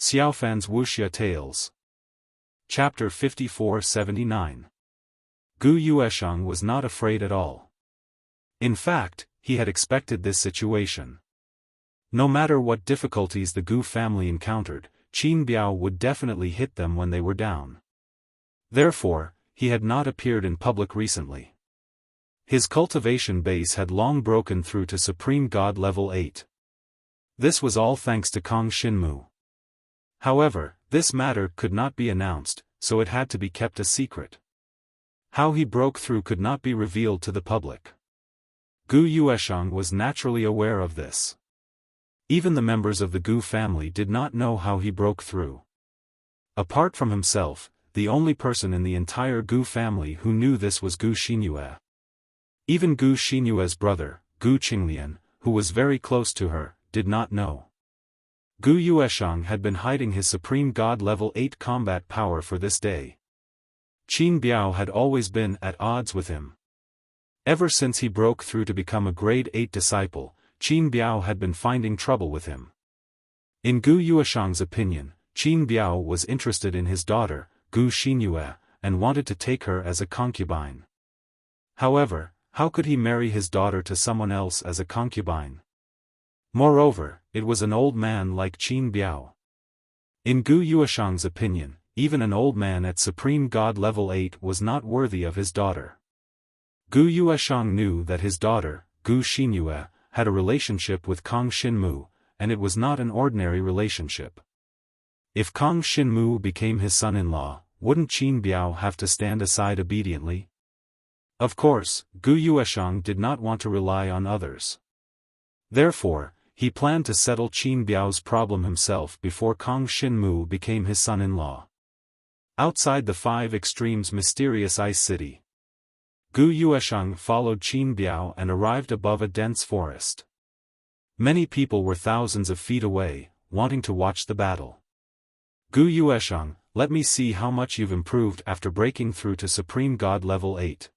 Xiaofan's Wuxia Tales. Chapter 5479. Gu Yuesheng was not afraid at all. In fact, he had expected this situation. No matter what difficulties the Gu family encountered, Qin Biao would definitely hit them when they were down. Therefore, he had not appeared in public recently. His cultivation base had long broken through to Supreme God level 8. This was all thanks to Kong Xinmu. However, this matter could not be announced, so it had to be kept a secret. How he broke through could not be revealed to the public. Gu Yuesheng was naturally aware of this. Even the members of the Gu family did not know how he broke through. Apart from himself, the only person in the entire Gu family who knew this was Gu Xinyue. Even Gu Xinyue's brother, Gu Qinglian, who was very close to her, did not know. Gu Yuesheng had been hiding his Supreme God level 8 combat power for this day. Qin Biao had always been at odds with him. Ever since he broke through to become a grade 8 disciple, Qin Biao had been finding trouble with him. In Gu Yuesheng's opinion, Qin Biao was interested in his daughter, Gu Xinyue, and wanted to take her as a concubine. However, how could he marry his daughter to someone else as a concubine? Moreover, it was an old man like Qin Biao. In Gu Yuesheng's opinion, even an old man at Supreme God level 8 was not worthy of his daughter. Gu Yuesheng knew that his daughter, Gu Xinyue, had a relationship with Kong Xinmu, and it was not an ordinary relationship. If Kong Xinmu became his son-in-law, wouldn't Qin Biao have to stand aside obediently? Of course, Gu Yuesheng did not want to rely on others. Therefore, he planned to settle Qin Biao's problem himself before Kong Xinmu became his son-in-law. Outside the Five Extremes mysterious ice city, Gu Yuesheng followed Qin Biao and arrived above a dense forest. Many people were thousands of feet away, wanting to watch the battle. Gu Yuesheng, let me see how much you've improved after breaking through to Supreme God level 8.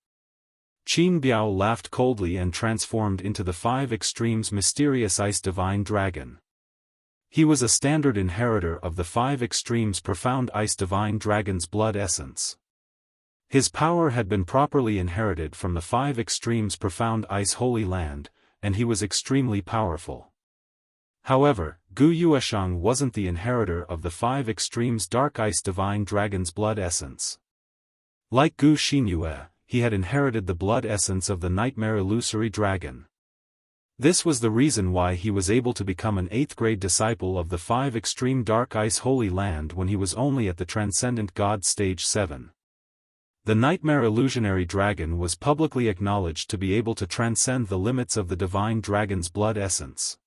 Qin Biao laughed coldly and transformed into the Five Extremes mysterious ice divine dragon. He was a standard inheritor of the Five Extremes profound ice divine dragon's blood essence. His power had been properly inherited from the Five Extremes profound ice holy land, and he was extremely powerful. However, Gu Yuesheng wasn't the inheritor of the Five Extremes dark ice divine dragon's blood essence. Like Gu Xinyue, he had inherited the blood essence of the nightmare illusory dragon. This was the reason why he was able to become an 8th grade disciple of the Five Extreme Dark Ice Holy Land when he was only at the Transcendent God Stage 7. The nightmare illusionary dragon was publicly acknowledged to be able to transcend the limits of the divine dragon's blood essence.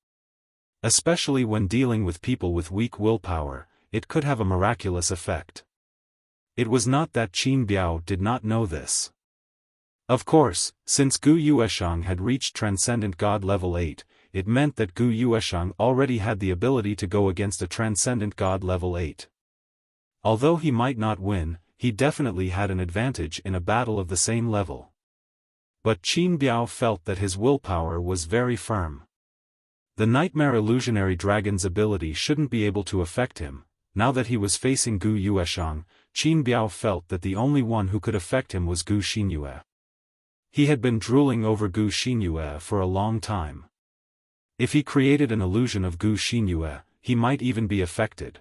Especially when dealing with people with weak willpower, it could have a miraculous effect. It was not that Qin Biao did not know this. Of course, since Gu Yuesheng had reached Transcendent God level 8, it meant that Gu Yuesheng already had the ability to go against a Transcendent God level 8. Although he might not win, he definitely had an advantage in a battle of the same level. But Qin Biao felt that his willpower was very firm. The nightmare illusionary dragon's ability shouldn't be able to affect him. Now that he was facing Gu Yuesheng, Qin Biao felt that the only one who could affect him was Gu Xinyue. He had been drooling over Gu Xinyue for a long time. If he created an illusion of Gu Xinyue, he might even be affected.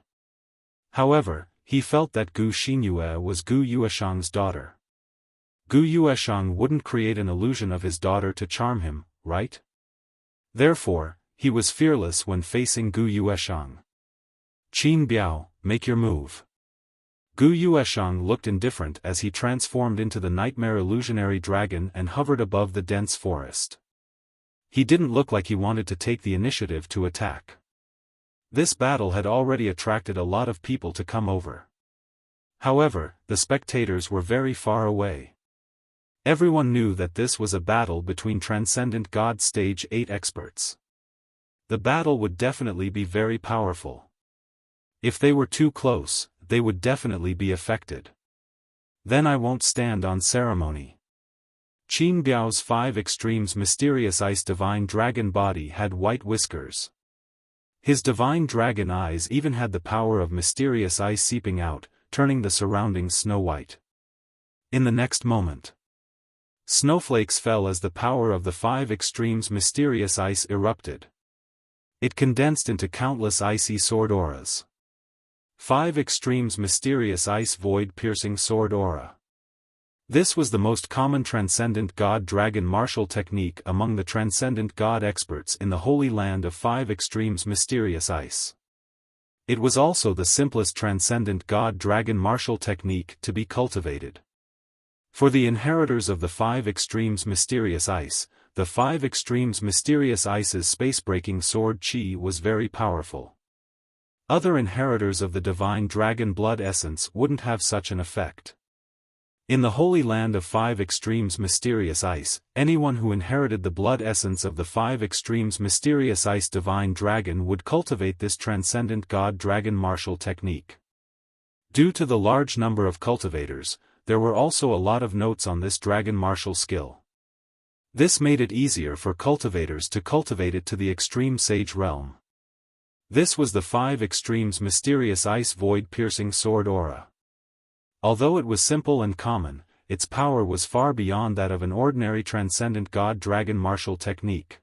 However, he felt that Gu Xinyue was Gu Yuesheng's daughter. Gu Yuesheng wouldn't create an illusion of his daughter to charm him, right? Therefore, he was fearless when facing Gu Yuesheng. Qin Biao, make your move. Gu Yuesheng looked indifferent as he transformed into the nightmare illusionary dragon and hovered above the dense forest. He didn't look like he wanted to take the initiative to attack. This battle had already attracted a lot of people to come over. However, the spectators were very far away. Everyone knew that this was a battle between Transcendent God Stage 8 experts. The battle would definitely be very powerful. If they were too close, they would definitely be affected. Then I won't stand on ceremony. Qin Biao's Five Extremes mysterious ice divine dragon body had white whiskers. His divine dragon eyes even had the power of mysterious ice seeping out, turning the surroundings snow-white. In the next moment, snowflakes fell as the power of the 5 extremes mysterious ice erupted. It condensed into countless icy sword auras. 5 extremes mysterious ice void-piercing sword aura. This was the most common transcendent god-dragon martial technique among the transcendent god experts in the holy land of 5 extremes mysterious ice. It was also the simplest transcendent god-dragon martial technique to be cultivated. For the inheritors of the 5 extremes mysterious ice, the 5 extremes mysterious ice's space-breaking sword chi was very powerful. Other inheritors of the divine dragon blood essence wouldn't have such an effect. In the holy land of 5 extremes mysterious ice, anyone who inherited the blood essence of the 5 extremes mysterious ice divine dragon would cultivate this transcendent god-dragon martial technique. Due to the large number of cultivators, there were also a lot of notes on this dragon martial skill. This made it easier for cultivators to cultivate it to the extreme sage realm. This was the 5 extremes mysterious ice void-piercing sword aura. Although it was simple and common, its power was far beyond that of an ordinary transcendent god-dragon martial technique.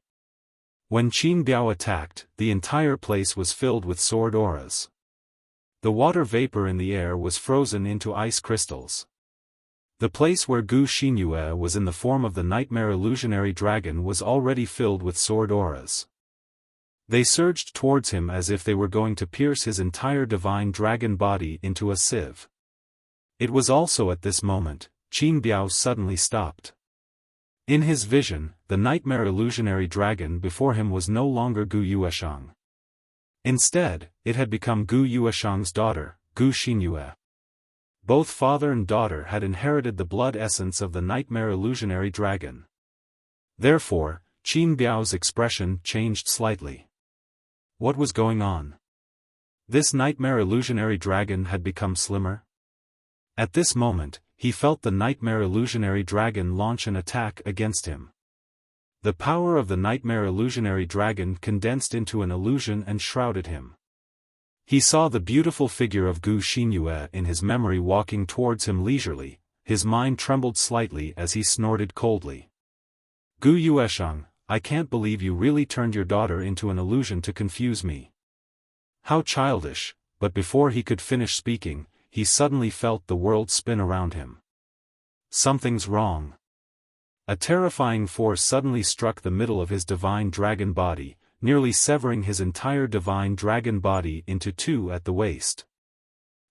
When Qin Biao attacked, the entire place was filled with sword auras. The water vapor in the air was frozen into ice crystals. The place where Gu Xinyue was in the form of the nightmare illusionary dragon was already filled with sword auras. They surged towards him as if they were going to pierce his entire divine dragon body into a sieve. It was also at this moment, Qin Biao suddenly stopped. In his vision, the nightmare illusionary dragon before him was no longer Gu Yueshang. Instead, it had become Gu Yueshang's daughter, Gu Xinyue. Both father and daughter had inherited the blood essence of the nightmare illusionary dragon. Therefore, Qin Biao's expression changed slightly. What was going on? This nightmare illusionary dragon had become slimmer? At this moment, he felt the nightmare illusionary dragon launch an attack against him. The power of the nightmare illusionary dragon condensed into an illusion and shrouded him. He saw the beautiful figure of Gu Xinyue in his memory walking towards him leisurely. His mind trembled slightly as he snorted coldly. Gu Yueshang, I can't believe you really turned your daughter into an illusion to confuse me. How childish, but before he could finish speaking, he suddenly felt the world spin around him. Something's wrong. A terrifying force suddenly struck the middle of his divine dragon body, nearly severing his entire divine dragon body into 2 at the waist.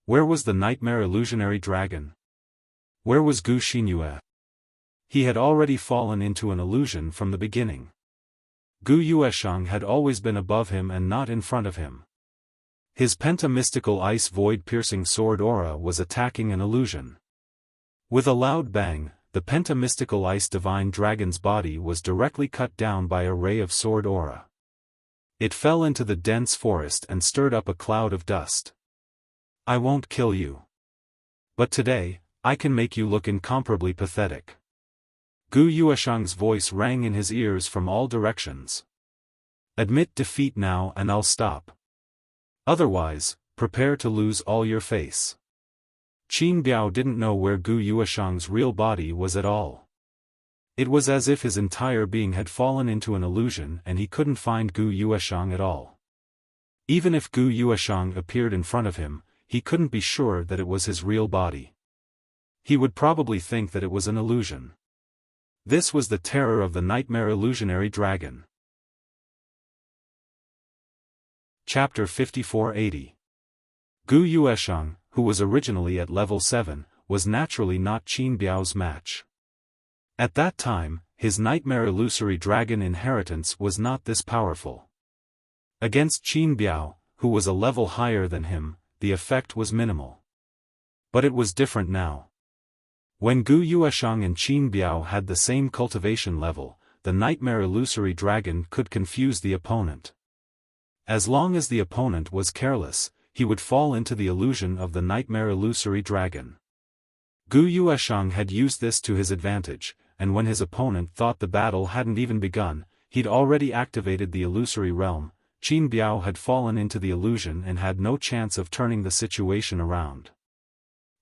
Where was the nightmare illusionary dragon? Where was Gu Xinyue? He had already fallen into an illusion from the beginning. Gu Yueshang had always been above him and not in front of him. His penta-mystical ice void-piercing sword aura was attacking an illusion. With a loud bang, the penta-mystical ice divine dragon's body was directly cut down by a ray of sword aura. It fell into the dense forest and stirred up a cloud of dust. I won't kill you. But today, I can make you look incomparably pathetic. Gu Yueshang's voice rang in his ears from all directions. Admit defeat now and I'll stop. Otherwise, prepare to lose all your face. Qin Biao didn't know where Gu Yueshang's real body was at all. It was as if his entire being had fallen into an illusion and he couldn't find Gu Yueshang at all. Even if Gu Yueshang appeared in front of him, he couldn't be sure that it was his real body. He would probably think that it was an illusion. This was the terror of the nightmare illusionary dragon. Chapter 5480. Gu Yueshang, who was originally at level 7, was naturally not Qin Biao's match. At that time, his nightmare illusory dragon inheritance was not this powerful. Against Qin Biao, who was a level higher than him, the effect was minimal. But it was different now. When Gu Yueshang and Qin Biao had the same cultivation level, the nightmare illusory dragon could confuse the opponent. As long as the opponent was careless, he would fall into the illusion of the nightmare illusory dragon. Gu Yueshang had used this to his advantage, and when his opponent thought the battle hadn't even begun, he'd already activated the illusory realm, Qin Biao had fallen into the illusion and had no chance of turning the situation around.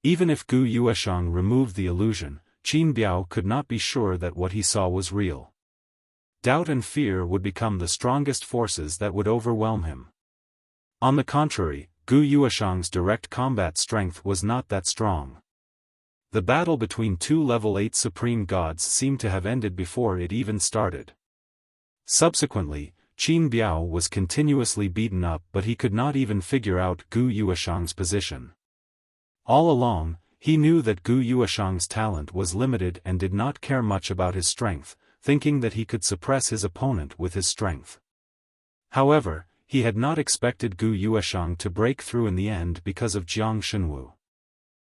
Even if Gu Yueshang removed the illusion, Qin Biao could not be sure that what he saw was real. Doubt and fear would become the strongest forces that would overwhelm him. On the contrary, Gu Yueshang's direct combat strength was not that strong. The battle between two level 8 supreme gods seemed to have ended before it even started. Subsequently, Qin Biao was continuously beaten up, but he could not even figure out Gu Yueshang's position. All along, he knew that Gu Yueshang's talent was limited and did not care much about his strength, thinking that he could suppress his opponent with his strength. However, he had not expected Gu Yueshang to break through in the end because of Jiang Shenwu.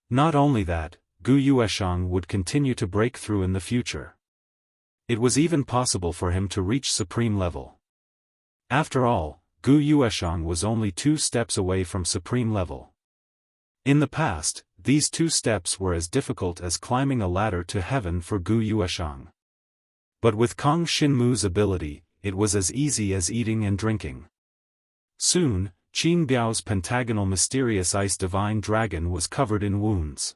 Not only that, Gu Yueshang would continue to break through in the future. It was even possible for him to reach supreme level. After all, Gu Yueshang was only 2 steps away from supreme level. In the past, these 2 steps were as difficult as climbing a ladder to heaven for Gu Yueshang. But with Kang Xinmu's ability, it was as easy as eating and drinking. Soon, Qin Biao's pentagonal mysterious ice divine dragon was covered in wounds.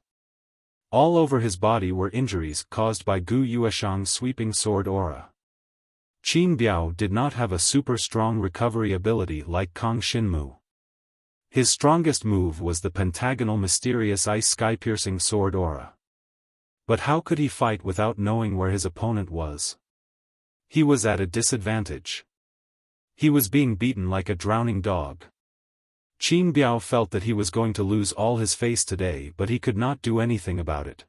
All over his body were injuries caused by Gu Yueshang's sweeping sword aura. Qin Biao did not have a super strong recovery ability like Kang Xinmu. His strongest move was the pentagonal mysterious ice sky-piercing sword aura. But how could he fight without knowing where his opponent was? He was at a disadvantage. He was being beaten like a drowning dog. Qin Biao felt that he was going to lose all his face today, but he could not do anything about it.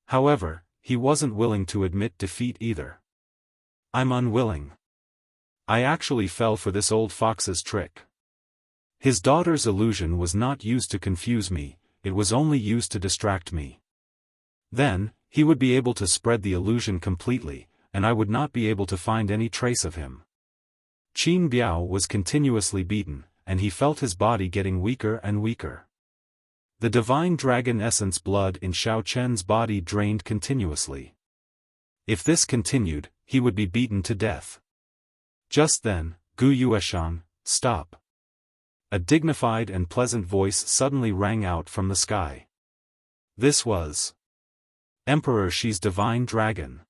However, he wasn't willing to admit defeat either. "I'm unwilling. I actually fell for this old fox's trick. His daughter's illusion was not used to confuse me, it was only used to distract me. Then, he would be able to spread the illusion completely, and I would not be able to find any trace of him." Qin Biao was continuously beaten, and he felt his body getting weaker and weaker. The divine dragon essence blood in Xiao Chen's body drained continuously. If this continued, he would be beaten to death. Just then, Gu Yueshang, "Stop." A dignified and pleasant voice suddenly rang out from the sky. This was Emperor Shi's divine dragon.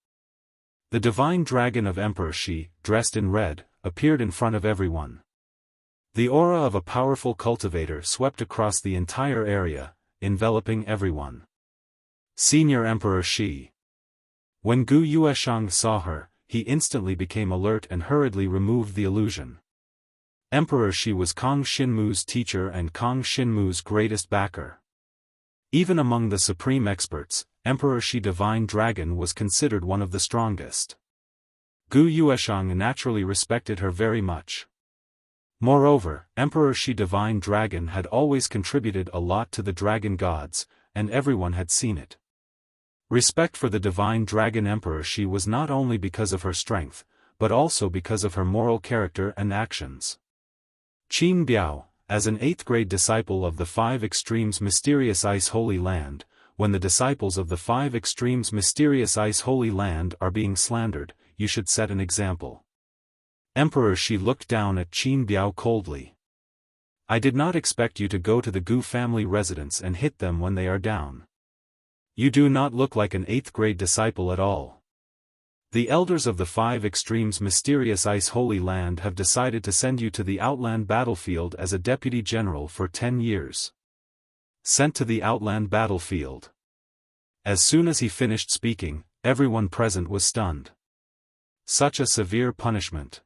The divine dragon of Emperor Shi, dressed in red, appeared in front of everyone. The aura of a powerful cultivator swept across the entire area, enveloping everyone. Senior Emperor Shi. When Gu Yueshang saw her, he instantly became alert and hurriedly removed the illusion. Emperor Shi was Kang Xinmu's teacher and Kang Xinmu's greatest backer. Even among the supreme experts, Emperor Shi Divine Dragon was considered one of the strongest. Gu Yueshang naturally respected her very much. Moreover, Emperor Shi Divine Dragon had always contributed a lot to the dragon gods, and everyone had seen it. Respect for the divine dragon Emperor Shi was not only because of her strength, but also because of her moral character and actions. Qin Biao, as an 8th grade disciple of the 5 Extremes Mysterious Ice Holy Land, when the disciples of the 5 Extremes Mysterious Ice Holy Land are being slandered, you should set an example. Emperor Shi looked down at Qin Biao coldly. "I did not expect you to go to the Gu family residence and hit them when they are down. You do not look like an 8th grade disciple at all. The elders of the 5 Extremes Mysterious Ice Holy Land have decided to send you to the Outland battlefield as a deputy general for 10 years. Sent to the Outland battlefield." As soon as he finished speaking, everyone present was stunned. Such a severe punishment.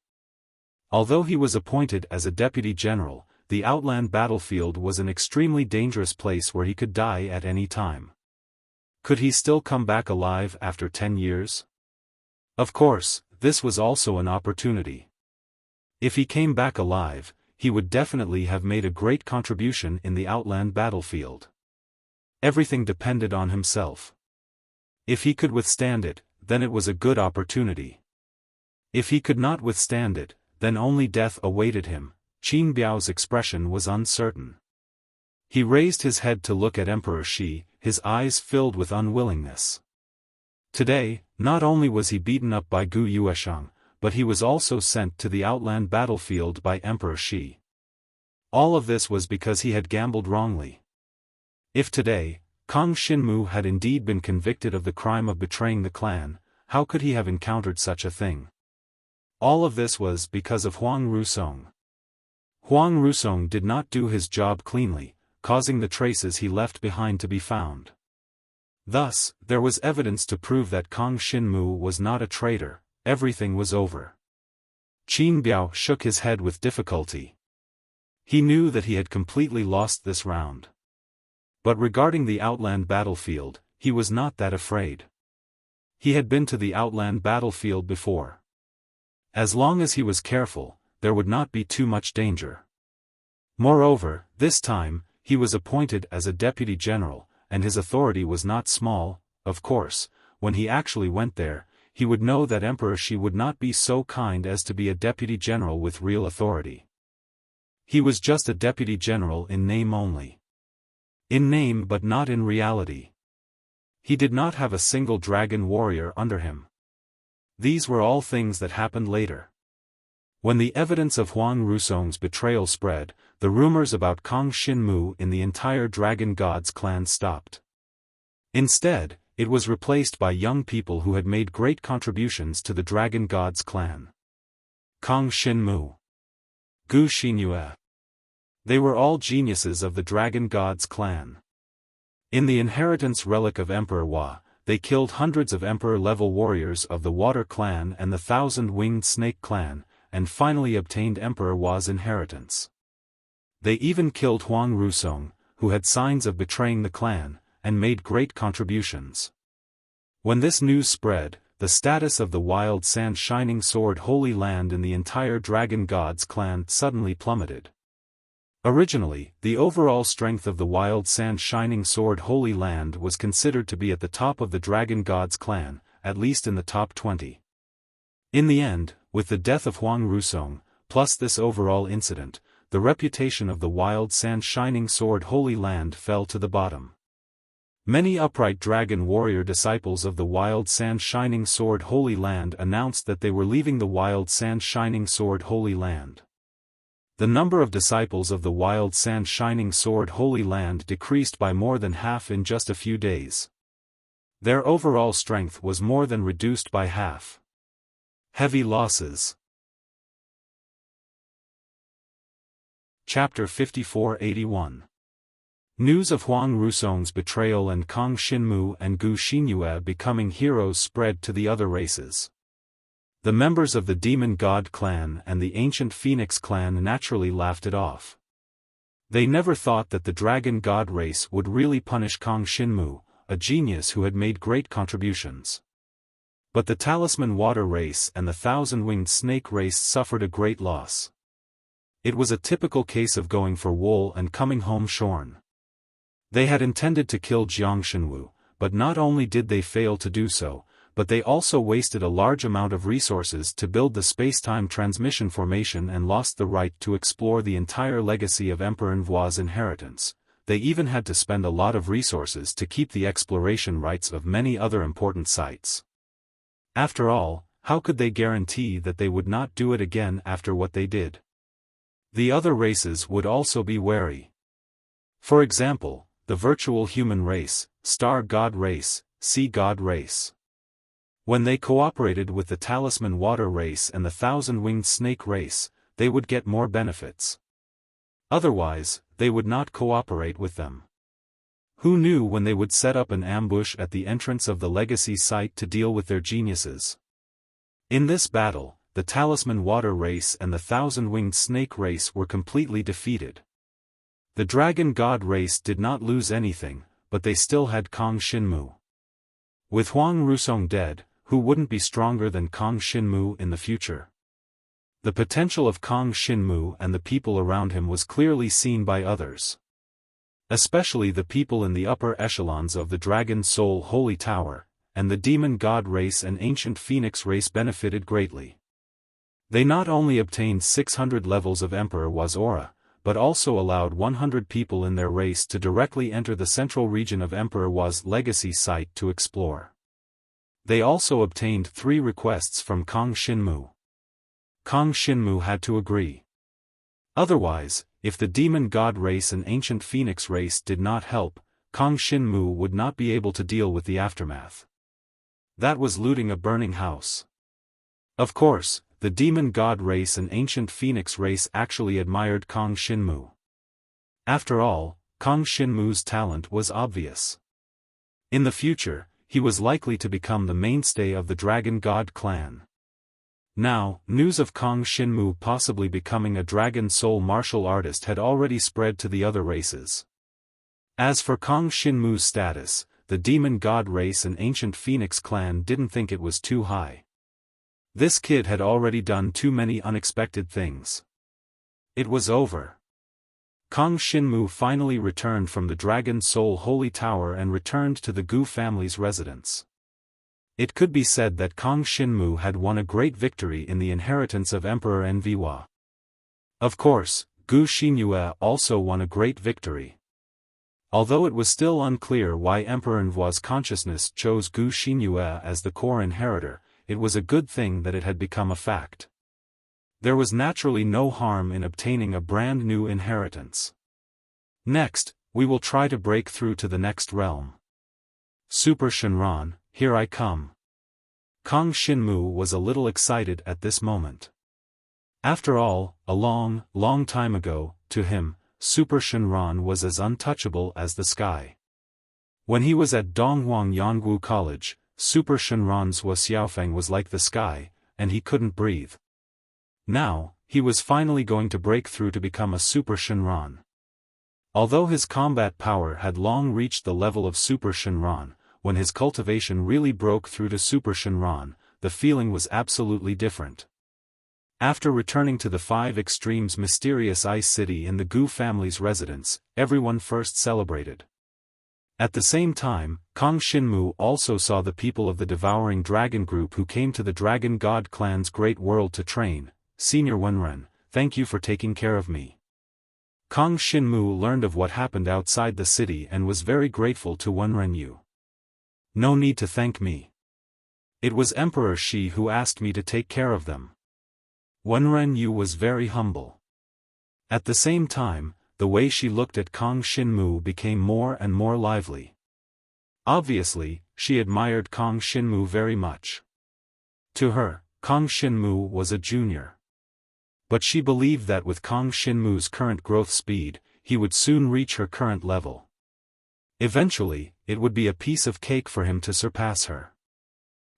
Although he was appointed as a deputy general, the Outland battlefield was an extremely dangerous place where he could die at any time. Could he still come back alive after 10 years? Of course, this was also an opportunity. If he came back alive, he would definitely have made a great contribution in the Outland battlefield. Everything depended on himself. If he could withstand it, then it was a good opportunity. If he could not withstand it, then only death awaited him. Qin Biao's expression was uncertain. He raised his head to look at Emperor Shi, his eyes filled with unwillingness. Today, not only was he beaten up by Gu Yueshang, but he was also sent to the outland battlefield by Emperor Shi. All of this was because he had gambled wrongly. If today, Kang Xinmu had indeed been convicted of the crime of betraying the clan, how could he have encountered such a thing? All of this was because of Huang Rusong. Huang Rusong did not do his job cleanly, causing the traces he left behind to be found. Thus, there was evidence to prove that Kang Xinmu was not a traitor. Everything was over. Qin Biao shook his head with difficulty. He knew that he had completely lost this round. But regarding the outland battlefield, he was not that afraid. He had been to the outland battlefield before. As long as he was careful, there would not be too much danger. Moreover, this time, he was appointed as a deputy general, and his authority was not small. Of course, when he actually went there, he would know that Emperor Shi would not be so kind as to be a deputy general with real authority. He was just a deputy general in name only. In name but not in reality. He did not have a single dragon warrior under him. These were all things that happened later. When the evidence of Huang Rusong's betrayal spread, the rumors about Kang Xinmu in the entire Dragon Gods clan stopped. Instead, it was replaced by young people who had made great contributions to the Dragon Gods clan. Kang Xinmu, Gu Xinyue. They were all geniuses of the Dragon Gods clan. In the inheritance relic of Emperor Hua, they killed hundreds of emperor-level warriors of the Water clan and the Thousand-Winged Snake clan, and finally obtained Emperor Hua's inheritance. They even killed Huang Rusong, who had signs of betraying the clan, and made great contributions. When this news spread, the status of the Wild Sand Shining Sword Holy Land in the entire Dragon Gods clan suddenly plummeted. Originally, the overall strength of the Wild Sand Shining Sword Holy Land was considered to be at the top of the Dragon Gods clan, at least in the top 20. In the end, with the death of Huang Rusong, plus this overall incident, the reputation of the Wild Sand Shining Sword Holy Land fell to the bottom. Many upright dragon warrior disciples of the Wild Sand Shining Sword Holy Land announced that they were leaving the Wild Sand Shining Sword Holy Land. The number of disciples of the Wild Sand Shining Sword Holy Land decreased by more than half in just a few days. Their overall strength was more than reduced by half. Heavy losses. Chapter 5481. News of Huang Rusong's betrayal and Kang Xinmu and Gu Xinyue becoming heroes spread to the other races. The members of the Demon God clan and the Ancient Phoenix clan naturally laughed it off. They never thought that the Dragon God race would really punish Kang Xinmu, a genius who had made great contributions. But the Talisman Water race and the Thousand-Winged Snake race suffered a great loss. It was a typical case of going for wool and coming home shorn. They had intended to kill Jiang Shenwu, but not only did they fail to do so, but they also wasted a large amount of resources to build the space-time transmission formation and lost the right to explore the entire legacy of Emperor Nvua's inheritance. They even had to spend a lot of resources to keep the exploration rights of many other important sites. After all, how could they guarantee that they would not do it again after what they did? The other races would also be wary. For example, the virtual human race, Star God race, Sea God race. When they cooperated with the Talisman Water race and the Thousand-Winged Snake race, they would get more benefits. Otherwise, they would not cooperate with them. Who knew when they would set up an ambush at the entrance of the legacy site to deal with their geniuses? In this battle, the Talisman Water race and the Thousand-Winged Snake race were completely defeated. The Dragon God race did not lose anything, but they still had Kang Xinmu. With Huang Rusong dead, who wouldn't be stronger than Kang Xinmu in the future? The potential of Kang Xinmu and the people around him was clearly seen by others. Especially the people in the upper echelons of the Dragon Soul Holy Tower, and the Demon God race and Ancient Phoenix race benefited greatly. They not only obtained 600 levels of Emperor Hua's aura, but also allowed 100 people in their race to directly enter the central region of Emperor Hua's legacy site to explore. They also obtained 3 requests from Kang Xinmu. Kong Shinmu had to agree. Otherwise, if the demon god race and ancient phoenix race did not help, Kong Shinmu would not be able to deal with the aftermath. That was looting a burning house. Of course, the demon god race and ancient phoenix race actually admired Kong Shinmu. After all, Kong Shinmu's talent was obvious. In the future, he was likely to become the mainstay of the Dragon God clan. Now, news of Kong Shinmu possibly becoming a Dragon Soul martial artist had already spread to the other races. As for Kong Shinmu's status, the Demon God race and Ancient Phoenix clan didn't think it was too high. This kid had already done too many unexpected things. It was over. Kong Shinmu finally returned from the Dragon Soul Holy Tower and returned to the Gu family's residence. It could be said that Kong Shinmu had won a great victory in the inheritance of Emperor Enviwa. Of course, Gu Xinyue also won a great victory. Although it was still unclear why Emperor Enviwa's consciousness chose Gu Xinyue as the core inheritor, it was a good thing that it had become a fact. There was naturally no harm in obtaining a brand new inheritance. Next, we will try to break through to the next realm. Super Shenron, here I come. Kong Shinmu was a little excited at this moment. After all, a long, long time ago, to him, Super Shenron was as untouchable as the sky. When he was at Donghuang Yangwu College, Super Shenron's Xiaofan was like the sky, and he couldn't breathe. Now, he was finally going to break through to become a Super Shenron. Although his combat power had long reached the level of Super Shenron, when his cultivation really broke through to Super Shenron, the feeling was absolutely different. After returning to the Five Extremes mysterious ice city in the Gu family's residence, everyone first celebrated. At the same time, Kong Shinmu also saw the people of the Devouring Dragon group who came to the Dragon God clan's great world to train. Senior Wenren, thank you for taking care of me. Kong Shinmu learned of what happened outside the city and was very grateful to Wenren Yu. No need to thank me. It was Emperor Shi who asked me to take care of them. Wenren Yu was very humble. At the same time, the way she looked at Kong Shinmu became more and more lively. Obviously, she admired Kong Shinmu very much. To her, Kong Shinmu was a junior. But she believed that with Kong Shinmu's current growth speed, he would soon reach her current level. Eventually, it would be a piece of cake for him to surpass her.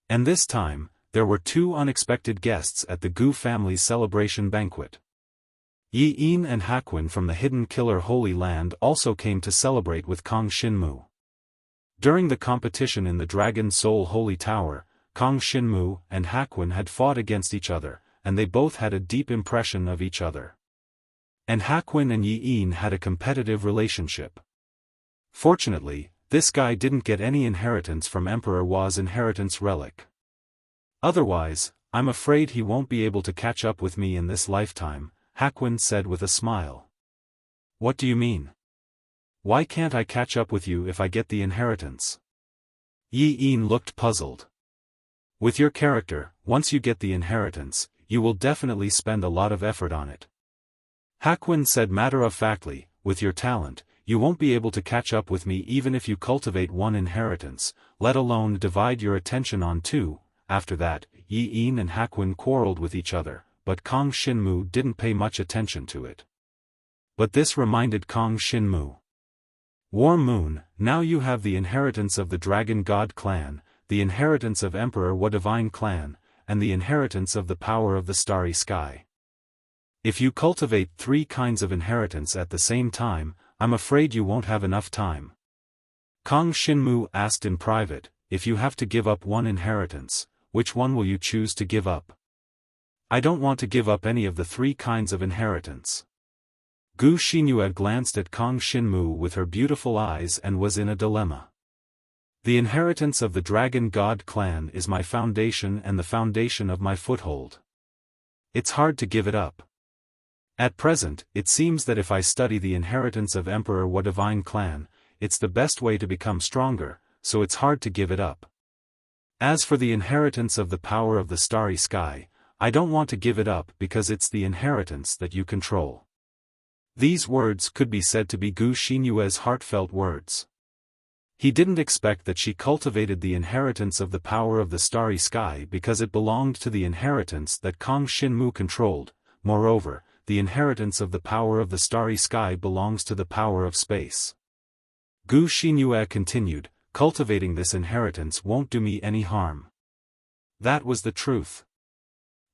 And this time, there were two unexpected guests at the Gu family's celebration banquet. Yi Yin and Hakuin from the Hidden Killer Holy Land also came to celebrate with Kong Shinmu. During the competition in the Dragon Soul Holy Tower, Kong Shinmu and Hakuin had fought against each other, and they both had a deep impression of each other. And Hakuin and Yi Yin had a competitive relationship. Fortunately, this guy didn't get any inheritance from Emperor Wa's inheritance relic. Otherwise, I'm afraid he won't be able to catch up with me in this lifetime, Hakuin said with a smile. What do you mean? Why can't I catch up with you if I get the inheritance? Yi Yin looked puzzled. With your character, once you get the inheritance, you will definitely spend a lot of effort on it. Hakuin said matter-of-factly, with your talent, you won't be able to catch up with me even if you cultivate one inheritance, let alone divide your attention on two. After that, Yi Yin and Hakuin quarreled with each other, but Kong Shinmu didn't pay much attention to it. But this reminded Kong Shinmu. Warm Moon, now you have the inheritance of the Dragon God clan, the inheritance of Emperor Wa Divine clan, and the inheritance of the power of the starry sky. If you cultivate three kinds of inheritance at the same time, I'm afraid you won't have enough time. Kong Shinmu asked in private, if you have to give up one inheritance, which one will you choose to give up? I don't want to give up any of the three kinds of inheritance. Gu Xinyue glanced at Kong Shinmu with her beautiful eyes and was in a dilemma. The inheritance of the Dragon God clan is my foundation and the foundation of my foothold. It's hard to give it up. At present, it seems that if I study the inheritance of Emperor Wa Divine clan, it's the best way to become stronger, so it's hard to give it up. As for the inheritance of the power of the starry sky, I don't want to give it up because it's the inheritance that you control. These words could be said to be Gu Xinyue's heartfelt words. He didn't expect that she cultivated the inheritance of the power of the starry sky because it belonged to the inheritance that Kang Xinmu controlled. Moreover, the inheritance of the power of the starry sky belongs to the power of space. Gu Xinyue continued, cultivating this inheritance won't do me any harm. That was the truth.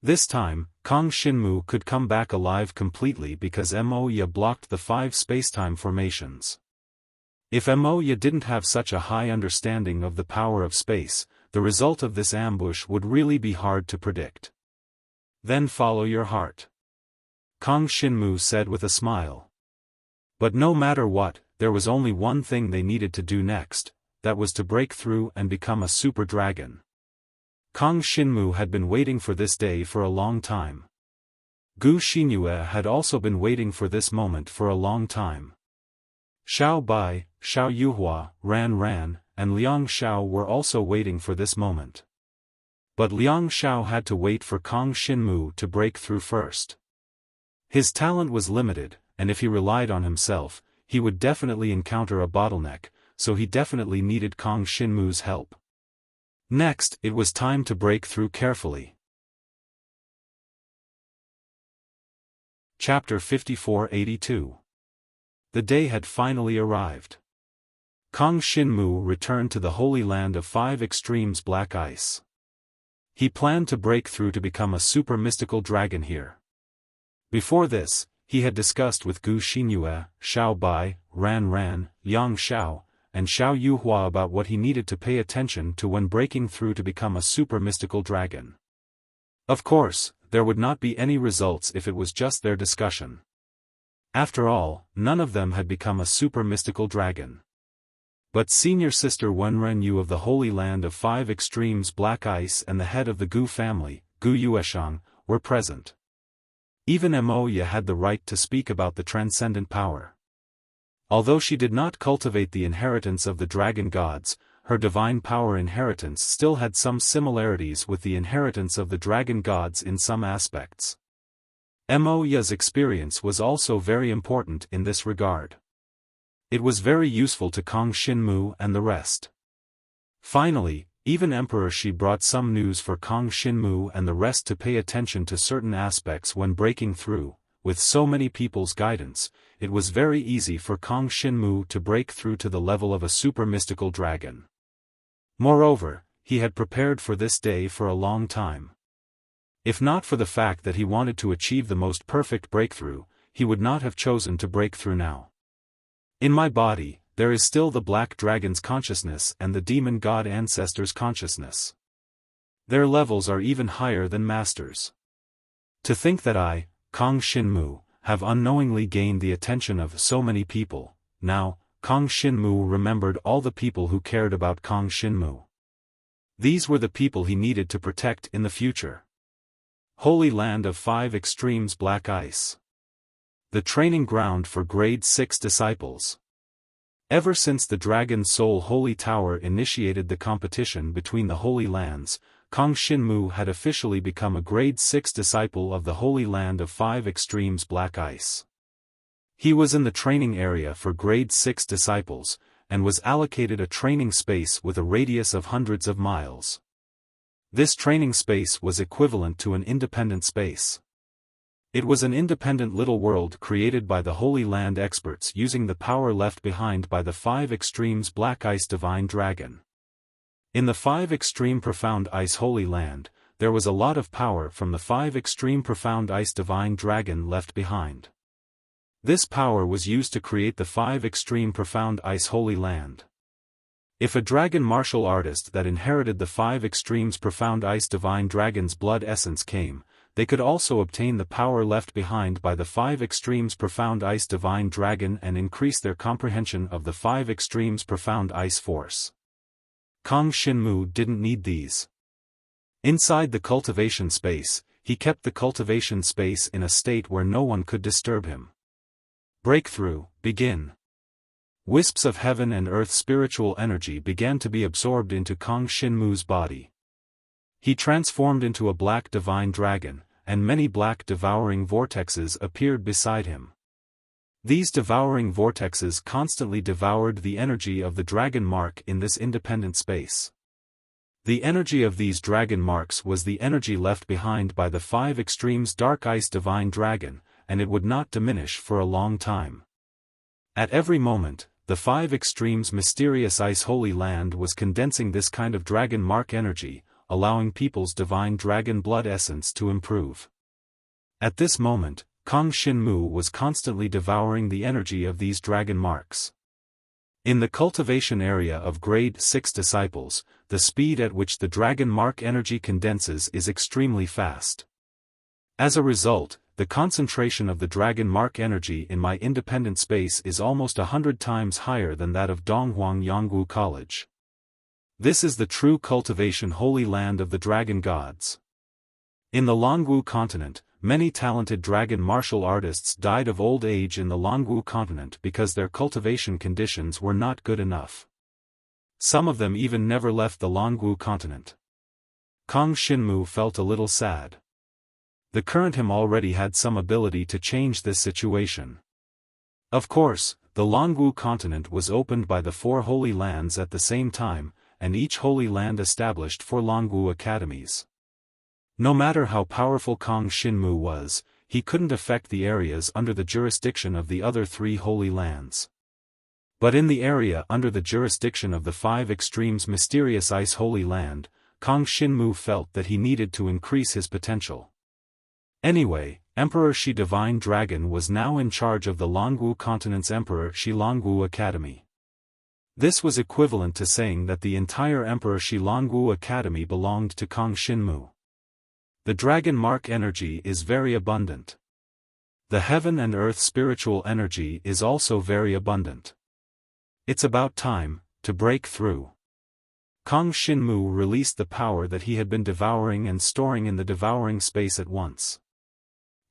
This time, Kang Xinmu could come back alive completely because Moya blocked the 5 spacetime formations. If Moya didn't have such a high understanding of the power of space, the result of this ambush would really be hard to predict. Then follow your heart, Kang Xinmu said with a smile. But no matter what, there was only one thing they needed to do next, that was to break through and become a super dragon. Kang Xinmu had been waiting for this day for a long time. Gu Xinyue had also been waiting for this moment for a long time. Xiao Bai, Xiao Yuhua, Ran Ran, and Liang Xiao were also waiting for this moment. But Liang Xiao had to wait for Kang Xinmu to break through first. His talent was limited, and if he relied on himself, he would definitely encounter a bottleneck, so he definitely needed Kang Xinmu's help. Next, it was time to break through carefully. Chapter 5482. The day had finally arrived. Kang Xinmu returned to the Holy Land of 5 Extremes Black Ice. He planned to break through to become a super mystical dragon here. Before this, he had discussed with Gu Xinyue, Xiao Bai, Ran Ran, Yang Xiao, and Xiao Yuhua about what he needed to pay attention to when breaking through to become a super mystical dragon. Of course, there would not be any results if it was just their discussion. After all, none of them had become a super mystical dragon. But senior sister Wenren Yu of the Holy Land of 5 Extremes Black Ice and the head of the Gu family, Gu Yueshang, were present. Even Moya had the right to speak about the transcendent power. Although she did not cultivate the inheritance of the dragon gods, her divine power inheritance still had some similarities with the inheritance of the dragon gods in some aspects. Moya's experience was also very important in this regard. It was very useful to Kang Xinmu and the rest. Finally, even Emperor Shi brought some news for Kang Xinmu and the rest to pay attention to certain aspects when breaking through. With so many people's guidance, it was very easy for Kang Xinmu to break through to the level of a super mystical dragon. Moreover, he had prepared for this day for a long time. If not for the fact that he wanted to achieve the most perfect breakthrough, he would not have chosen to break through now. In my body, there is still the black dragon's consciousness and the demon god ancestor's consciousness. Their levels are even higher than masters. To think that I, Kang Xinmu, have unknowingly gained the attention of so many people. Now, Kang Xinmu remembered all the people who cared about Kang Xinmu. These were the people he needed to protect in the future. Holy Land of 5 Extremes Black Ice. The training ground for Grade 6 disciples. Ever since the Dragon Soul Holy Tower initiated the competition between the Holy Lands, Kang Xinmu had officially become a Grade 6 disciple of the Holy Land of 5 Extremes Black Ice. He was in the training area for Grade 6 disciples, and was allocated a training space with a radius of hundreds of miles. This training space was equivalent to an independent space. It was an independent little world created by the Holy Land experts using the power left behind by the 5 Extremes Black Ice Divine Dragon. In the 5 Extreme Profound Ice Holy Land, there was a lot of power from the 5 Extreme Profound Ice Divine Dragon left behind. This power was used to create the 5 Extreme Profound Ice Holy Land. If a dragon martial artist that inherited the 5 Extremes Profound Ice Divine Dragon's blood essence came, they could also obtain the power left behind by the 5 Extremes Profound Ice Divine Dragon and increase their comprehension of the 5 Extremes Profound Ice Force. Kang Xinmu didn't need these. Inside the cultivation space, he kept the cultivation space in a state where no one could disturb him. Breakthrough, begin. Wisps of heaven and earth spiritual energy began to be absorbed into Kang Xinmu's body. He transformed into a black divine dragon, and many black devouring vortexes appeared beside him. These devouring vortexes constantly devoured the energy of the dragon mark in this independent space. The energy of these dragon marks was the energy left behind by the 5 extremes dark ice divine dragon, and it would not diminish for a long time. At every moment, the 5 extremes mysterious ice holy land was condensing this kind of dragon mark energy, allowing people's divine dragon blood essence to improve. At this moment, Kang Shinmu was constantly devouring the energy of these dragon marks. In the cultivation area of grade 6 disciples, the speed at which the dragon mark energy condenses is extremely fast. As a result, the concentration of the dragon mark energy in my independent space is almost 100 times higher than that of Donghuang Yangwu College. This is the true cultivation holy land of the dragon gods. In the Longwu continent, many talented dragon martial artists died of old age in the Longwu continent because their cultivation conditions were not good enough. Some of them even never left the Longwu continent. Kang Shinmu felt a little sad. The current him already had some ability to change this situation. Of course, the Longwu continent was opened by the 4 holy lands at the same time, and each holy land established 4 Longwu academies. No matter how powerful Kang Shinmu was, he couldn't affect the areas under the jurisdiction of the other 3 holy lands. But in the area under the jurisdiction of the 5 extremes mysterious ice holy land, Kang Shinmu felt that he needed to increase his potential. Anyway, Emperor Shi Divine Dragon was now in charge of the Longwu continent's Emperor Shi Longwu Academy. This was equivalent to saying that the entire Emperor Shi Longwu Academy belonged to Kang Shinmu. The dragon mark energy is very abundant. The heaven and earth spiritual energy is also very abundant. It's about time to break through. Kang Shinmu released the power that he had been devouring and storing in the devouring space at once.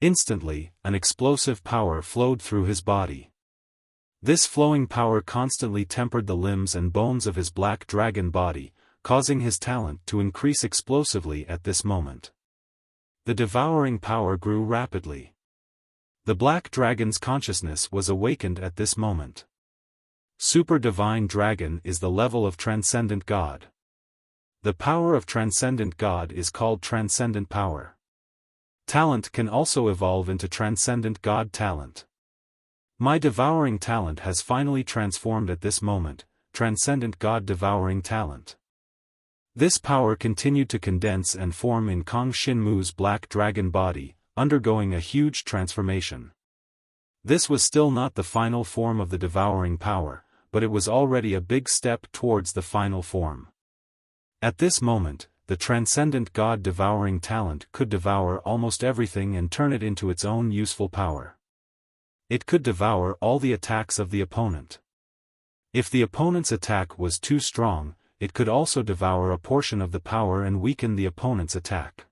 Instantly, an explosive power flowed through his body. This flowing power constantly tempered the limbs and bones of his black dragon body, causing his talent to increase explosively at this moment. The devouring power grew rapidly. The black dragon's consciousness was awakened at this moment. Super Divine Dragon is the level of Transcendent God. The power of Transcendent God is called Transcendent Power. Talent can also evolve into Transcendent God Talent. My devouring talent has finally transformed at this moment, Transcendent God Devouring Talent. This power continued to condense and form in Kang Shinmu's black dragon body, undergoing a huge transformation. This was still not the final form of the devouring power, but it was already a big step towards the final form. At this moment, the Transcendent God Devouring Talent could devour almost everything and turn it into its own useful power. It could devour all the attacks of the opponent. If the opponent's attack was too strong, it could also devour a portion of the power and weaken the opponent's attack.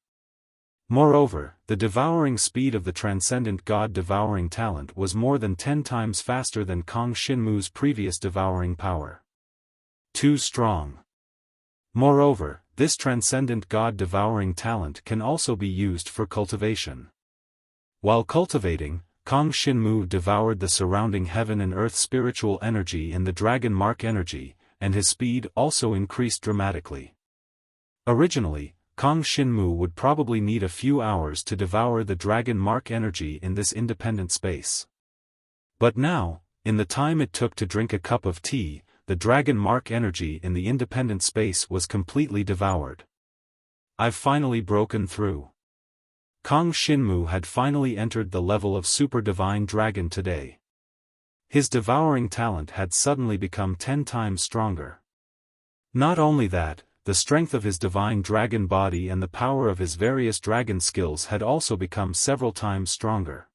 Moreover, the devouring speed of the Transcendent God Devouring Talent was more than 10 times faster than Kang Shinmu's previous devouring power. Too strong. Moreover, this Transcendent God Devouring Talent can also be used for cultivation. While cultivating, Kang Shinmu devoured the surrounding heaven and earth spiritual energy and the dragon mark energy, and his speed also increased dramatically. Originally, Kang Shinmu would probably need a few hours to devour the dragon mark energy in this independent space. But now, in the time it took to drink a cup of tea, the dragon mark energy in the independent space was completely devoured. I've finally broken through. Kang Shinmu had finally entered the level of Super Divine Dragon today. His devouring talent had suddenly become 10 times stronger. Not only that, the strength of his divine dragon body and the power of his various dragon skills had also become several times stronger.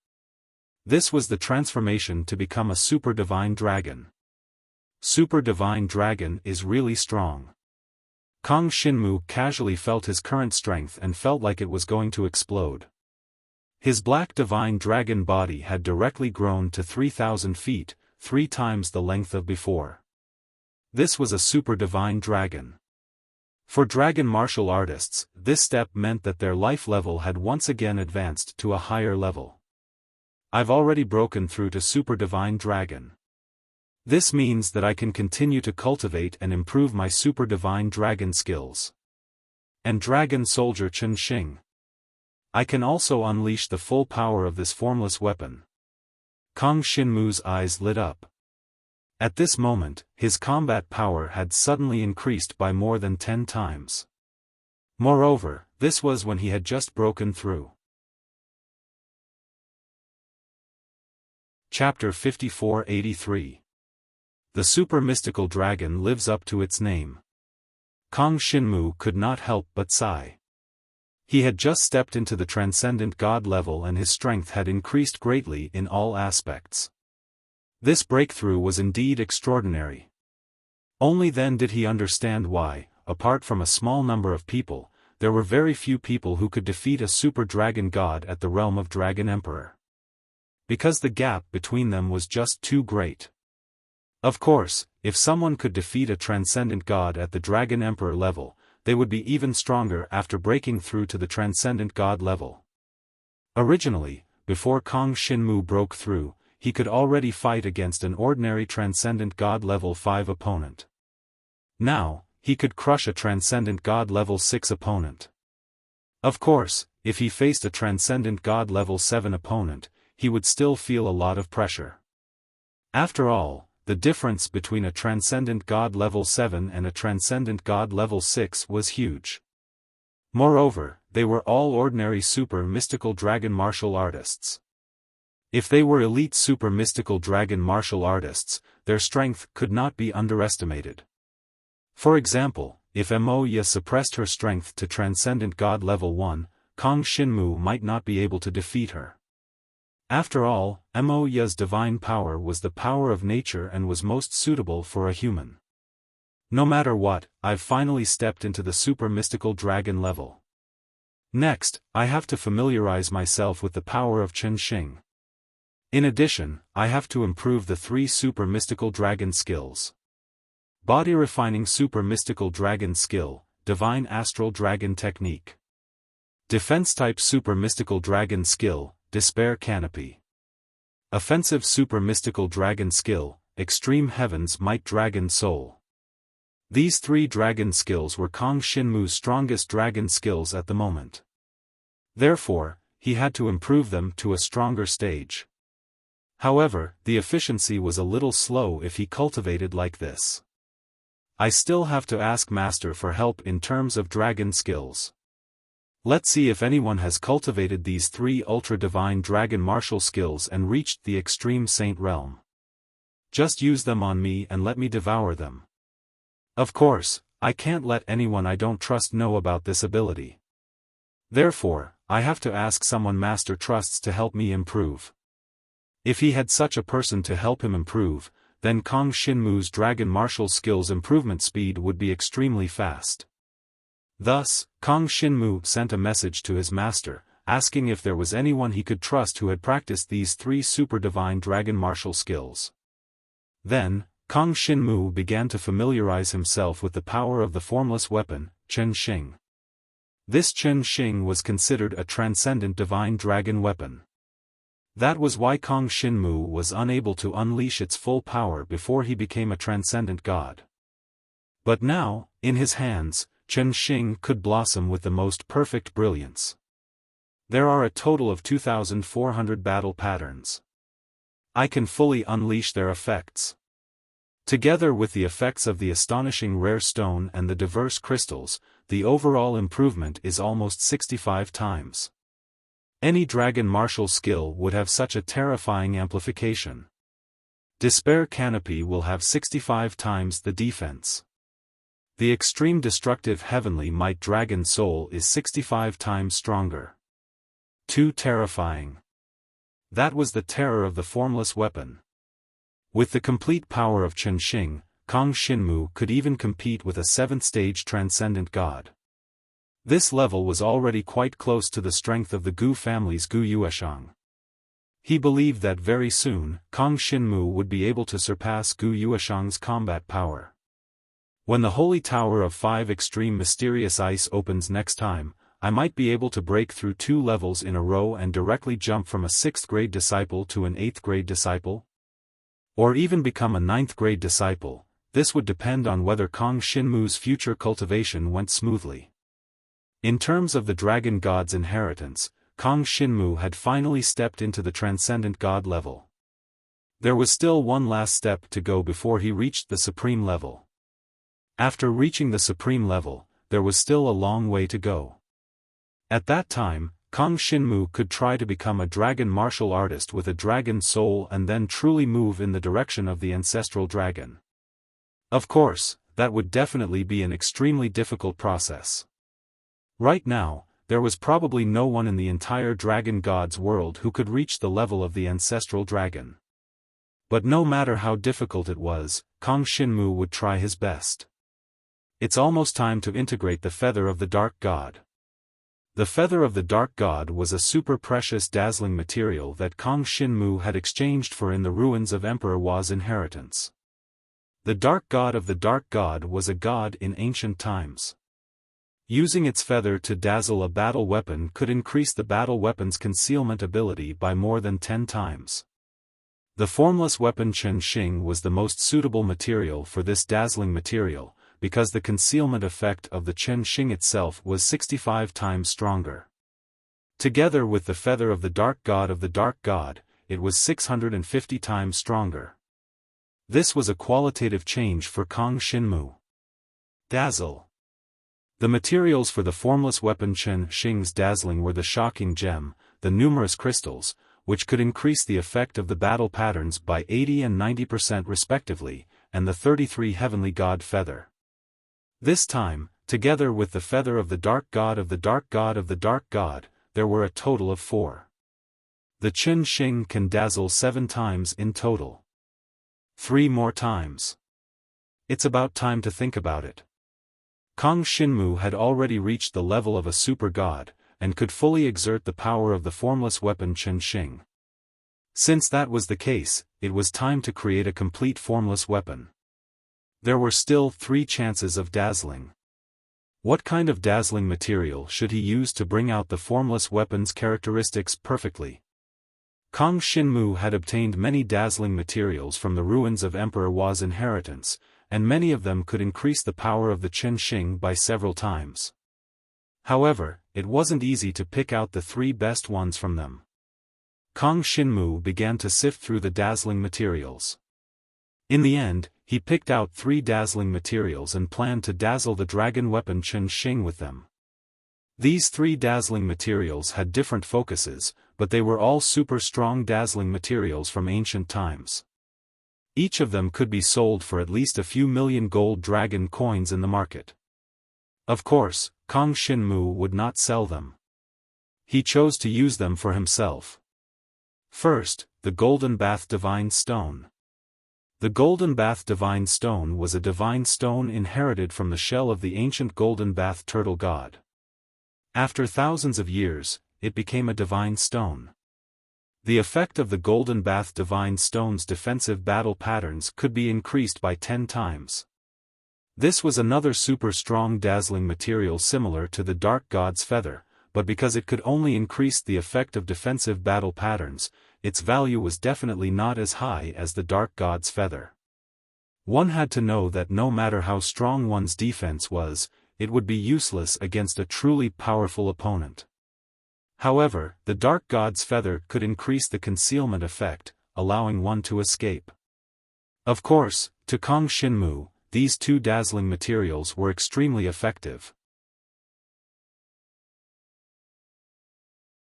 This was the transformation to become a Super Divine Dragon. Super Divine Dragon is really strong. Kang Shinmu casually felt his current strength and felt like it was going to explode. His black divine dragon body had directly grown to 3,000 feet, 3 times the length of before. This was a Super Divine Dragon. For dragon martial artists, this step meant that their life level had once again advanced to a higher level. I've already broken through to Super Divine Dragon. This means that I can continue to cultivate and improve my Super Divine Dragon skills. And Dragon Soldier Chen Xing. I can also unleash the full power of this formless weapon. Kang Shinmu's eyes lit up. At this moment, his combat power had suddenly increased by more than 10 times. Moreover, this was when he had just broken through. Chapter 5483. The Super Mystical Dragon lives up to its name. Kang Shinmu could not help but sigh. He had just stepped into the Transcendent God level and his strength had increased greatly in all aspects. This breakthrough was indeed extraordinary. Only then did he understand why, apart from a small number of people, there were very few people who could defeat a Super Dragon God at the realm of Dragon Emperor. Because the gap between them was just too great. Of course, if someone could defeat a Transcendent God at the Dragon Emperor level, they would be even stronger after breaking through to the Transcendent God level. Originally, before Kang Shinmu broke through, he could already fight against an ordinary Transcendent God level 5 opponent. Now, he could crush a Transcendent God level 6 opponent. Of course, if he faced a Transcendent God level 7 opponent, he would still feel a lot of pressure. After all, the difference between a Transcendent God level 7 and a Transcendent God level 6 was huge. Moreover, they were all ordinary Super Mystical Dragon martial artists. If they were elite Super Mystical Dragon martial artists, their strength could not be underestimated. For example, if Moya suppressed her strength to Transcendent God level 1, Kang Shinmu might not be able to defeat her. After all, Moya's divine power was the power of nature and was most suitable for a human. No matter what, I've finally stepped into the Super Mystical Dragon level. Next, I have to familiarize myself with the power of Chen Xing. In addition, I have to improve the 3 Super Mystical Dragon skills. Body Refining Super Mystical Dragon Skill, Divine Astral Dragon Technique. Defense Type Super Mystical Dragon Skill, Despair Canopy. Offensive Super Mystical Dragon Skill, Extreme Heavens Might Dragon Soul. These 3 dragon skills were Kang Shinmu's strongest dragon skills at the moment. Therefore, he had to improve them to a stronger stage. However, the efficiency was a little slow if he cultivated like this. I still have to ask Master for help in terms of dragon skills. Let's see if anyone has cultivated these 3 ultra-divine dragon martial skills and reached the extreme saint realm. Just use them on me and let me devour them. Of course, I can't let anyone I don't trust know about this ability. Therefore, I have to ask someone Master trusts to help me improve. If he had such a person to help him improve, then Kang Shinmu's dragon martial skills improvement speed would be extremely fast. Thus, Kang Shinmu sent a message to his master, asking if there was anyone he could trust who had practiced these 3 super divine dragon martial skills. Then, Kang Shinmu began to familiarize himself with the power of the formless weapon, Chen Xing. This Chen Xing was considered a transcendent divine dragon weapon. That was why Kang Shinmu was unable to unleash its full power before he became a transcendent god. But now, in his hands, Chen Xing could blossom with the most perfect brilliance. There are a total of 2,400 battle patterns. I can fully unleash their effects. Together with the effects of the astonishing rare stone and the diverse crystals, the overall improvement is almost 65 times. Any dragon martial skill would have such a terrifying amplification. Despair Canopy will have 65 times the defense. The extreme destructive heavenly might dragon soul is 65 times stronger. Too terrifying. That was the terror of the formless weapon. With the complete power of Chen Xing, Kang Shinmu could even compete with a 7th stage transcendent god. This level was already quite close to the strength of the Gu family's Gu Yueshang. He believed that very soon, Kang Shinmu would be able to surpass Gu Yueshang's combat power. When the Holy Tower of 5 Extreme Mysterious Ice opens next time, I might be able to break through 2 levels in a row and directly jump from a 6th grade disciple to an 8th grade disciple? Or even become a 9th grade disciple. This would depend on whether Kong Shinmu's future cultivation went smoothly. In terms of the Dragon God's inheritance, Kong Shinmu had finally stepped into the Transcendent God level. There was still one last step to go before he reached the Supreme level. After reaching the Supreme level, there was still a long way to go. At that time, Kong Shinmu could try to become a dragon martial artist with a dragon soul and then truly move in the direction of the ancestral dragon. Of course, that would definitely be an extremely difficult process. Right now, there was probably no one in the entire Dragon God's world who could reach the level of the ancestral dragon. But no matter how difficult it was, Kong Shinmu would try his best. It's almost time to integrate the Feather of the Dark God. The Feather of the Dark God was a super precious dazzling material that Kong Shinmu had exchanged for in the ruins of Emperor Wa's inheritance. The Dark God of the Dark God was a god in ancient times. Using its feather to dazzle a battle weapon could increase the battle weapon's concealment ability by more than 10 times. The formless weapon Chen Xing was the most suitable material for this dazzling material, because the concealment effect of the Chen Xing itself was 65 times stronger. Together with the Feather of the Dark God, it was 650 times stronger. This was a qualitative change for Kong Shinmu. Dazzle. The materials for the formless weapon Chen Xing's dazzling were the shocking gem, the numerous crystals, which could increase the effect of the battle patterns by 80 and 90% respectively, and the 33 heavenly god feather. This time, together with the Feather of the Dark God, there were a total of 4. The Chen Xing can dazzle 7 times in total. 3 more times. It's about time to think about it. Kong Shinmu had already reached the level of a super god, and could fully exert the power of the formless weapon Chen Xing. Since that was the case, it was time to create a complete formless weapon. There were still 3 chances of dazzling. What kind of dazzling material should he use to bring out the formless weapon's characteristics perfectly? Kong Shinmu had obtained many dazzling materials from the ruins of Emperor Wa's inheritance, and many of them could increase the power of the Chen Xing by several times. However, it wasn't easy to pick out the 3 best ones from them. Kong Shinmu began to sift through the dazzling materials. In the end, he picked out 3 dazzling materials and planned to dazzle the dragon weapon Chen Xing with them. These 3 dazzling materials had different focuses, but they were all super strong dazzling materials from ancient times. Each of them could be sold for at least a few million gold dragon coins in the market. Of course, Kong Shinmu would not sell them. He chose to use them for himself. First, the Golden Bath Divine Stone. The Golden Bath Divine Stone was a divine stone inherited from the shell of the ancient Golden Bath Turtle God. After thousands of years, it became a divine stone. The effect of the Golden Bath Divine Stone's defensive battle patterns could be increased by 10 times. This was another super strong dazzling material similar to the Dark God's Feather, but because it could only increase the effect of defensive battle patterns, its value was definitely not as high as the Dark God's Feather. One had to know that no matter how strong one's defense was, it would be useless against a truly powerful opponent. However, the Dark God's Feather could increase the concealment effect, allowing one to escape. Of course, to Kong Shinmu, these 2 dazzling materials were extremely effective.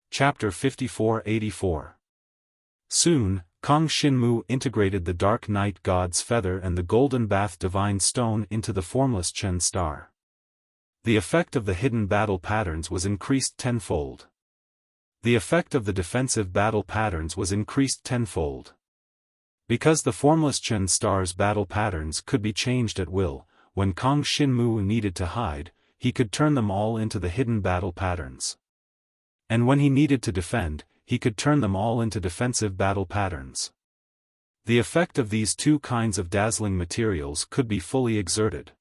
Chapter 5484. Soon, Kong Shinmu integrated the Dark Night God's Feather and the Golden Bath Divine Stone into the formless Chen Star. The effect of the hidden battle patterns was increased tenfold. The effect of the defensive battle patterns was increased tenfold. Because the formless Chen Star's battle patterns could be changed at will, when Kong Shinmu needed to hide, he could turn them all into the hidden battle patterns. And when he needed to defend, he could turn them all into defensive battle patterns. The effect of these 2 kinds of dazzling materials could be fully exerted.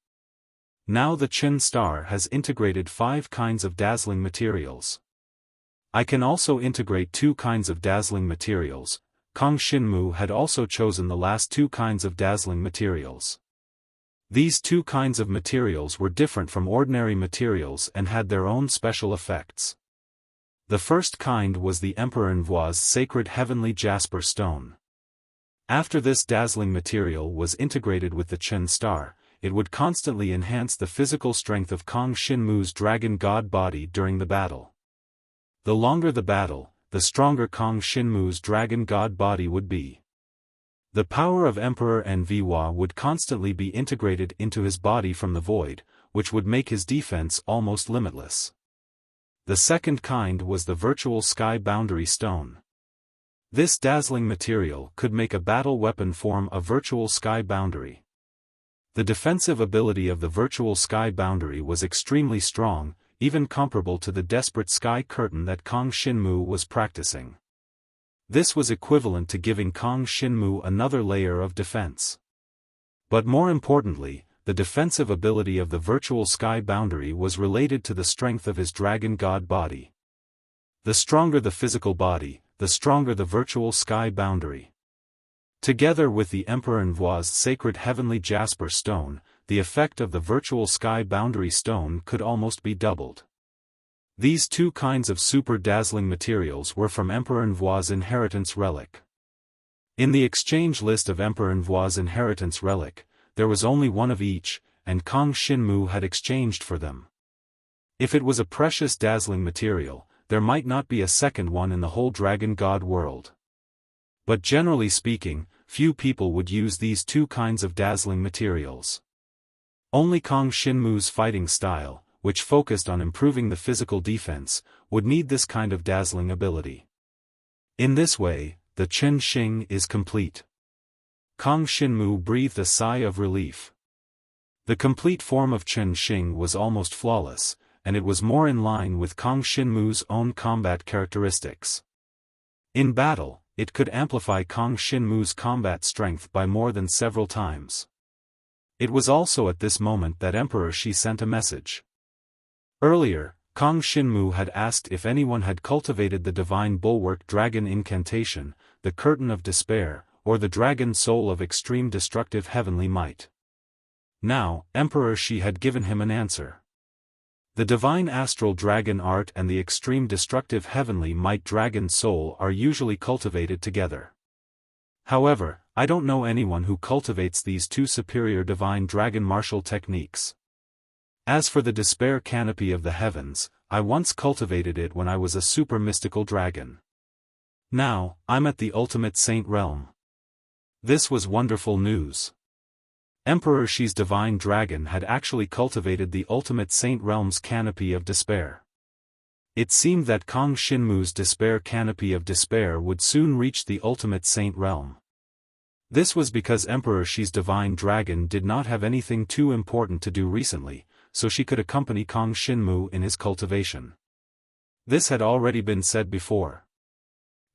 Now the Qin star has integrated 5 kinds of dazzling materials. I can also integrate 2 kinds of dazzling materials. Kong Shinmu had also chosen the last 2 kinds of dazzling materials. These 2 kinds of materials were different from ordinary materials and had their own special effects. The first kind was the Emperor Envoi's sacred heavenly jasper stone. After this dazzling material was integrated with the Qin star, it would constantly enhance the physical strength of Kong Shinmu's dragon god body during the battle. The longer the battle, the stronger Kong Shinmu's dragon god body would be. The power of Emperor Envoi would constantly be integrated into his body from the void, which would make his defense almost limitless. The second kind was the virtual sky boundary stone. This dazzling material could make a battle weapon form a virtual sky boundary. The defensive ability of the virtual sky boundary was extremely strong, even comparable to the desperate sky curtain that Kong Shinmu was practicing. This was equivalent to giving Kong Shinmu another layer of defense. But more importantly, the defensive ability of the virtual sky boundary was related to the strength of his dragon god body. The stronger the physical body, the stronger the virtual sky boundary. Together with the Emperor Envoi's sacred heavenly jasper stone, the effect of the virtual sky boundary stone could almost be doubled. These 2 kinds of super dazzling materials were from Emperor Envoi's inheritance relic. In the exchange list of Emperor Envoi's inheritance relic, there was only 1 of each, and Kong Shinmu had exchanged for them. If it was a precious dazzling material, there might not be a second one in the whole dragon god world. But generally speaking, few people would use these 2 kinds of dazzling materials. Only Kong Shinmu's fighting style, which focused on improving the physical defense, would need this kind of dazzling ability. In this way, the Qin Xing is complete. Kong Shinmu breathed a sigh of relief. The complete form of Qin Xing was almost flawless, and it was more in line with Kong Shinmu's own combat characteristics. In battle, it could amplify Kong Shinmu's combat strength by more than several times. It was also at this moment that Emperor Shi sent a message. Earlier, Kong Shinmu had asked if anyone had cultivated the divine bulwark dragon incantation, the curtain of despair, or the dragon soul of extreme destructive heavenly might. Now, Emperor Shi had given him an answer. The divine astral dragon art and the extreme destructive heavenly might dragon soul are usually cultivated together. However, I don't know anyone who cultivates these 2 superior divine dragon martial techniques. As for the despair canopy of the heavens, I once cultivated it when I was a super mystical dragon. Now, I'm at the ultimate saint realm. This was wonderful news. Emperor Shi's divine dragon had actually cultivated the ultimate saint realm's canopy of despair. It seemed that Kong Shinmu's despair canopy of despair would soon reach the ultimate saint realm. This was because Emperor Shi's divine dragon did not have anything too important to do recently, so she could accompany Kong Shinmu in his cultivation. This had already been said before.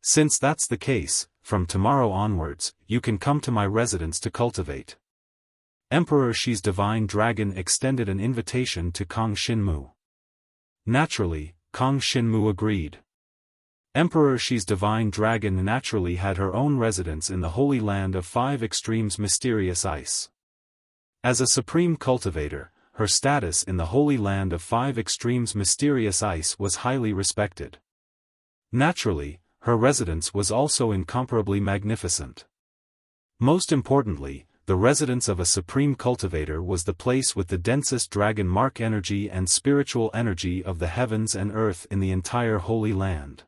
Since that's the case, from tomorrow onwards, you can come to my residence to cultivate. Emperor Shi's divine dragon extended an invitation to Kong Shinmu. Naturally, Kong Shinmu agreed. Emperor Shi's divine dragon naturally had her own residence in the holy land of 5 extremes mysterious ice. As a supreme cultivator, her status in the holy land of 5 extremes mysterious ice was highly respected. Naturally, her residence was also incomparably magnificent. Most importantly, the residence of a supreme cultivator was the place with the densest dragon mark energy and spiritual energy of the heavens and earth in the entire holy land.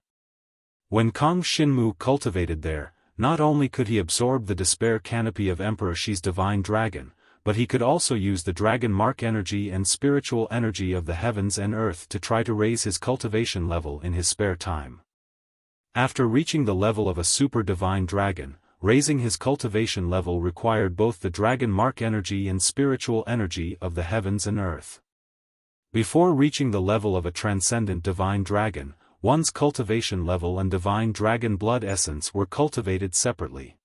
When Kong Shinmu cultivated there, not only could he absorb the despair canopy of Emperor Shi's divine dragon, but he could also use the dragon mark energy and spiritual energy of the heavens and earth to try to raise his cultivation level in his spare time. After reaching the level of a super divine dragon, raising his cultivation level required both the dragon mark energy and spiritual energy of the heavens and earth. Before reaching the level of a transcendent divine dragon, one's cultivation level and divine dragon blood essence were cultivated separately.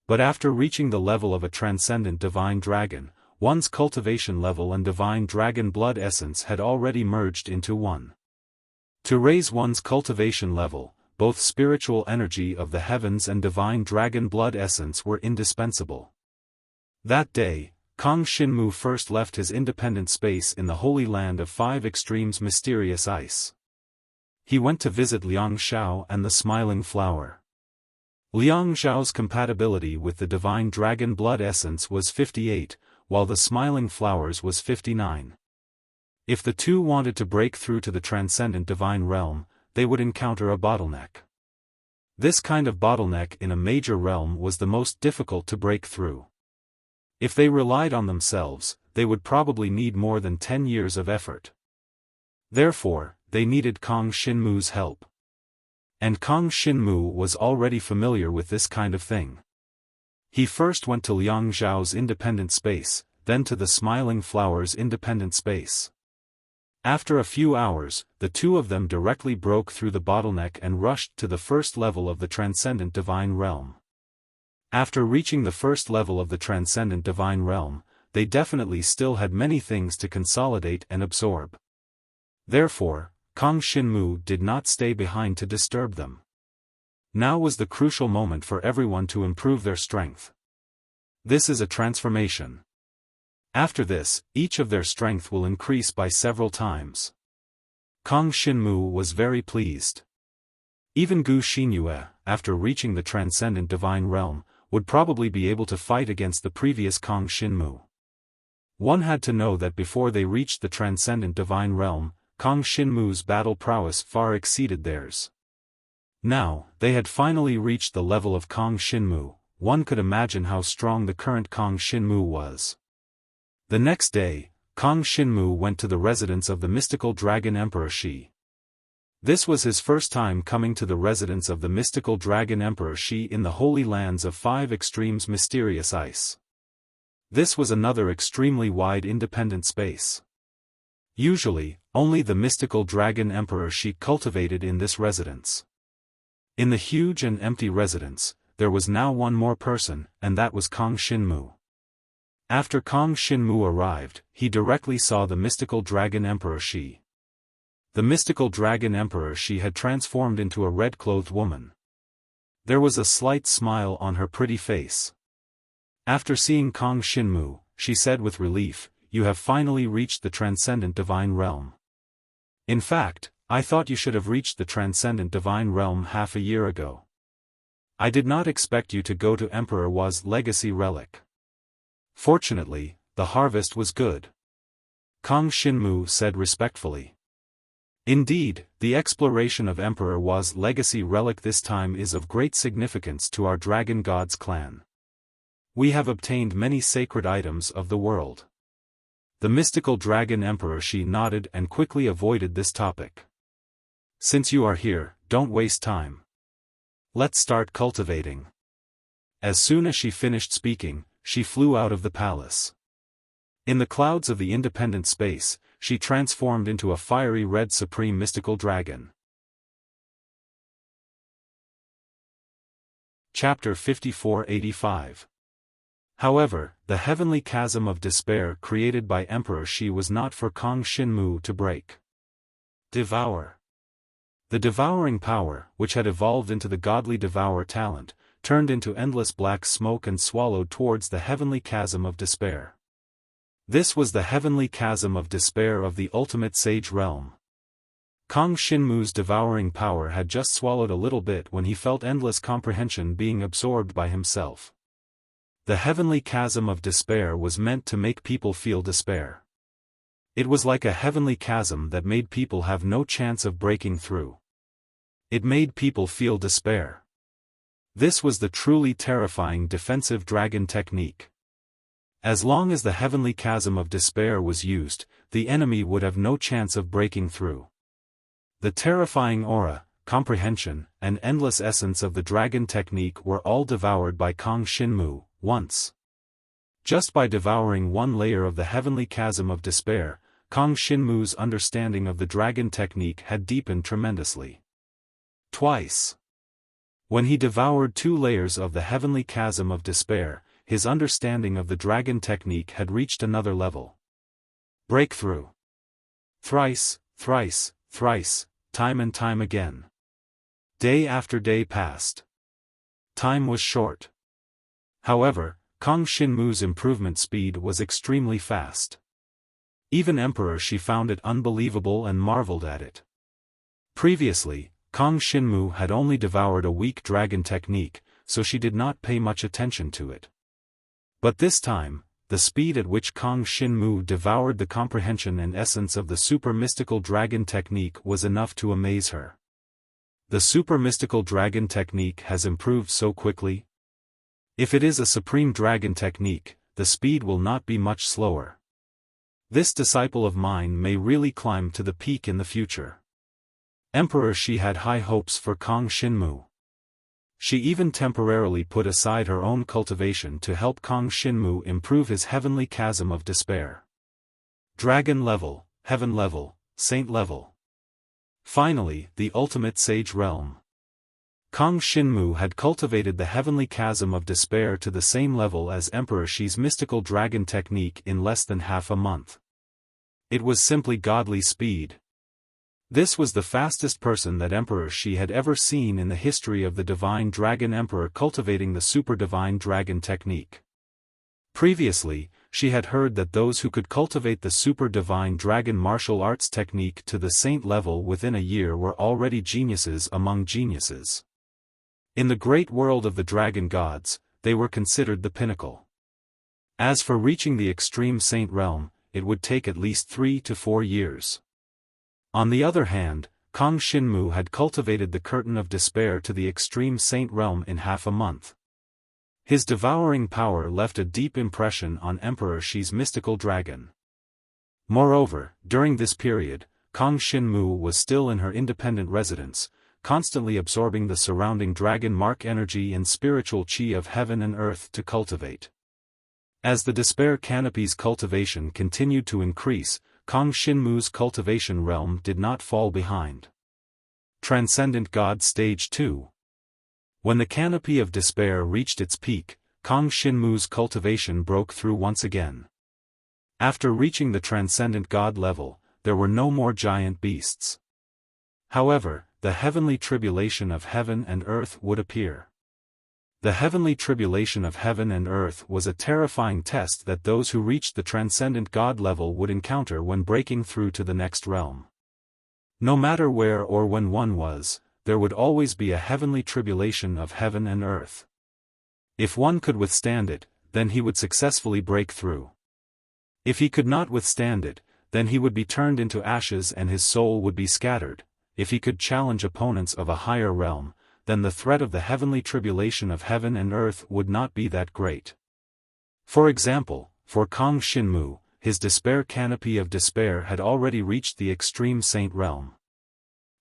But after reaching the level of a transcendent divine dragon, one's cultivation level and divine dragon blood essence had already merged into one. To raise one's cultivation level, both spiritual energy of the heavens and divine dragon blood essence were indispensable. That day, Kang Xinmu first left his independent space in the Holy Land of Five Extremes mysterious ice. He went to visit Liang Xiao and the Smiling Flower. Liang Xiao's compatibility with the divine dragon blood essence was 58, while the Smiling Flower's was 59. If the two wanted to break through to the transcendent divine realm, they would encounter a bottleneck. This kind of bottleneck in a major realm was the most difficult to break through. If they relied on themselves, they would probably need more than 10 years of effort. Therefore, they needed Kang Xinmu's help. And Kang Xinmu was already familiar with this kind of thing. He first went to Liang Xiao's independent space, then to the Smiling Flower's independent space. After a few hours, the two of them directly broke through the bottleneck and rushed to the first level of the transcendent divine realm. After reaching the first level of the transcendent divine realm, they definitely still had many things to consolidate and absorb. Therefore, Kang Xinmu did not stay behind to disturb them. Now was the crucial moment for everyone to improve their strength. This is a transformation. After this, each of their strength will increase by several times. Kang Xinmu was very pleased. Even Gu Xinyue, after reaching the transcendent divine realm, would probably be able to fight against the previous Kang Xinmu. One had to know that before they reached the transcendent divine realm, Kang Xinmu's battle prowess far exceeded theirs. Now, they had finally reached the level of Kang Xinmu. One could imagine how strong the current Kang Xinmu was. The next day, Kang Xinmu went to the residence of the mystical dragon Emperor Shi. This was his first time coming to the residence of the mystical dragon Emperor Shi in the Holy Lands of Five Extremes mysterious ice. This was another extremely wide independent space. Usually, only the mystical dragon Emperor Shi cultivated in this residence. In the huge and empty residence, there was now one more person, and that was Kang Xinmu. After Kang Xinmu arrived, he directly saw the mystical dragon Emperor Shi. The mystical dragon Emperor Shi had transformed into a red-clothed woman. There was a slight smile on her pretty face. After seeing Kang Xinmu, she said with relief, "You have finally reached the transcendent divine realm. In fact, I thought you should have reached the transcendent divine realm half a year ago. I did not expect you to go to Emperor Wa's legacy relic. Fortunately, the harvest was good." Kang Xinmu said respectfully. Indeed, the exploration of Emperor Wa's legacy relic this time is of great significance to our Dragon Gods clan. We have obtained many sacred items of the world. The mystical dragon Emperor Shi nodded and quickly avoided this topic. Since you are here, don't waste time. Let's start cultivating. As soon as she finished speaking, she flew out of the palace. In the clouds of the independent space, she transformed into a fiery red supreme mystical dragon. Chapter 5485. However, the heavenly chasm of despair created by Emperor Shi was not for Kang Xinmu to break. Devour. The devouring power, which had evolved into the godly devour talent, turned into endless black smoke and swallowed towards the heavenly chasm of despair. This was the heavenly chasm of despair of the ultimate sage realm. Kang Xinmu's devouring power had just swallowed a little bit when he felt endless comprehension being absorbed by himself. The heavenly chasm of despair was meant to make people feel despair. It was like a heavenly chasm that made people have no chance of breaking through. It made people feel despair. This was the truly terrifying defensive dragon technique. As long as the heavenly chasm of despair was used, the enemy would have no chance of breaking through. The terrifying aura, comprehension, and endless essence of the dragon technique were all devoured by Kang Xinmu, once. Just by devouring one layer of the heavenly chasm of despair, Kang Xinmu's understanding of the dragon technique had deepened tremendously. Twice. When he devoured 2 layers of the heavenly chasm of despair, his understanding of the dragon technique had reached another level. Breakthrough. Thrice, thrice, thrice, time and time again. Day after day passed. Time was short. However, Kang Xinmu's improvement speed was extremely fast. Even Emperor Shi found it unbelievable and marveled at it. Previously, Kang Xinmu had only devoured a weak dragon technique, so she did not pay much attention to it. But this time, the speed at which Kang Xinmu devoured the comprehension and essence of the super mystical dragon technique was enough to amaze her. The super mystical dragon technique has improved so quickly. If it is a supreme dragon technique, the speed will not be much slower. This disciple of mine may really climb to the peak in the future. Emperor Shi had high hopes for Kang Xinmu. She even temporarily put aside her own cultivation to help Kang Xinmu improve his heavenly chasm of despair. Dragon level, heaven level, saint level. Finally, the ultimate sage realm. Kang Xinmu had cultivated the heavenly chasm of despair to the same level as Emperor Shi's mystical dragon technique in less than half a month. It was simply godly speed. This was the fastest person that Emperor Shi had ever seen in the history of the Divine Dragon Emperor cultivating the Super Divine Dragon technique. Previously, she had heard that those who could cultivate the Super Divine Dragon martial arts technique to the saint level within a year were already geniuses among geniuses. In the great world of the dragon gods, they were considered the pinnacle. As for reaching the extreme saint realm, it would take at least 3 to 4 years. On the other hand, Kang Xinmu had cultivated the curtain of despair to the extreme saint realm in half a month. His devouring power left a deep impression on Emperor Shi's mystical dragon. Moreover, during this period, Kang Xinmu was still in her independent residence, constantly absorbing the surrounding dragon mark energy and spiritual qi of heaven and earth to cultivate. As the despair canopy's cultivation continued to increase, Kang Xinmu's cultivation realm did not fall behind. Transcendent God Stage 2. When the canopy of despair reached its peak, Kang Xinmu's cultivation broke through once again. After reaching the Transcendent God level, there were no more giant beasts. However, the heavenly tribulation of heaven and earth would appear. The heavenly tribulation of heaven and earth was a terrifying test that those who reached the Transcendent God level would encounter when breaking through to the next realm. No matter where or when one was, there would always be a heavenly tribulation of heaven and earth. If one could withstand it, then he would successfully break through. If he could not withstand it, then he would be turned into ashes and his soul would be scattered. If he could challenge opponents of a higher realm, then the threat of the heavenly tribulation of heaven and earth would not be that great. For example, for Kang Xinmu, his despair canopy of despair had already reached the extreme saint realm.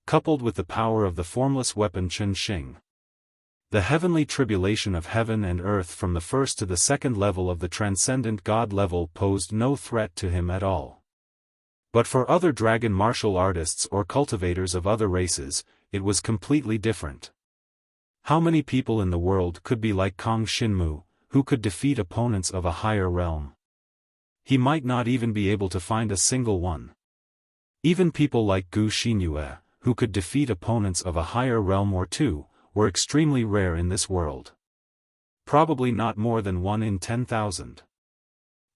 Coupled with the power of the formless weapon Chen Xing, the heavenly tribulation of heaven and earth from the first to the second level of the Transcendent God level posed no threat to him at all. But for other dragon martial artists or cultivators of other races, it was completely different. How many people in the world could be like Kang Xinmu, who could defeat opponents of a higher realm? He might not even be able to find a single one. Even people like Gu Xinyue, who could defeat opponents of a higher realm or two, were extremely rare in this world. Probably not more than 1 in 10,000.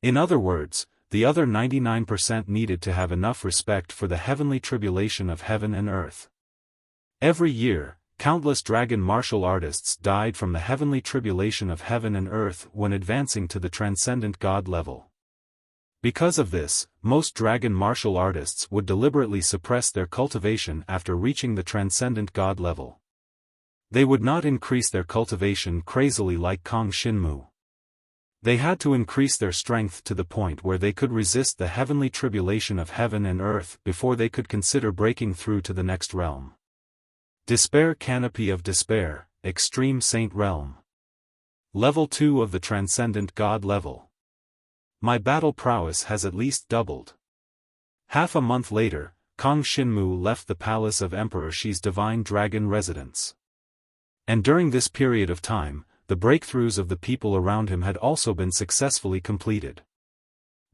In other words, the other 99% needed to have enough respect for the heavenly tribulation of heaven and earth. Every year, countless dragon martial artists died from the heavenly tribulation of heaven and earth when advancing to the Transcendent God level. Because of this, most dragon martial artists would deliberately suppress their cultivation after reaching the Transcendent God level. They would not increase their cultivation crazily like Kang Xinmu. They had to increase their strength to the point where they could resist the heavenly tribulation of heaven and earth before they could consider breaking through to the next realm. Despair Canopy of Despair, Extreme Saint Realm. Level 2 of the Transcendent God level. My battle prowess has at least doubled. Half a month later, Kang Xinmu left the palace of Emperor Shi's divine dragon residence. And during this period of time, the breakthroughs of the people around him had also been successfully completed.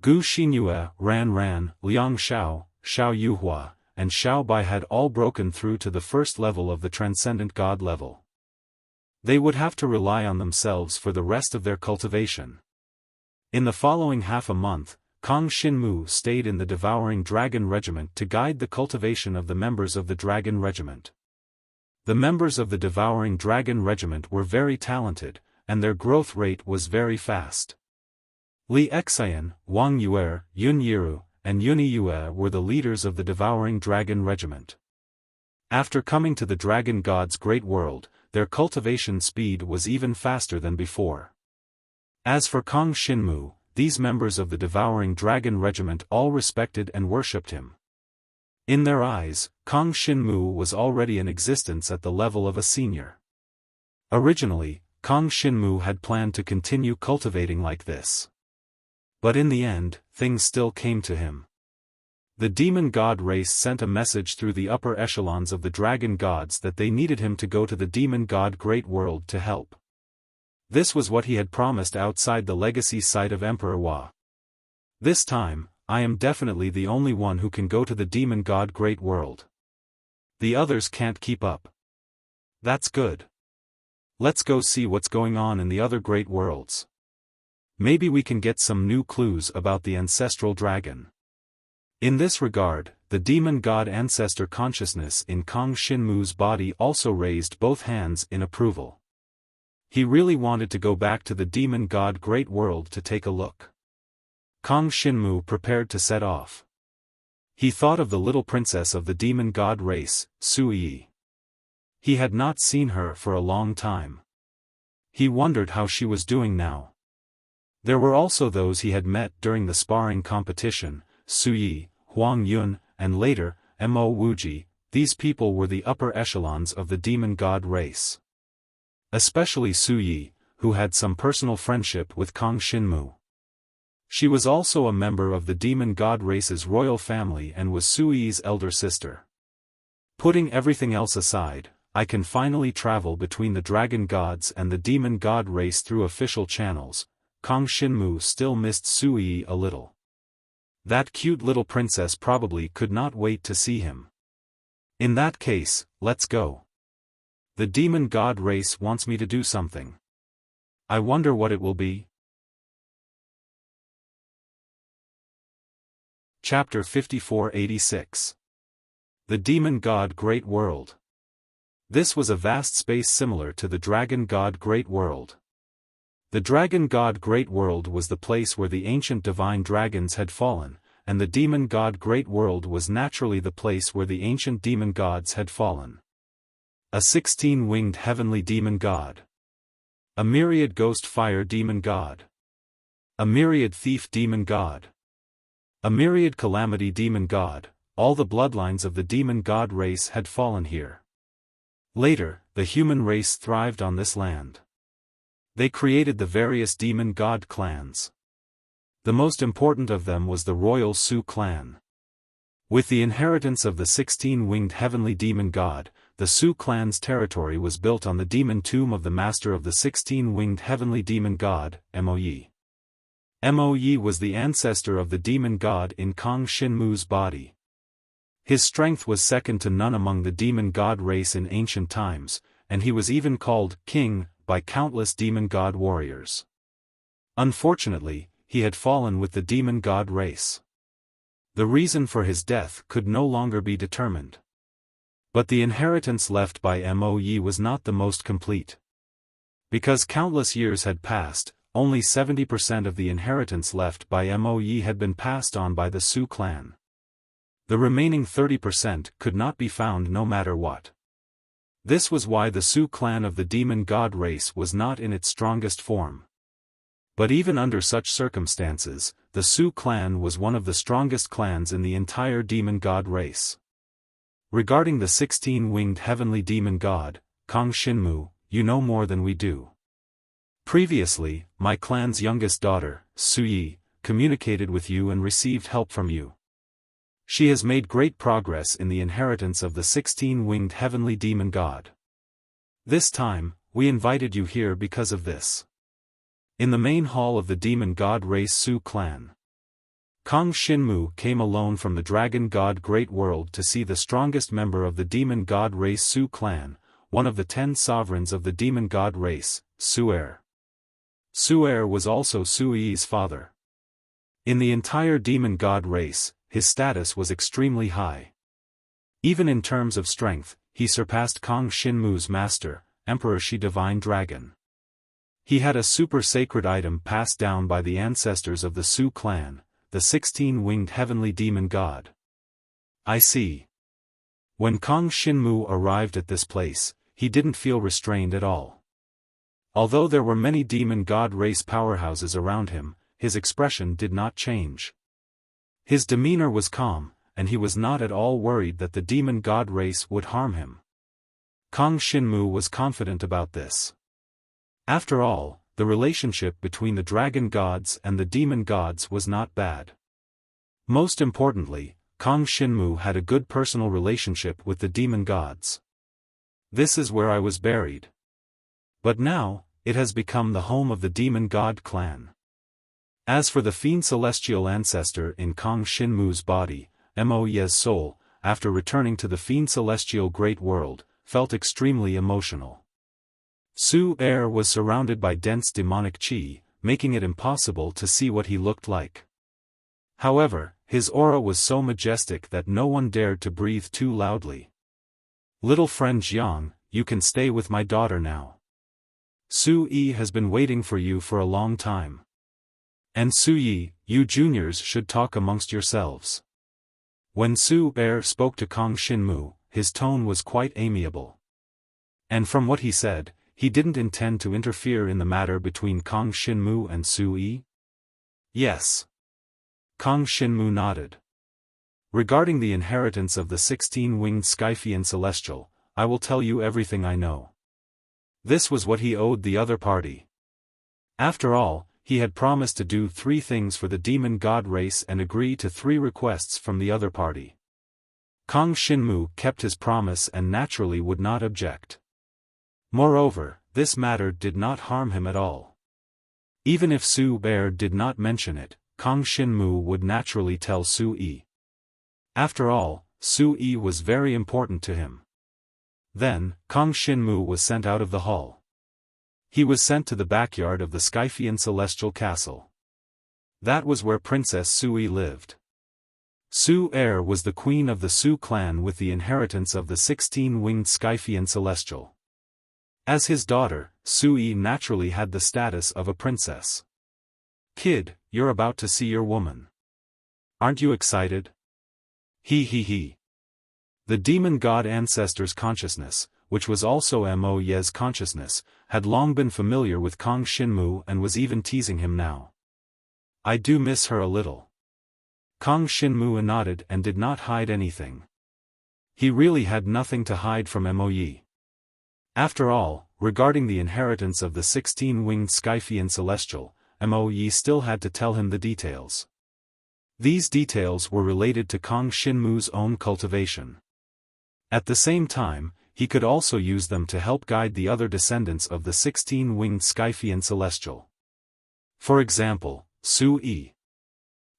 Gu Xinyue, Ran Ran, Liang Xiao, Xiao Yuhua, and Xiao Bai had all broken through to the first level of the transcendent god level. They would have to rely on themselves for the rest of their cultivation. In the following half a month, Kang Xinmu stayed in the Devouring Dragon Regiment to guide the cultivation of the members of the Dragon Regiment. The members of the Devouring Dragon Regiment were very talented, and their growth rate was very fast. Li Xian, Wang Yue, Yun Yiru, and Yuni Yue were the leaders of the Devouring Dragon Regiment. After coming to the Dragon God's great world, their cultivation speed was even faster than before. As for Kang Xinmu, these members of the Devouring Dragon Regiment all respected and worshipped him. In their eyes, Kang Xinmu was already in existence at the level of a senior. Originally, Kang Xinmu had planned to continue cultivating like this. But in the end, things still came to him. The demon god race sent a message through the upper echelons of the dragon gods that they needed him to go to the demon god great world to help. This was what he had promised outside the legacy site of Emperor Hua. This time, I am definitely the only one who can go to the demon god great world. The others can't keep up. That's good. Let's go see what's going on in the other great worlds. Maybe we can get some new clues about the ancestral dragon. In this regard, the demon god ancestor consciousness in Kang Xinmu's body also raised both hands in approval. He really wanted to go back to the demon god great world to take a look. Kang Xinmu prepared to set off. He thought of the little princess of the demon god race, Sui. He had not seen her for a long time. He wondered how she was doing now. There were also those he had met during the sparring competition, Sui, Huang Yun, and later, Mo Wuji. These people were the upper echelons of the demon god race. Especially Sui, who had some personal friendship with Kang Xinmu. She was also a member of the demon god race's royal family and was Sui's elder sister. Putting everything else aside, I can finally travel between the dragon gods and the demon god race through official channels. Kang Xinmu still missed Sui a little. That cute little princess probably could not wait to see him. In that case, let's go. The demon god race wants me to do something. I wonder what it will be. Chapter 5486. The Demon God Great World. This was a vast space similar to the Dragon God Great World. The Dragon God Great World was the place where the ancient divine dragons had fallen, and the Demon God Great World was naturally the place where the ancient demon gods had fallen. A 16-winged heavenly demon god. A myriad ghost fire demon god. A myriad thief demon god. A myriad calamity demon god. All the bloodlines of the demon god race had fallen here. Later, the human race thrived on this land. They created the various demon god clans. The most important of them was the royal Su clan. With the inheritance of the 16-winged heavenly demon god, the Su clan's territory was built on the demon tomb of the master of the 16-winged heavenly demon god, Moyi. Moyi was the ancestor of the demon god in Kang Xinmu's body. His strength was second to none among the demon god race in ancient times, and he was even called king by countless demon god warriors. Unfortunately, he had fallen with the demon god race. The reason for his death could no longer be determined. But the inheritance left by Moyi was not the most complete. Because countless years had passed, only 70% of the inheritance left by Moyi had been passed on by the Su clan. The remaining 30% could not be found no matter what. This was why the Su clan of the demon god race was not in its strongest form. But even under such circumstances, the Su clan was one of the strongest clans in the entire demon god race. Regarding the 16-winged heavenly demon god, Kang Xinmu, you know more than we do. Previously, my clan's youngest daughter, Suyi, communicated with you and received help from you. She has made great progress in the inheritance of the 16-winged heavenly demon god. This time, we invited you here because of this. In the main hall of the demon god race Su clan, Kong Shinmu came alone from the dragon god Great World to see the strongest member of the demon god race Su clan, one of the 10 sovereigns of the demon god race, Su-er. Su-er was also Su-yi's father. In the entire demon god race, his status was extremely high. Even in terms of strength, he surpassed Kong Shinmu's master, Emperor Shi Divine Dragon. He had a super sacred item passed down by the ancestors of the Su clan, the 16-winged heavenly demon god. I see. When Kong Shinmu arrived at this place, he didn't feel restrained at all. Although there were many demon god race powerhouses around him, his expression did not change. His demeanor was calm, and he was not at all worried that the demon god race would harm him. Kong Shinmu was confident about this. After all, the relationship between the dragon gods and the demon gods was not bad. Most importantly, Kong Shinmu had a good personal relationship with the demon gods. This is where I was buried. But now, it has become the home of the demon god clan. As for the fiend celestial ancestor in Kong Shinmu's body, Moye's soul, after returning to the fiend celestial great world, felt extremely emotional. Su-er was surrounded by dense demonic qi, making it impossible to see what he looked like. However, his aura was so majestic that no one dared to breathe too loudly. Little friend Jiang, you can stay with my daughter now. Su-yi has been waiting for you for a long time. And Su-yi, you juniors should talk amongst yourselves. When Su-er spoke to Kong Shinmu, his tone was quite amiable. And from what he said, he didn't intend to interfere in the matter between Kong Shinmu and Su-yi? Yes. Kong Shinmu nodded. Regarding the inheritance of the 16-winged Skyfian Celestial, I will tell you everything I know. This was what he owed the other party. After all, he had promised to do 3 things for the demon god race and agree to 3 requests from the other party. Kong Shinmu kept his promise and naturally would not object. Moreover, this matter did not harm him at all. Even if Su-er did not mention it, Kong Shinmu would naturally tell Su-yi. After all, Su-yi was very important to him. Then, Kong Shinmu was sent out of the hall. He was sent to the backyard of the Skyfian Celestial Castle. That was where Princess Su-yi lived. Su-er was the queen of the Su clan with the inheritance of the 16-winged Skyfian Celestial. As his daughter, Su-yi naturally had the status of a princess. Kid, you're about to see your woman. Aren't you excited? He. The demon god ancestor's consciousness, which was also Moye's consciousness, had long been familiar with Kong Shinmu and was even teasing him now. I do miss her a little. Kong Shinmu nodded and did not hide anything. He really had nothing to hide from Moye. After all, regarding the inheritance of the 16-winged Skyfian Celestial, Moye still had to tell him the details. These details were related to Kong Shinmu's own cultivation. At the same time, he could also use them to help guide the other descendants of the 16-winged Skyfian Celestial. For example, Su-yi,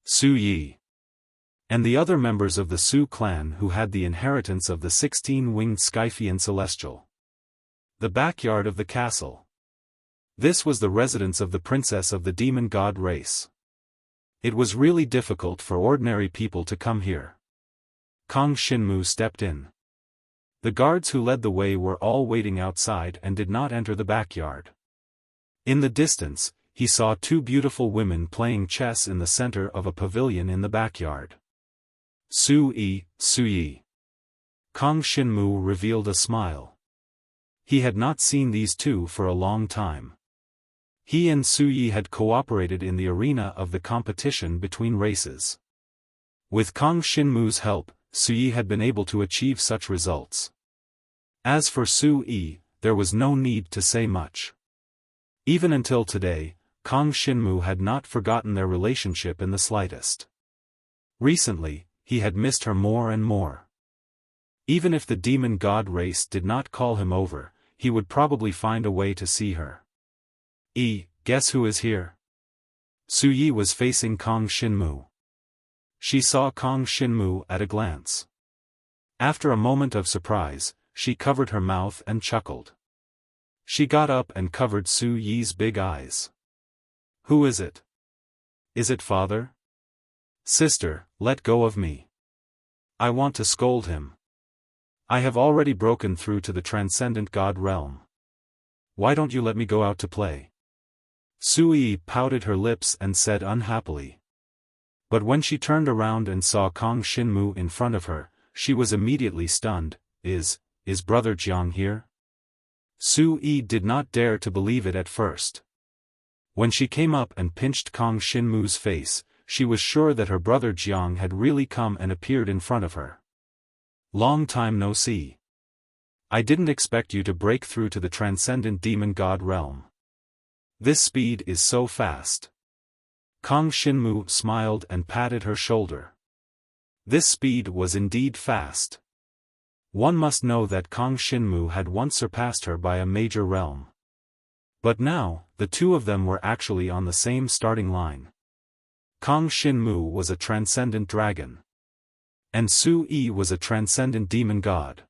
Su-yi, and the other members of the Su clan who had the inheritance of the 16-winged Skyfian Celestial. The backyard of the castle. This was the residence of the princess of the demon god race. It was really difficult for ordinary people to come here. Kong Shinmu stepped in. The guards who led the way were all waiting outside and did not enter the backyard. In the distance, he saw 2 beautiful women playing chess in the center of a pavilion in the backyard. Su-yi, Su-yi. Kong Shinmu revealed a smile. He had not seen these 2 for a long time. He and Su-yi had cooperated in the arena of the competition between races. With Kong Shinmu's help, Su-yi had been able to achieve such results. As for Su-yi, there was no need to say much. Even until today, Kong Shinmu had not forgotten their relationship in the slightest. Recently, he had missed her more and more. Even if the demon god race did not call him over, he would probably find a way to see her. Guess who is here? Su Yi was facing Kong Shinmu. She saw Kong Shinmu at a glance. After a moment of surprise, she covered her mouth and chuckled. She got up and covered Su Yi's big eyes. Who is it? Is it father? Sister, let go of me. I want to scold him. I have already broken through to the transcendent God realm. Why don't you let me go out to play? Su Yi pouted her lips and said unhappily. But when she turned around and saw Kong Shinmu in front of her, she was immediately stunned. Is Brother Jiang here? Su Yi did not dare to believe it at first. When she came up and pinched Kong Shinmu's face, she was sure that her brother Jiang had really come and appeared in front of her. Long time no see. I didn't expect you to break through to the transcendent demon god realm. This speed is so fast. Kong Shinmu smiled and patted her shoulder. This speed was indeed fast. One must know that Kong Shinmu had once surpassed her by a major realm. But now, the two of them were actually on the same starting line. Kong Shinmu was a transcendent dragon. And Su Yi was a transcendent demon god.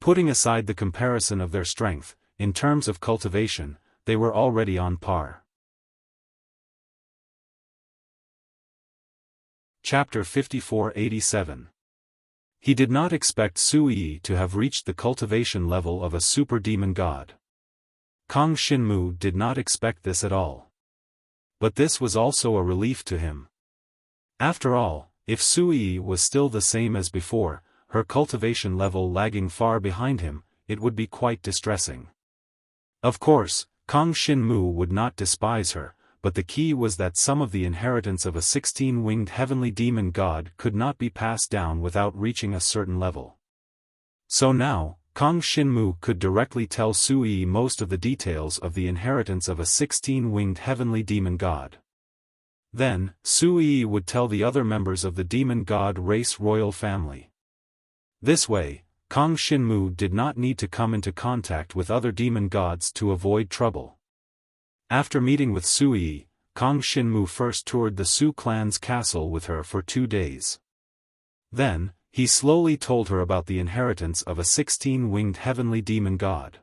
Putting aside the comparison of their strength, in terms of cultivation, they were already on par. Chapter 5487. He did not expect Su Yi to have reached the cultivation level of a super demon god. Kong Shinmu did not expect this at all. But this was also a relief to him. After all, if Su Yi was still the same as before, her cultivation level lagging far behind him, it would be quite distressing. Of course, Kong Shinmu would not despise her, but the key was that some of the inheritance of a 16-winged heavenly demon god could not be passed down without reaching a certain level. So now, Kong Shinmu could directly tell Su Yi most of the details of the inheritance of a 16-winged heavenly demon god. Then, Su Yi would tell the other members of the demon god race royal family. This way, Kong Shinmu did not need to come into contact with other demon gods to avoid trouble. After meeting with Su Yi, Kong Shinmu first toured the Su clan's castle with her for 2 days. Then, he slowly told her about the inheritance of a 16-winged heavenly demon god.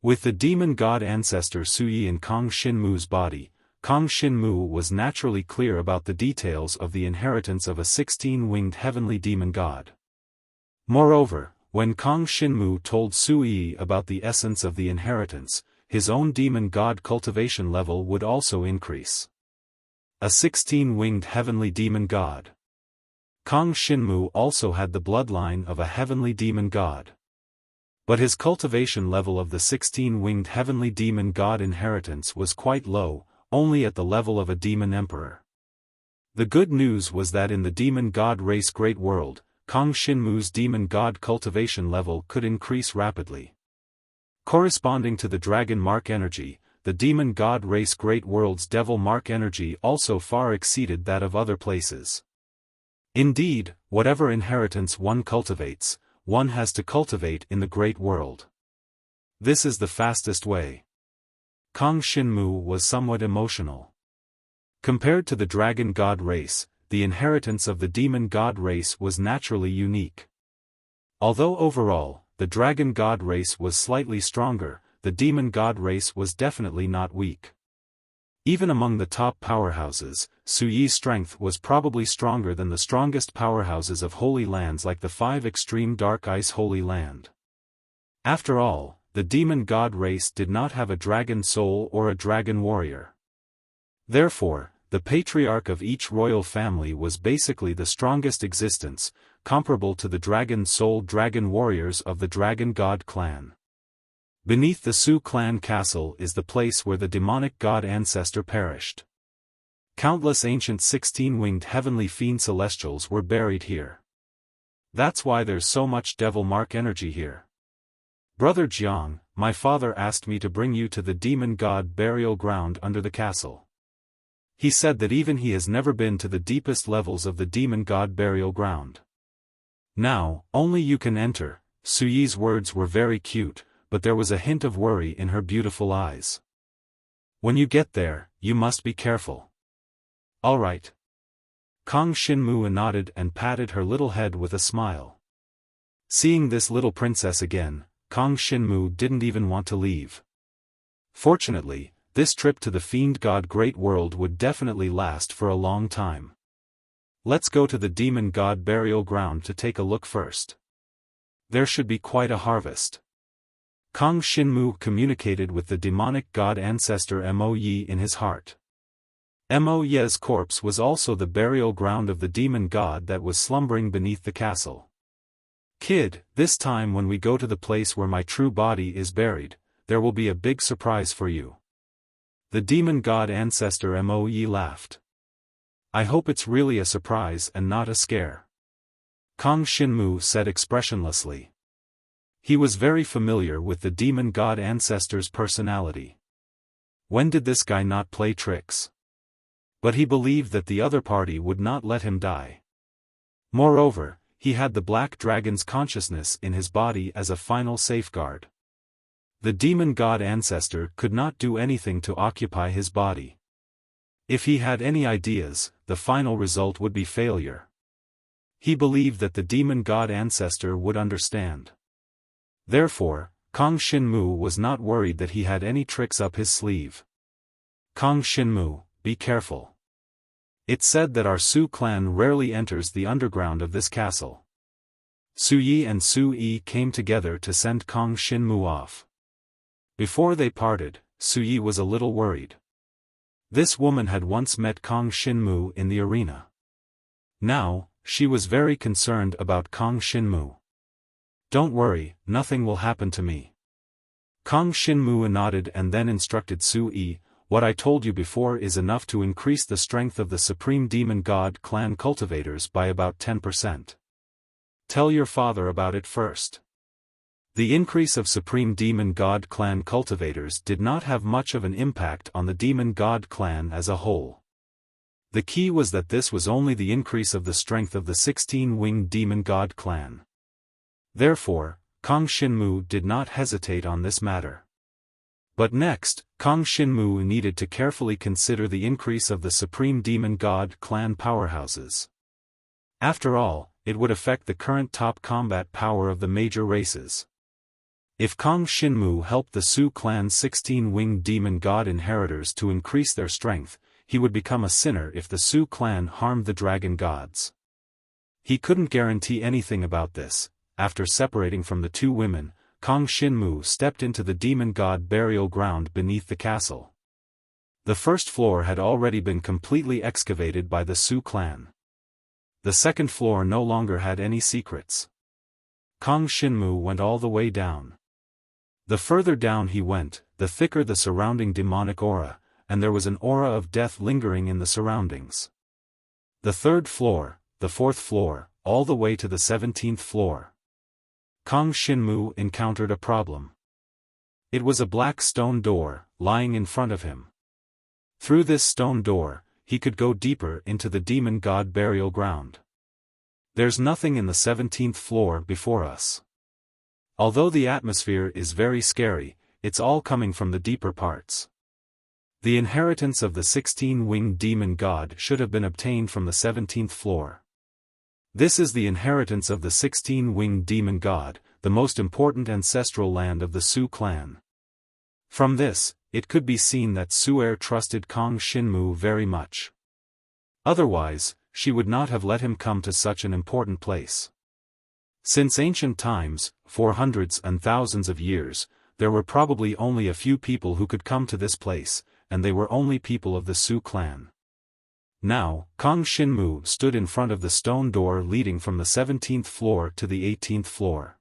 With the demon god ancestor Su Yi in Kong Shinmu's body, Kong Shinmu was naturally clear about the details of the inheritance of a 16-winged heavenly demon god. Moreover, when Kong Shinmu told Su Yi about the essence of the inheritance, his own demon god cultivation level would also increase. A 16-winged heavenly demon god. Kong Shinmu also had the bloodline of a heavenly demon god. But his cultivation level of the 16-winged heavenly demon god inheritance was quite low, only at the level of a demon emperor. The good news was that in the demon god race great world, Kong Shinmu's demon god cultivation level could increase rapidly. Corresponding to the dragon mark energy, the demon god race great world's devil mark energy also far exceeded that of other places. Indeed, whatever inheritance one cultivates, one has to cultivate in the great world. This is the fastest way. Kong Shinmu was somewhat emotional. Compared to the dragon god race, the inheritance of the demon god race was naturally unique. Although overall, the dragon god race was slightly stronger, the demon god race was definitely not weak. Even among the top powerhouses, Su Yi's strength was probably stronger than the strongest powerhouses of holy lands like the 5 extreme dark ice holy land. After all, the demon god race did not have a dragon soul or a dragon warrior. Therefore, the patriarch of each royal family was basically the strongest existence, comparable to the dragon soul dragon warriors of the dragon god clan. Beneath the Su clan castle is the place where the demonic god ancestor perished. Countless ancient 16-winged heavenly fiend celestials were buried here. That's why there's so much devil mark energy here. Brother Jiang, my father asked me to bring you to the demon god burial ground under the castle. He said that even he has never been to the deepest levels of the demon god burial ground. Now, only you can enter. Su Yi's words were very cute, but there was a hint of worry in her beautiful eyes. "When you get there, you must be careful." "All right." Kang Shinmu nodded and patted her little head with a smile. Seeing this little princess again, Kang Shinmu didn't even want to leave. Fortunately, this trip to the Fiend God Great World would definitely last for a long time. "Let's go to the Demon God Burial Ground to take a look first. There should be quite a harvest." Kang Shinmu communicated with the demonic god ancestor Mo Yi in his heart. Mo Ye's corpse was also the burial ground of the demon god that was slumbering beneath the castle. "Kid, this time when we go to the place where my true body is buried, there will be a big surprise for you." The demon god ancestor Mo Yi laughed. "I hope it's really a surprise and not a scare." Kang Shinmu said expressionlessly. He was very familiar with the demon god ancestor's personality. When did this guy not play tricks? But he believed that the other party would not let him die. Moreover, he had the black dragon's consciousness in his body as a final safeguard. The demon god ancestor could not do anything to occupy his body. If he had any ideas, the final result would be failure. He believed that the demon god ancestor would understand. Therefore, Kang Shinmu was not worried that he had any tricks up his sleeve. "Kang Shinmu, be careful. It's said that our Su clan rarely enters the underground of this castle." Su Yi and Su Yi came together to send Kang Shinmu off. Before they parted, Su Yi was a little worried. This woman had once met Kang Shinmu in the arena. Now, she was very concerned about Kang Shinmu. "Don't worry, nothing will happen to me." Kang Shinmu nodded and then instructed Su Yi, "What I told you before is enough to increase the strength of the Supreme Demon God clan cultivators by about 10%. Tell your father about it first." The increase of Supreme Demon God clan cultivators did not have much of an impact on the Demon God clan as a whole. The key was that this was only the increase of the strength of the 16-winged Demon God clan. Therefore, Kang Shinmu did not hesitate on this matter. But next, Kang Shinmu needed to carefully consider the increase of the Supreme Demon God clan powerhouses. After all, it would affect the current top combat power of the major races. If Kang Shinmu helped the Su clan's 16-winged demon god inheritors to increase their strength, he would become a sinner if the Su clan harmed the dragon gods. He couldn't guarantee anything about this. After separating from the two women, Kang Shinmu stepped into the demon god burial ground beneath the castle. The first floor had already been completely excavated by the Su clan. The second floor no longer had any secrets. Kang Shinmu went all the way down. The further down he went, the thicker the surrounding demonic aura, and there was an aura of death lingering in the surroundings. The third floor, the fourth floor, all the way to the 17th floor. Kang Shinmu encountered a problem. It was a black stone door, lying in front of him. Through this stone door, he could go deeper into the demon god burial ground. "There's nothing in the 17th floor before us. Although the atmosphere is very scary, it's all coming from the deeper parts. The inheritance of the 16-winged demon god should have been obtained from the 17th floor. This is the inheritance of the 16-winged demon god, the most important ancestral land of the Su clan." From this, it could be seen that Su-er trusted Kang Shinmu very much. Otherwise, she would not have let him come to such an important place. Since ancient times, for hundreds and thousands of years, there were probably only a few people who could come to this place, and they were only people of the Su clan. Now, Kang Shinmu stood in front of the stone door leading from the 17th floor to the 18th floor.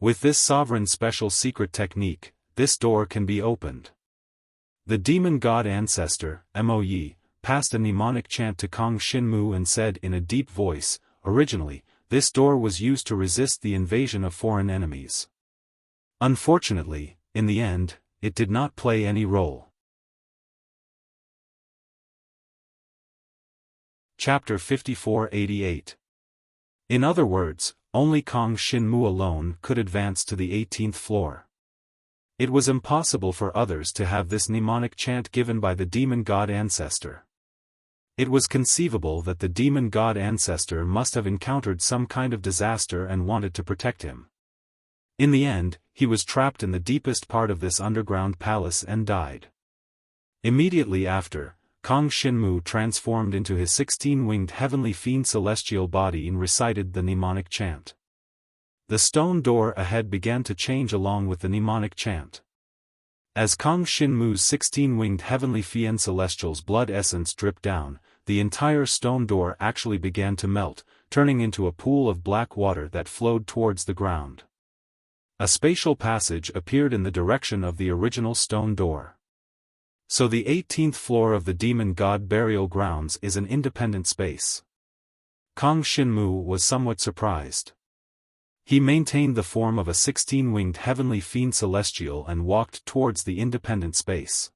With this sovereign special secret technique, this door can be opened. The demon god ancestor, Mo Yi, passed a mnemonic chant to Kang Shinmu and said in a deep voice, "Originally, this door was used to resist the invasion of foreign enemies. Unfortunately, in the end, it did not play any role." Chapter 5488. In other words, only Kang Shinmu alone could advance to the 18th floor. It was impossible for others to have this mnemonic chant given by the demon god ancestor. It was conceivable that the demon god ancestor must have encountered some kind of disaster and wanted to protect him. In the end, he was trapped in the deepest part of this underground palace and died. Immediately after, Kang Shinmu transformed into his 16-winged heavenly fiend celestial body and recited the mnemonic chant. The stone door ahead began to change along with the mnemonic chant. As Kang Shinmu's 16-winged heavenly fiend celestial's blood essence dripped down, the entire stone door actually began to melt, turning into a pool of black water that flowed towards the ground. A spatial passage appeared in the direction of the original stone door. So the 18th floor of the demon god burial grounds is an independent space. Kang Shinmu was somewhat surprised. He maintained the form of a 16-winged heavenly fiend celestial and walked towards the independent space.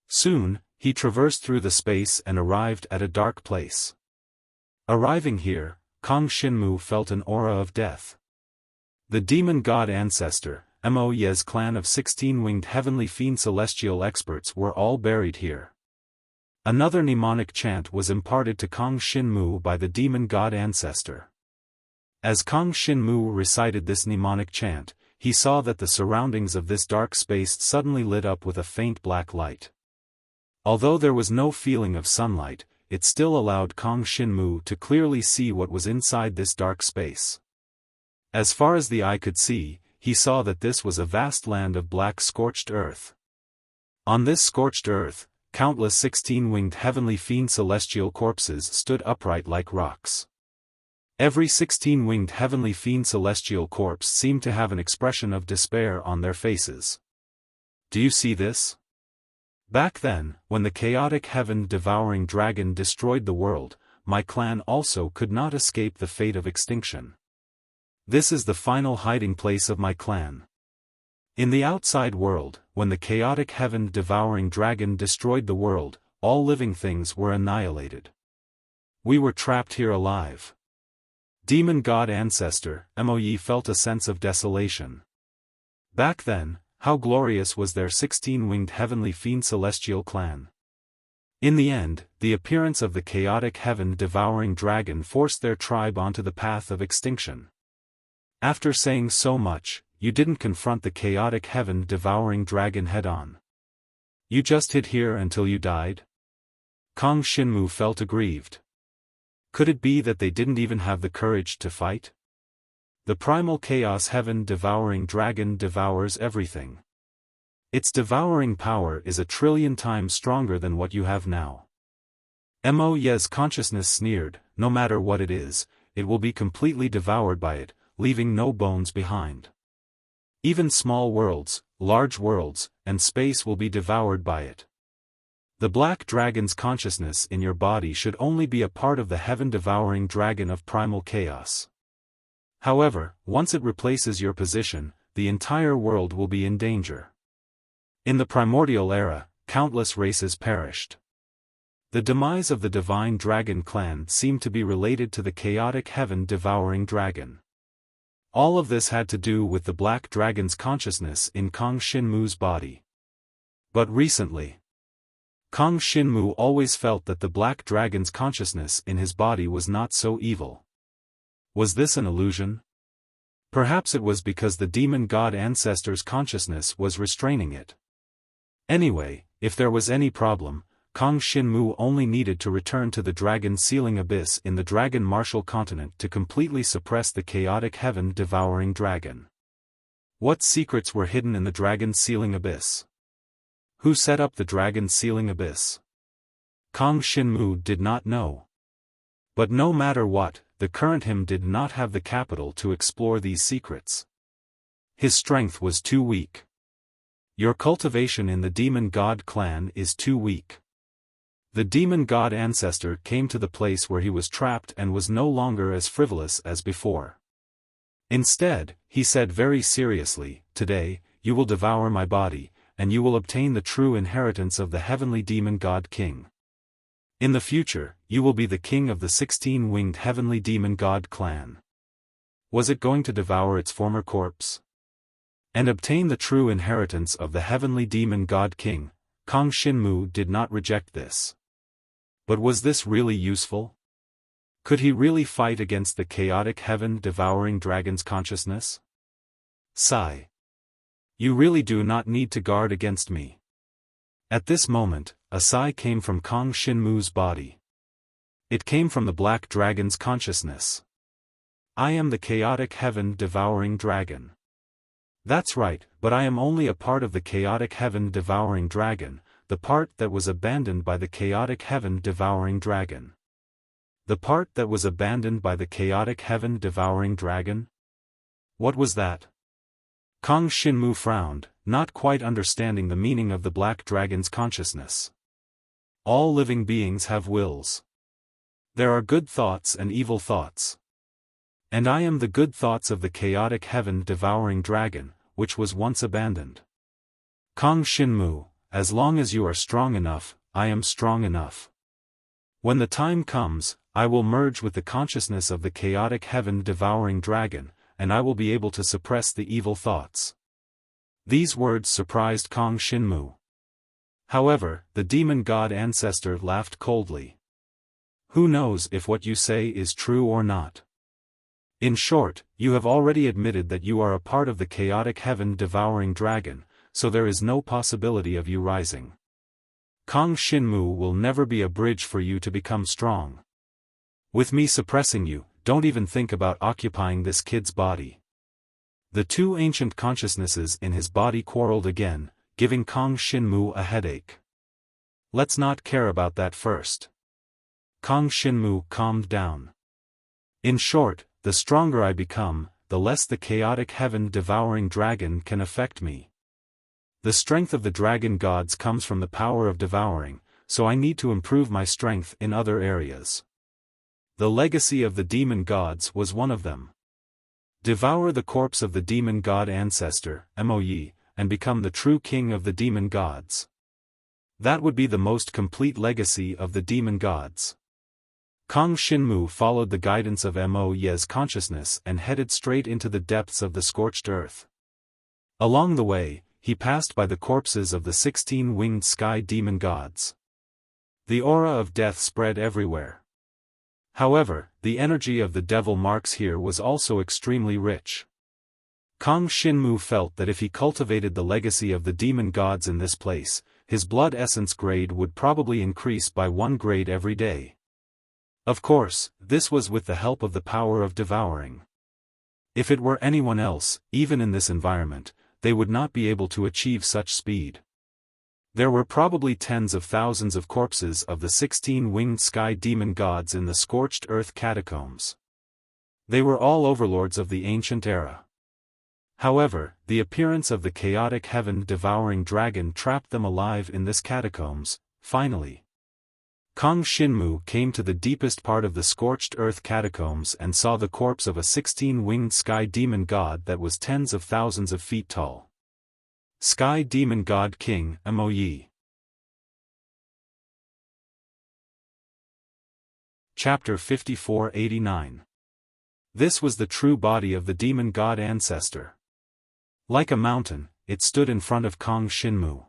Soon, he traversed through the space and arrived at a dark place. Arriving here, Kang Shinmu felt an aura of death. The demon god ancestor, Mo Ye's clan of 16-winged heavenly fiend celestial experts were all buried here. Another mnemonic chant was imparted to Kang Shinmu by the demon god ancestor. As Kang Shinmu recited this mnemonic chant, he saw that the surroundings of this dark space suddenly lit up with a faint black light. Although there was no feeling of sunlight, it still allowed Kang Shinmu to clearly see what was inside this dark space. As far as the eye could see, he saw that this was a vast land of black scorched earth. On this scorched earth, countless 16-winged heavenly fiend celestial corpses stood upright like rocks. Every 16-winged heavenly fiend celestial corpse seemed to have an expression of despair on their faces. Do you see this? Back then, when the chaotic heaven-devouring dragon destroyed the world, my clan also could not escape the fate of extinction. This is the final hiding place of my clan. In the outside world, when the chaotic heaven-devouring dragon destroyed the world, all living things were annihilated. We were trapped here alive. Demon god ancestor, Mo felt a sense of desolation. Back then, how glorious was their 16-winged heavenly fiend celestial clan. In the end, the appearance of the chaotic heaven-devouring dragon forced their tribe onto the path of extinction. After saying so much, you didn't confront the chaotic heaven-devouring dragon head-on. You just hid here until you died? Kang Shinmu felt aggrieved. Could it be that they didn't even have the courage to fight? The primal chaos heaven-devouring dragon devours everything. Its devouring power is 1 trillion times stronger than what you have now. Mo Ye's consciousness sneered, no matter what it is, it will be completely devoured by it, leaving no bones behind. Even small worlds, large worlds, and space will be devoured by it. The black dragon's consciousness in your body should only be a part of the heaven-devouring dragon of primal chaos. However, once it replaces your position, the entire world will be in danger. In the primordial era, countless races perished. The demise of the divine dragon clan seemed to be related to the chaotic heaven-devouring dragon. All of this had to do with the black dragon's consciousness in Kang Shinmu's body. But recently, Kang Shinmu always felt that the black dragon's consciousness in his body was not so evil. Was this an illusion? Perhaps it was because the demon god ancestor's consciousness was restraining it. Anyway, if there was any problem, Kang Shinmu only needed to return to the dragon sealing abyss in the dragon martial continent to completely suppress the chaotic heaven-devouring dragon. What secrets were hidden in the dragon sealing abyss? Who set up the dragon sealing abyss? Kang Shinmu did not know. But no matter what, the current him did not have the capital to explore these secrets. His strength was too weak. Your cultivation in the demon god clan is too weak. The demon god ancestor came to the place where he was trapped and was no longer as frivolous as before. Instead, he said very seriously, "Today, you will devour my body, and you will obtain the true inheritance of the heavenly demon god king. In the future, you will be the king of the 16-winged heavenly demon god clan." Was it going to devour its former corpse? and obtain the true inheritance of the heavenly demon god king. Kang Shinmu did not reject this. But was this really useful? Could he really fight against the chaotic heaven-devouring dragon's consciousness? Sigh. You really do not need to guard against me. At this moment, a sigh came from Kang Shinmu's body. It came from the black dragon's consciousness. I am the chaotic heaven-devouring dragon. That's right, but I am only a part of the chaotic heaven-devouring dragon, the part that was abandoned by the chaotic heaven-devouring dragon. The part that was abandoned by the chaotic heaven-devouring dragon? What was that? Kang Shinmu frowned, not quite understanding the meaning of the black dragon's consciousness. All living beings have wills. There are good thoughts and evil thoughts. And I am the good thoughts of the chaotic heaven-devouring dragon, which was once abandoned. Kang Shinmu, as long as you are strong enough, I am strong enough. When the time comes, I will merge with the consciousness of the chaotic heaven-devouring dragon, and I will be able to suppress the evil thoughts. These words surprised Kang Shinmu. However, the demon god ancestor laughed coldly. Who knows if what you say is true or not? In short, you have already admitted that you are a part of the chaotic heaven-devouring dragon, so there is no possibility of you rising. Kang Shinmu will never be a bridge for you to become strong. With me suppressing you, don't even think about occupying this kid's body. The two ancient consciousnesses in his body quarreled again, giving Kang Shinmu a headache. Let's not care about that first. Kang Shinmu calmed down. In short, the stronger I become, the less the chaotic heaven-devouring dragon can affect me. The strength of the dragon gods comes from the power of devouring, so I need to improve my strength in other areas. The legacy of the demon gods was one of them. Devour the corpse of the demon god ancestor, Moyi, and become the true king of the demon gods. That would be the most complete legacy of the demon gods. Kang Shinmu followed the guidance of Moyi's consciousness and headed straight into the depths of the scorched earth. Along the way, he passed by the corpses of the 16-winged sky demon gods. The aura of death spread everywhere. However, the energy of the devil marks here was also extremely rich. Kang Shinmu felt that if he cultivated the legacy of the demon gods in this place, his blood essence grade would probably increase by 1 grade every day. Of course, this was with the help of the power of devouring. If it were anyone else, even in this environment, they would not be able to achieve such speed. There were probably tens of thousands of corpses of the 16-winged sky demon gods in the scorched earth catacombs. They were all overlords of the ancient era. However, the appearance of the chaotic heaven-devouring dragon trapped them alive in this catacombs. Finally, Kang Shinmu came to the deepest part of the scorched earth catacombs and saw the corpse of a 16-winged sky demon god that was tens of thousands of feet tall. Sky Demon God King, Moyi. Chapter 5489. This was the true body of the demon god ancestor. Like a mountain, it stood in front of Kang Shinmu.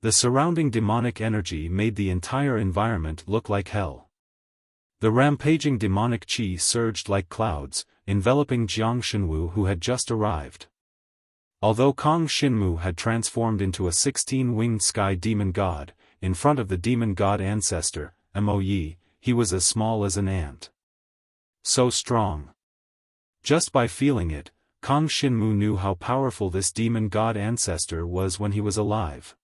The surrounding demonic energy made the entire environment look like hell. The rampaging demonic qi surged like clouds, enveloping Jiang Shenwu who had just arrived. Although Kang Shinmu had transformed into a 16-winged sky demon god, in front of the demon god ancestor, Moyi, he was as small as an ant. So strong. Just by feeling it, Kang Shinmu knew how powerful this demon god ancestor was when he was alive.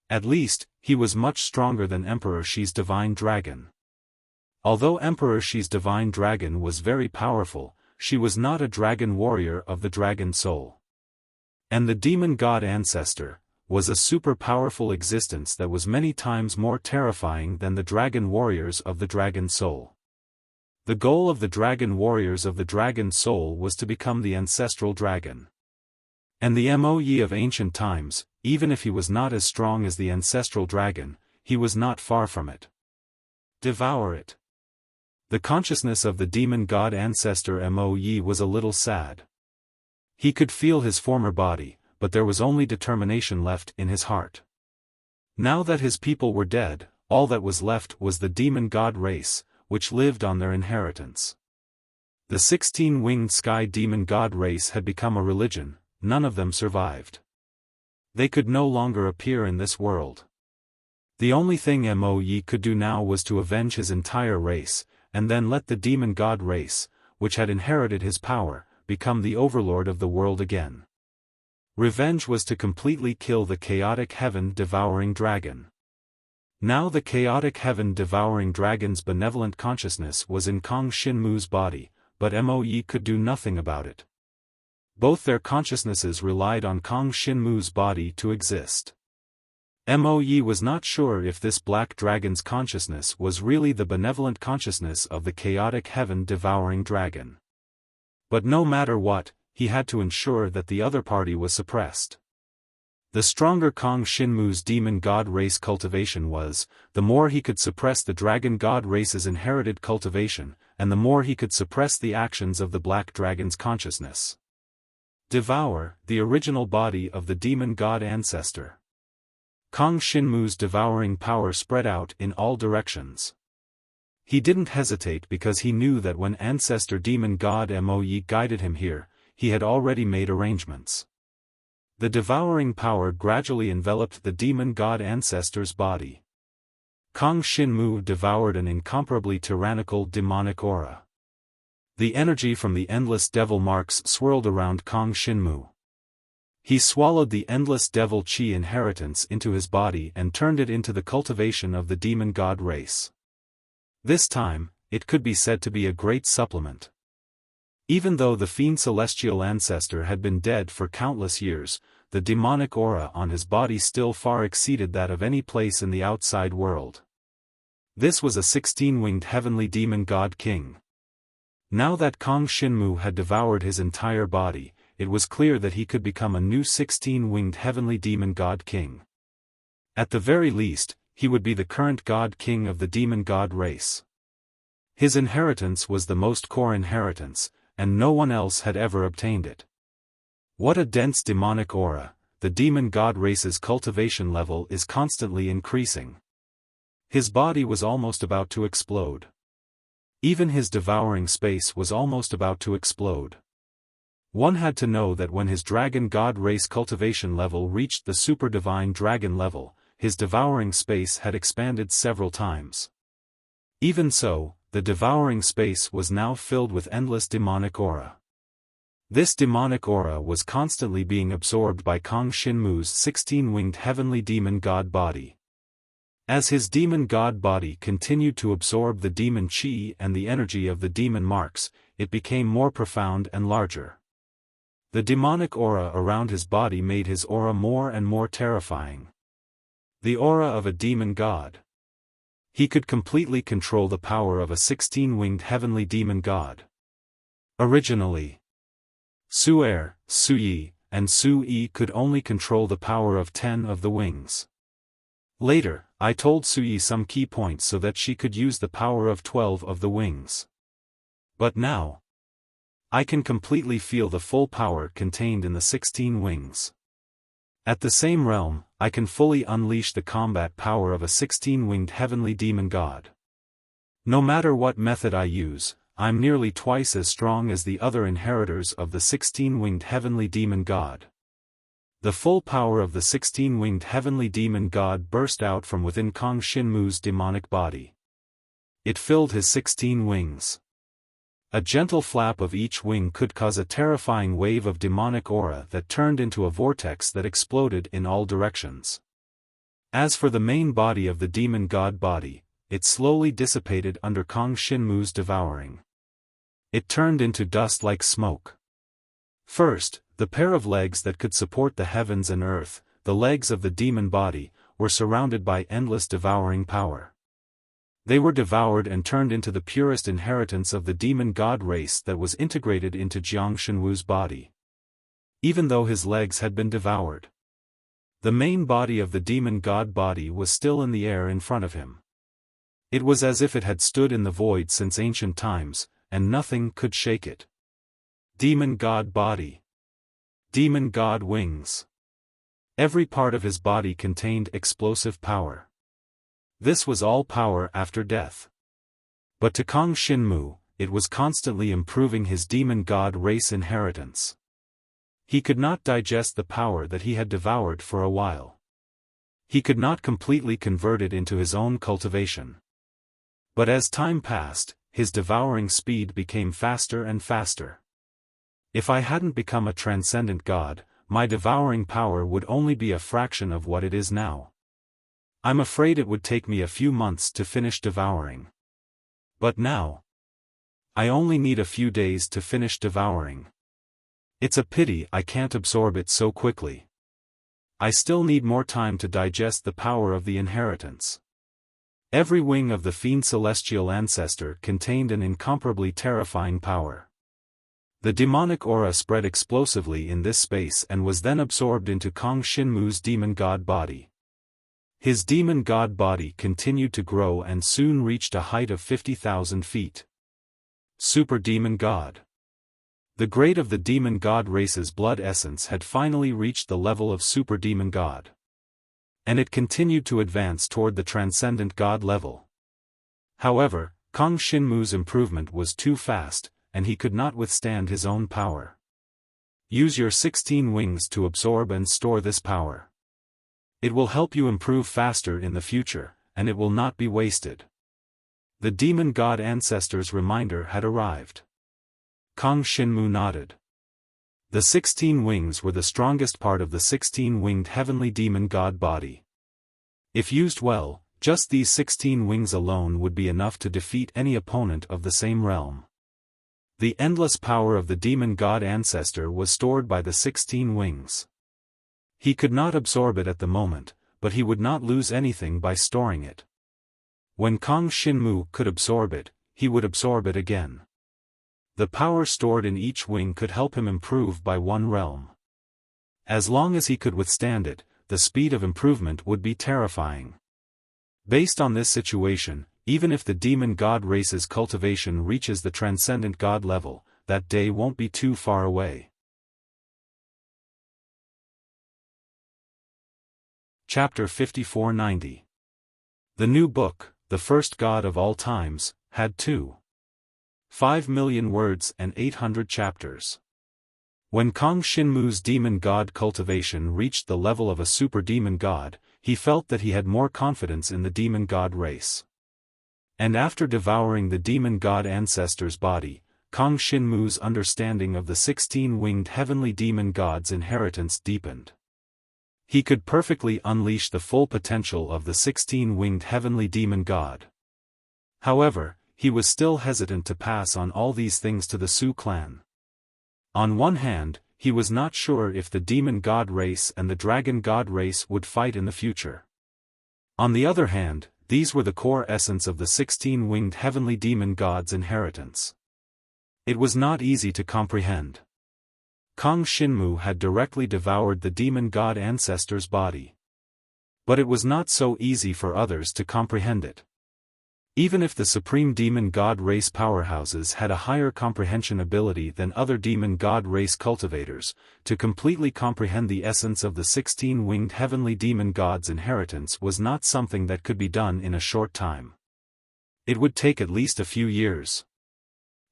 At least, he was much stronger than Emperor Shi's divine dragon. Although Emperor Shi's divine dragon was very powerful, she was not a dragon warrior of the dragon soul. And the demon god ancestor was a super powerful existence that was many times more terrifying than the dragon warriors of the dragon soul. The goal of the dragon warriors of the dragon soul was to become the ancestral dragon. And the Moyi of ancient times, even if he was not as strong as the ancestral dragon, he was not far from it. Devour it. The consciousness of the demon god ancestor Moyi was a little sad. He could feel his former body, but there was only determination left in his heart. Now that his people were dead, all that was left was the demon god race, which lived on their inheritance. The 16-winged sky demon god race had become a religion. None of them survived. They could no longer appear in this world. The only thing Mo Yi could do now was to avenge his entire race, and then let the demon god race, which had inherited his power, become the overlord of the world again. Revenge was to completely kill the chaotic heaven-devouring dragon. Now the chaotic heaven-devouring dragon's benevolent consciousness was in Kang Shinmu's body, but Mo Yi could do nothing about it. Both their consciousnesses relied on Kang Shinmu's body to exist. Mo Yi was not sure if this black dragon's consciousness was really the benevolent consciousness of the chaotic heaven-devouring dragon. But no matter what, he had to ensure that the other party was suppressed. The stronger Kang Shinmu's demon god race cultivation was, the more he could suppress the dragon god race's inherited cultivation, and the more he could suppress the actions of the black dragon's consciousness. Devour, the original body of the demon god ancestor. Kang Shinmu's devouring power spread out in all directions. He didn't hesitate because he knew that when ancestor demon god Mo Yi guided him here, he had already made arrangements. The devouring power gradually enveloped the demon god ancestor's body. Kang Shinmu devoured an incomparably tyrannical demonic aura. The energy from the endless devil marks swirled around Kang Shinmu. He swallowed the endless devil chi inheritance into his body and turned it into the cultivation of the demon god race. This time, it could be said to be a great supplement. Even though the fiend celestial ancestor had been dead for countless years, the demonic aura on his body still far exceeded that of any place in the outside world. This was a 16-winged heavenly demon god king. Now that Kang Shinmu had devoured his entire body, it was clear that he could become a new 16-winged heavenly demon god king. At the very least, he would be the current god king of the demon god race. His inheritance was the most core inheritance, and no one else had ever obtained it. What a dense demonic aura! The demon god race's cultivation level is constantly increasing. His body was almost about to explode. Even his devouring space was almost about to explode. One had to know that when his dragon god race cultivation level reached the super divine dragon level, his devouring space had expanded several times. Even so, the devouring space was now filled with endless demonic aura. This demonic aura was constantly being absorbed by Kang Shinmu's 16-winged heavenly demon god body. As his demon god body continued to absorb the demon chi and the energy of the demon marks, it became more profound and larger. The demonic aura around his body made his aura more and more terrifying. The aura of a demon god. He could completely control the power of a 16-winged heavenly demon god. Originally, Su-Er, Su-Yi, and Su-Yi could only control the power of 10 of the wings. Later, I told Su-Yi some key points so that she could use the power of 12 of the wings. But now, I can completely feel the full power contained in the 16 wings. At the same realm, I can fully unleash the combat power of a 16-winged heavenly demon god. No matter what method I use, I'm nearly twice as strong as the other inheritors of the 16-winged heavenly demon god. The full power of the 16-winged heavenly demon god burst out from within Kang Shinmu's demonic body. It filled his 16 wings. A gentle flap of each wing could cause a terrifying wave of demonic aura that turned into a vortex that exploded in all directions. As for the main body of the demon god body, it slowly dissipated under Kang Shinmu's devouring. It turned into dust like smoke. First, the pair of legs that could support the heavens and earth, the legs of the demon body, were surrounded by endless devouring power. They were devoured and turned into the purest inheritance of the demon god race that was integrated into Jiang Shenwu's body. Even though his legs had been devoured, the main body of the demon god body was still in the air in front of him. It was as if it had stood in the void since ancient times, and nothing could shake it. Demon god body. Demon God wings. Every part of his body contained explosive power. This was all power after death. But to Kang Xinmu, it was constantly improving his demon god race inheritance. He could not digest the power that he had devoured for a while. He could not completely convert it into his own cultivation. But as time passed, his devouring speed became faster and faster. If I hadn't become a transcendent god, my devouring power would only be a fraction of what it is now. I'm afraid it would take me a few months to finish devouring. But now, I only need a few days to finish devouring. It's a pity I can't absorb it so quickly. I still need more time to digest the power of the inheritance. Every wing of the Fiend Celestial Ancestor contained an incomparably terrifying power. The demonic aura spread explosively in this space and was then absorbed into Kang Xinmu's demon god body. His demon god body continued to grow and soon reached a height of 50,000 feet. Super Demon God. The grade of the demon god race's blood essence had finally reached the level of Super Demon God. And it continued to advance toward the transcendent god level. However, Kang Xinmu's improvement was too fast, and he could not withstand his own power. Use your 16 wings to absorb and store this power. It will help you improve faster in the future, and it will not be wasted. The demon god ancestor's reminder had arrived. Kang Xinmu nodded. The 16 wings were the strongest part of the 16-winged heavenly demon god body. If used well, just these 16 wings alone would be enough to defeat any opponent of the same realm. The endless power of the demon god ancestor was stored by the 16 wings. He could not absorb it at the moment, but he would not lose anything by storing it. When Kang Xinmu could absorb it, he would absorb it again. The power stored in each wing could help him improve by one realm. As long as he could withstand it, the speed of improvement would be terrifying. Based on this situation, even if the demon god race's cultivation reaches the transcendent god level, that day won't be too far away. Chapter 5490. The new book, the first god of all times, had 5 million words and 800 chapters. When Kang Xinmu's demon god cultivation reached the level of a super demon god, he felt that he had more confidence in the demon god race. And after devouring the demon god ancestor's body, Kang Xinmu's understanding of the 16-winged heavenly demon god's inheritance deepened. He could perfectly unleash the full potential of the 16-winged heavenly demon god. However, he was still hesitant to pass on all these things to the Su clan. On one hand, he was not sure if the demon god race and the dragon god race would fight in the future. On the other hand, these were the core essence of the 16-winged heavenly demon god's inheritance. It was not easy to comprehend. Kang Xinmu had directly devoured the demon god ancestor's body. But it was not so easy for others to comprehend it. Even if the supreme demon god race powerhouses had a higher comprehension ability than other demon god race cultivators, to completely comprehend the essence of the 16-winged heavenly demon god's inheritance was not something that could be done in a short time. It would take at least a few years.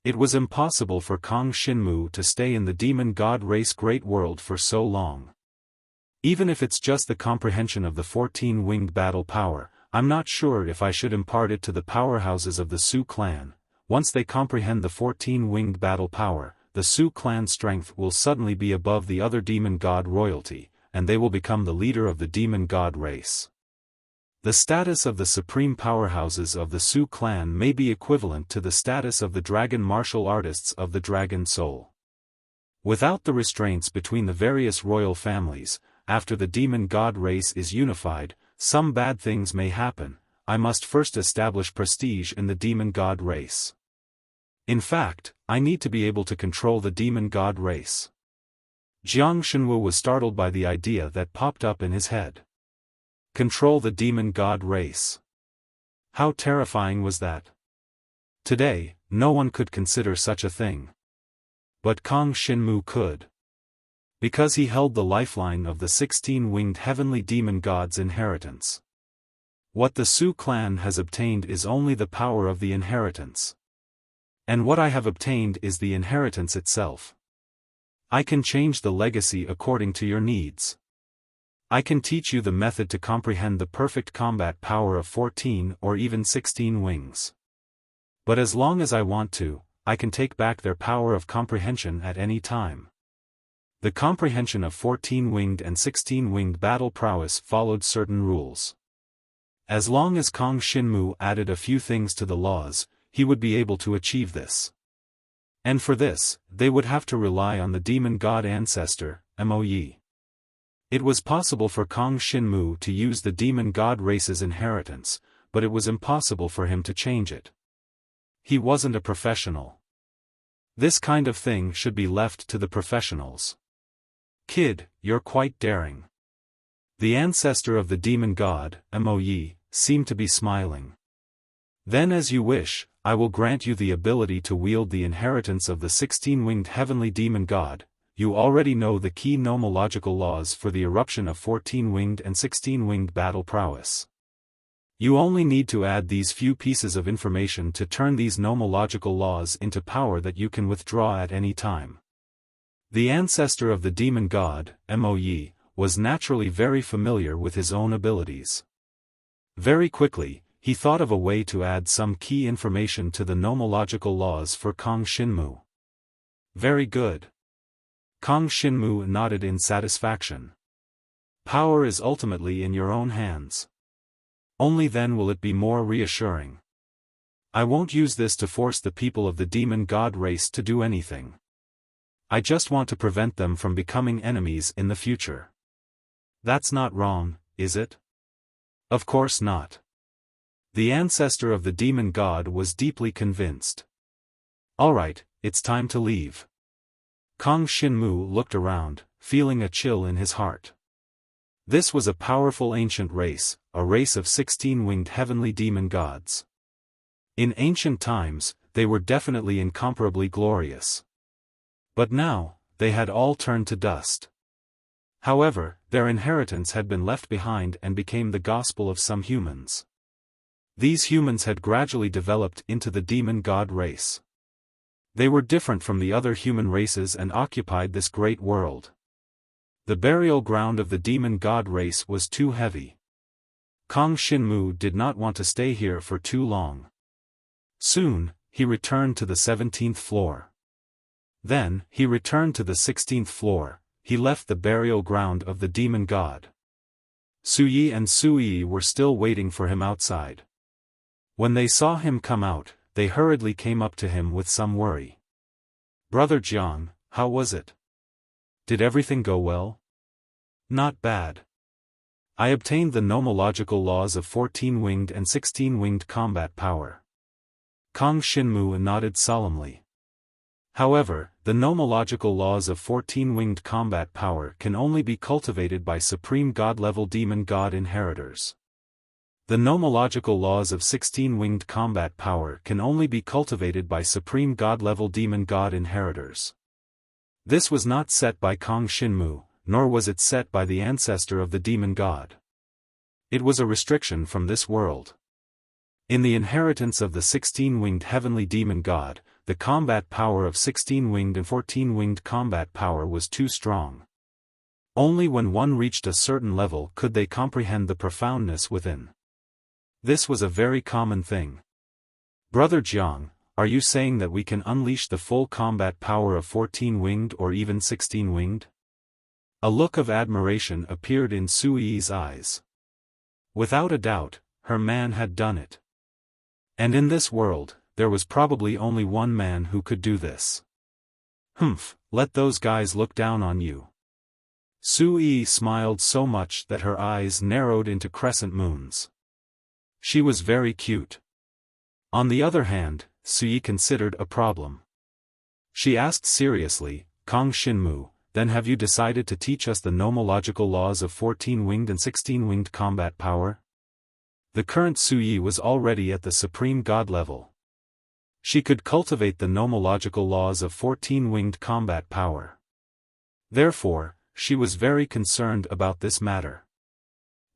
It was impossible for Kang Xinmu to stay in the demon god race great world for so long. Even if it's just the comprehension of the 14-winged battle power, I'm not sure if I should impart it to the powerhouses of the Su clan. Once they comprehend the 14-winged battle power, the Su clan strength will suddenly be above the other demon god royalty, and they will become the leader of the demon god race. The status of the supreme powerhouses of the Su clan may be equivalent to the status of the dragon martial artists of the Dragon Soul. Without the restraints between the various royal families, after the demon god race is unified, some bad things may happen. I must first establish prestige in the demon god race. In fact, I need to be able to control the demon god race. Jiang Shenwu was startled by the idea that popped up in his head. Control the demon god race. How terrifying was that? Today, no one could consider such a thing. But Kang Xinmu could. Because he held the lifeline of the 16-winged heavenly demon god's inheritance. What the Su clan has obtained is only the power of the inheritance. And what I have obtained is the inheritance itself. I can change the legacy according to your needs. I can teach you the method to comprehend the perfect combat power of 14 or even 16 wings. But as long as I want to, I can take back their power of comprehension at any time. The comprehension of 14-winged and 16-winged battle prowess followed certain rules. As long as Kong Shinmu added a few things to the laws, he would be able to achieve this. And for this, they would have to rely on the demon god ancestor, Moyi. It was possible for Kong Shinmu to use the demon god race's inheritance, but it was impossible for him to change it. He wasn't a professional. This kind of thing should be left to the professionals. Kid, you're quite daring. The ancestor of the demon god, Moyi, seemed to be smiling. Then as you wish, I will grant you the ability to wield the inheritance of the 16-winged heavenly demon god. You already know the key nomological laws for the eruption of 14-winged and 16-winged battle prowess. You only need to add these few pieces of information to turn these nomological laws into power that you can withdraw at any time. The ancestor of the demon god, Moyi, was naturally very familiar with his own abilities. Very quickly, he thought of a way to add some key information to the nomological laws for Kong Shinmu. Very good. Kong Shinmu nodded in satisfaction. Power is ultimately in your own hands. Only then will it be more reassuring. I won't use this to force the people of the demon god race to do anything. I just want to prevent them from becoming enemies in the future. That's not wrong, is it? Of course not. The ancestor of the demon god was deeply convinced. Alright, it's time to leave. Kong Shinmu looked around, feeling a chill in his heart. This was a powerful ancient race, a race of 16-winged heavenly demon gods. In ancient times, they were definitely incomparably glorious. But now, they had all turned to dust. However, their inheritance had been left behind and became the gospel of some humans. These humans had gradually developed into the demon god race. They were different from the other human races and occupied this great world. The burial ground of the demon god race was too heavy. Kong Shinmu did not want to stay here for too long. Soon, he returned to the 17th floor. Then, he returned to the 16th floor. He left the burial ground of the demon god. Suyi and Sui were still waiting for him outside. When they saw him come out, they hurriedly came up to him with some worry. Brother Jiang, how was it? Did everything go well? Not bad. I obtained the nomological laws of 14-winged and 16-winged combat power. Kong Shinmu nodded solemnly. However, the nomological laws of 14-winged combat power can only be cultivated by supreme god-level demon god inheritors. The nomological laws of 16-winged combat power can only be cultivated by supreme god-level demon god inheritors. This was not set by Kong Shinmu, nor was it set by the ancestor of the demon god. It was a restriction from this world. In the inheritance of the 16-winged heavenly demon god, the combat power of 16-winged and 14-winged combat power was too strong. Only when one reached a certain level could they comprehend the profoundness within. This was a very common thing. Brother Jiang, are you saying that we can unleash the full combat power of 14-winged or even 16-winged? A look of admiration appeared in Sui's eyes. Without a doubt, her man had done it. And in this world, there was probably only one man who could do this. Humph, let those guys look down on you. Sui smiled so much that her eyes narrowed into crescent moons. She was very cute. On the other hand, Sui considered a problem. She asked seriously, Kong Shinmu, then have you decided to teach us the nomological laws of 14-winged and 16-winged combat power? The current Sui was already at the supreme god level. She could cultivate the nomological laws of 14-winged combat power. Therefore, she was very concerned about this matter.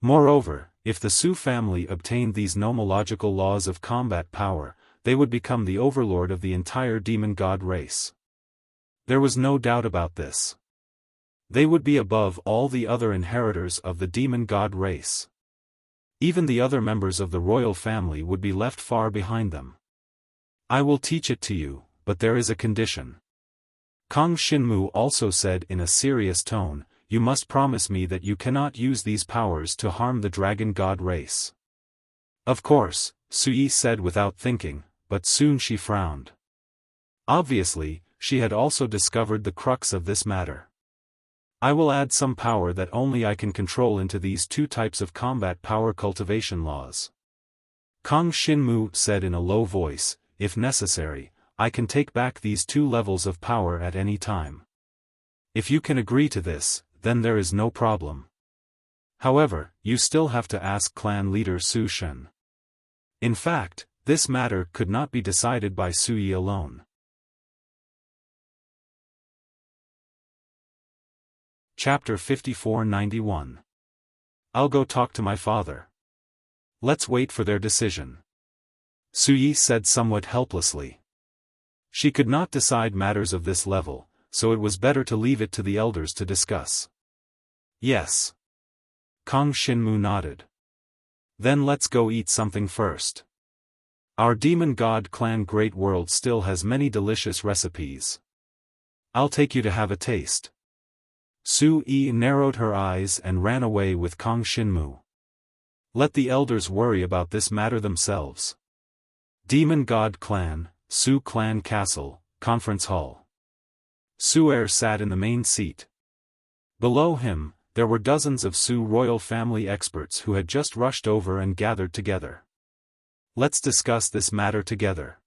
Moreover, if the Su family obtained these nomological laws of combat power, they would become the overlord of the entire demon god race. There was no doubt about this. They would be above all the other inheritors of the demon god race. Even the other members of the royal family would be left far behind them. I will teach it to you, but there is a condition. Kang Xinmu also said in a serious tone, you must promise me that you cannot use these powers to harm the dragon god race. Of course, Sui said without thinking, but soon she frowned. Obviously, she had also discovered the crux of this matter. I will add some power that only I can control into these two types of combat power cultivation laws. Kang Xinmu said in a low voice, if necessary, I can take back these two levels of power at any time. If you can agree to this, then there is no problem. However, you still have to ask clan leader Su Shen. In fact, this matter could not be decided by Sui alone. Chapter 5491. I'll go talk to my father. Let's wait for their decision. Sui said somewhat helplessly. She could not decide matters of this level, so it was better to leave it to the elders to discuss. Yes. Kang Xinmu nodded. Then let's go eat something first. Our demon god clan Great World still has many delicious recipes. I'll take you to have a taste. Sui narrowed her eyes and ran away with Kang Xinmu. Let the elders worry about this matter themselves. Demon God Clan, Su Clan Castle, Conference Hall. Su'er sat in the main seat. Below him, there were dozens of Su royal family experts who had just rushed over and gathered together. Let's discuss this matter together.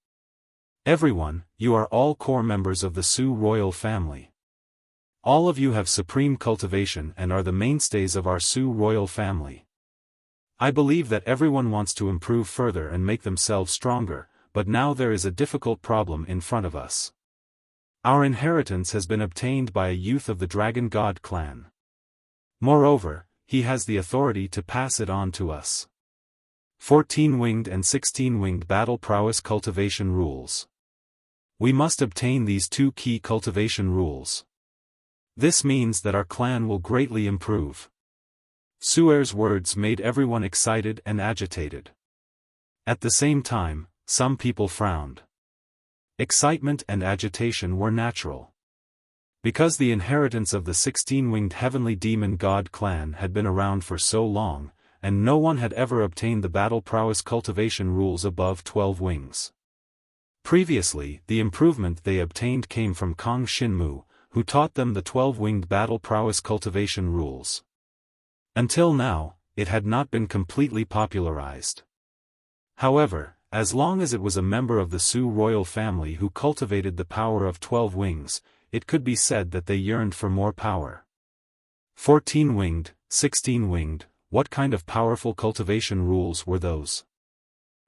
Everyone, you are all core members of the Su royal family. All of you have supreme cultivation and are the mainstays of our Su royal family. I believe that everyone wants to improve further and make themselves stronger, but now there is a difficult problem in front of us. Our inheritance has been obtained by a youth of the Dragon God clan. Moreover, he has the authority to pass it on to us. 14-winged and 16-winged battle prowess cultivation rules. We must obtain these two key cultivation rules. This means that our clan will greatly improve. Su'er's words made everyone excited and agitated. At the same time, some people frowned. Excitement and agitation were natural. Because the inheritance of the 16-winged heavenly demon god clan had been around for so long, and no one had ever obtained the battle prowess cultivation rules above 12 wings. Previously, the improvement they obtained came from Kang Xinmu, who taught them the 12-winged battle prowess cultivation rules. Until now, it had not been completely popularized. However, as long as it was a member of the Su royal family who cultivated the power of 12 wings, it could be said that they yearned for more power. 14-winged, 16-winged, what kind of powerful cultivation rules were those?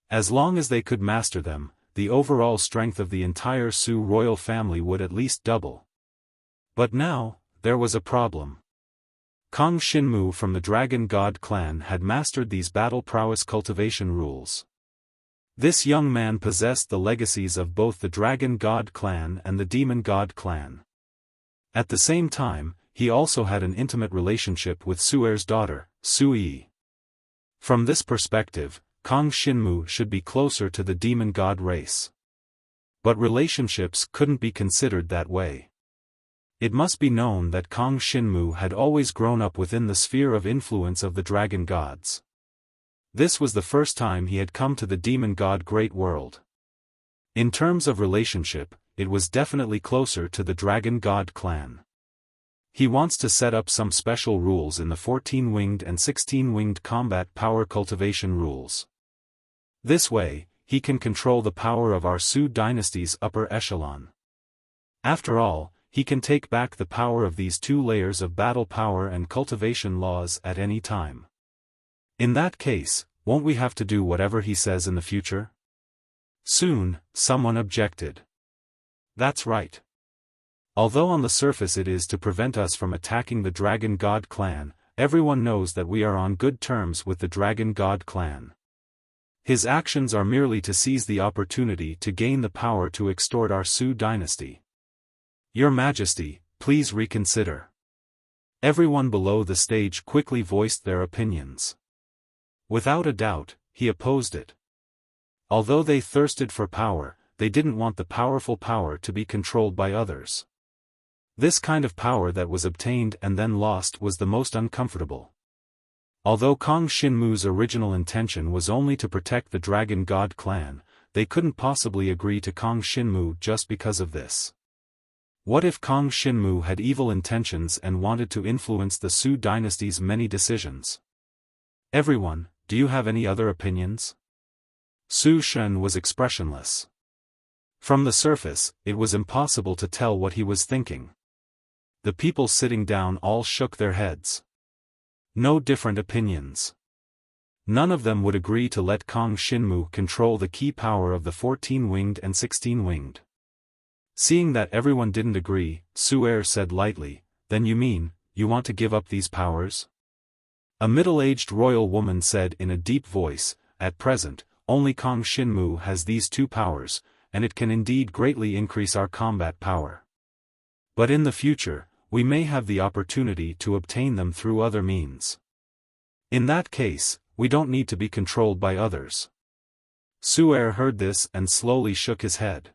As long as they could master them, the overall strength of the entire Su royal family would at least double. But now, there was a problem. Kang Xinmu from the Dragon God clan had mastered these battle prowess cultivation rules. This young man possessed the legacies of both the Dragon God clan and the Demon God clan. At the same time, he also had an intimate relationship with Su'er's daughter, Sui. From this perspective, Kang Xinmu should be closer to the Demon God race. But relationships couldn't be considered that way. It must be known that Kang Xinmu had always grown up within the sphere of influence of the dragon gods. This was the first time he had come to the demon god Great World. In terms of relationship, it was definitely closer to the Dragon God clan. He wants to set up some special rules in the 14-winged and 16-winged combat power cultivation rules. This way, he can control the power of our Su dynasty's upper echelon. After all, he can take back the power of these two layers of battle power and cultivation laws at any time. In that case, won't we have to do whatever he says in the future? Soon, someone objected. That's right. Although on the surface it is to prevent us from attacking the Dragon God clan, everyone knows that we are on good terms with the Dragon God clan. His actions are merely to seize the opportunity to gain the power to extort our Su dynasty. Your Majesty, please reconsider. Everyone below the stage quickly voiced their opinions. Without a doubt, he opposed it. Although they thirsted for power, they didn't want the powerful power to be controlled by others. This kind of power that was obtained and then lost was the most uncomfortable. Although Kong Shinmu's original intention was only to protect the Dragon God clan, they couldn't possibly agree to Kong Shinmu just because of this. What if Kong Shinmu had evil intentions and wanted to influence the Su dynasty's many decisions? Everyone, do you have any other opinions? Su Shen was expressionless. From the surface, it was impossible to tell what he was thinking. The people sitting down all shook their heads. No different opinions. None of them would agree to let Kong Shinmu control the key power of the 14-winged and 16-winged. Seeing that everyone didn't agree, Su said lightly, "Then you mean, you want to give up these powers?" A middle-aged royal woman said in a deep voice, "At present, only Kong Shinmu has these two powers, and it can indeed greatly increase our combat power. But in the future, we may have the opportunity to obtain them through other means. In that case, we don't need to be controlled by others." Su heard this and slowly shook his head.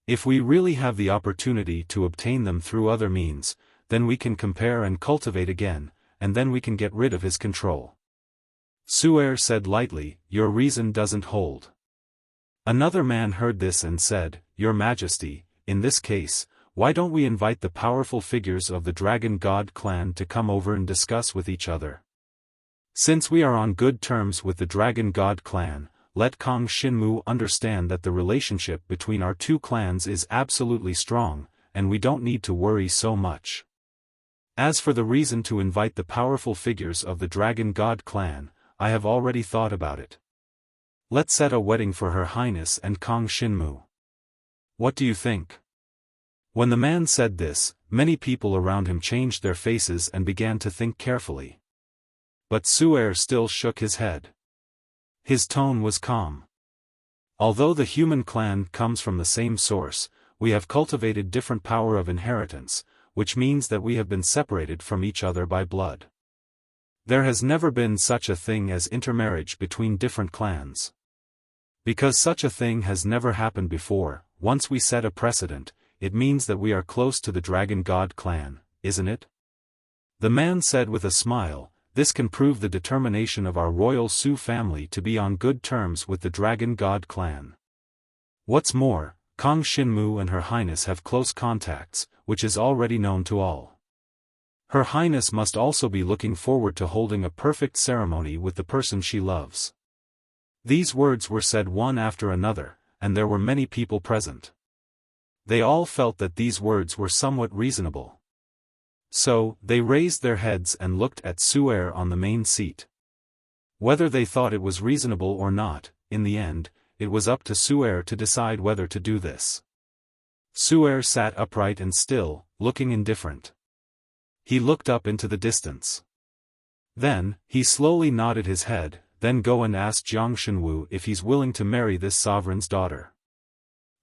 If we really have the opportunity to obtain them through other means, then we can compare and cultivate again, and then we can get rid of his control. Su said lightly, "Your reason doesn't hold." Another man heard this and said, "Your Majesty, in this case, why don't we invite the powerful figures of the Dragon God clan to come over and discuss with each other? Since we are on good terms with the Dragon God clan, let Kong Shinmu understand that the relationship between our two clans is absolutely strong, and we don't need to worry so much. As for the reason to invite the powerful figures of the Dragon God clan, I have already thought about it. Let's set a wedding for Her Highness and Kong Shinmu. What do you think?" When the man said this, many people around him changed their faces and began to think carefully. But Su still shook his head. His tone was calm. "Although the human clan comes from the same source, we have cultivated different power of inheritance, which means that we have been separated from each other by blood. There has never been such a thing as intermarriage between different clans. Because such a thing has never happened before, once we set a precedent, it means that we are close to the Dragon God clan, isn't it?" The man said with a smile, "This can prove the determination of our royal Su family to be on good terms with the Dragon God clan. What's more, Kong Shinmu and Her Highness have close contacts, which is already known to all. Her Highness must also be looking forward to holding a perfect ceremony with the person she loves." These words were said one after another, and there were many people present. They all felt that these words were somewhat reasonable. So, they raised their heads and looked at Su on the main seat. Whether they thought it was reasonable or not, in the end, it was up to Su to decide whether to do this. Su sat upright and still, looking indifferent. He looked up into the distance. Then, he slowly nodded his head, "Then go and ask Jiang Shenwu if he's willing to marry this sovereign's daughter."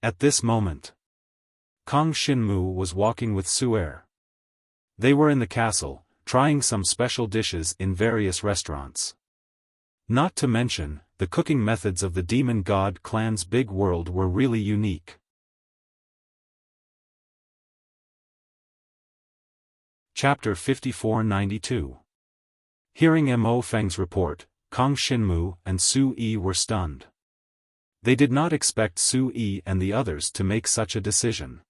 At this moment, Kong Shinmu was walking with Su. They were in the castle, trying some special dishes in various restaurants. Not to mention, the cooking methods of the Demon God clan's big world were really unique. Chapter 5492. Hearing Mo Feng's report, Kong Shinmu and Su were stunned. They did not expect Su and the others to make such a decision.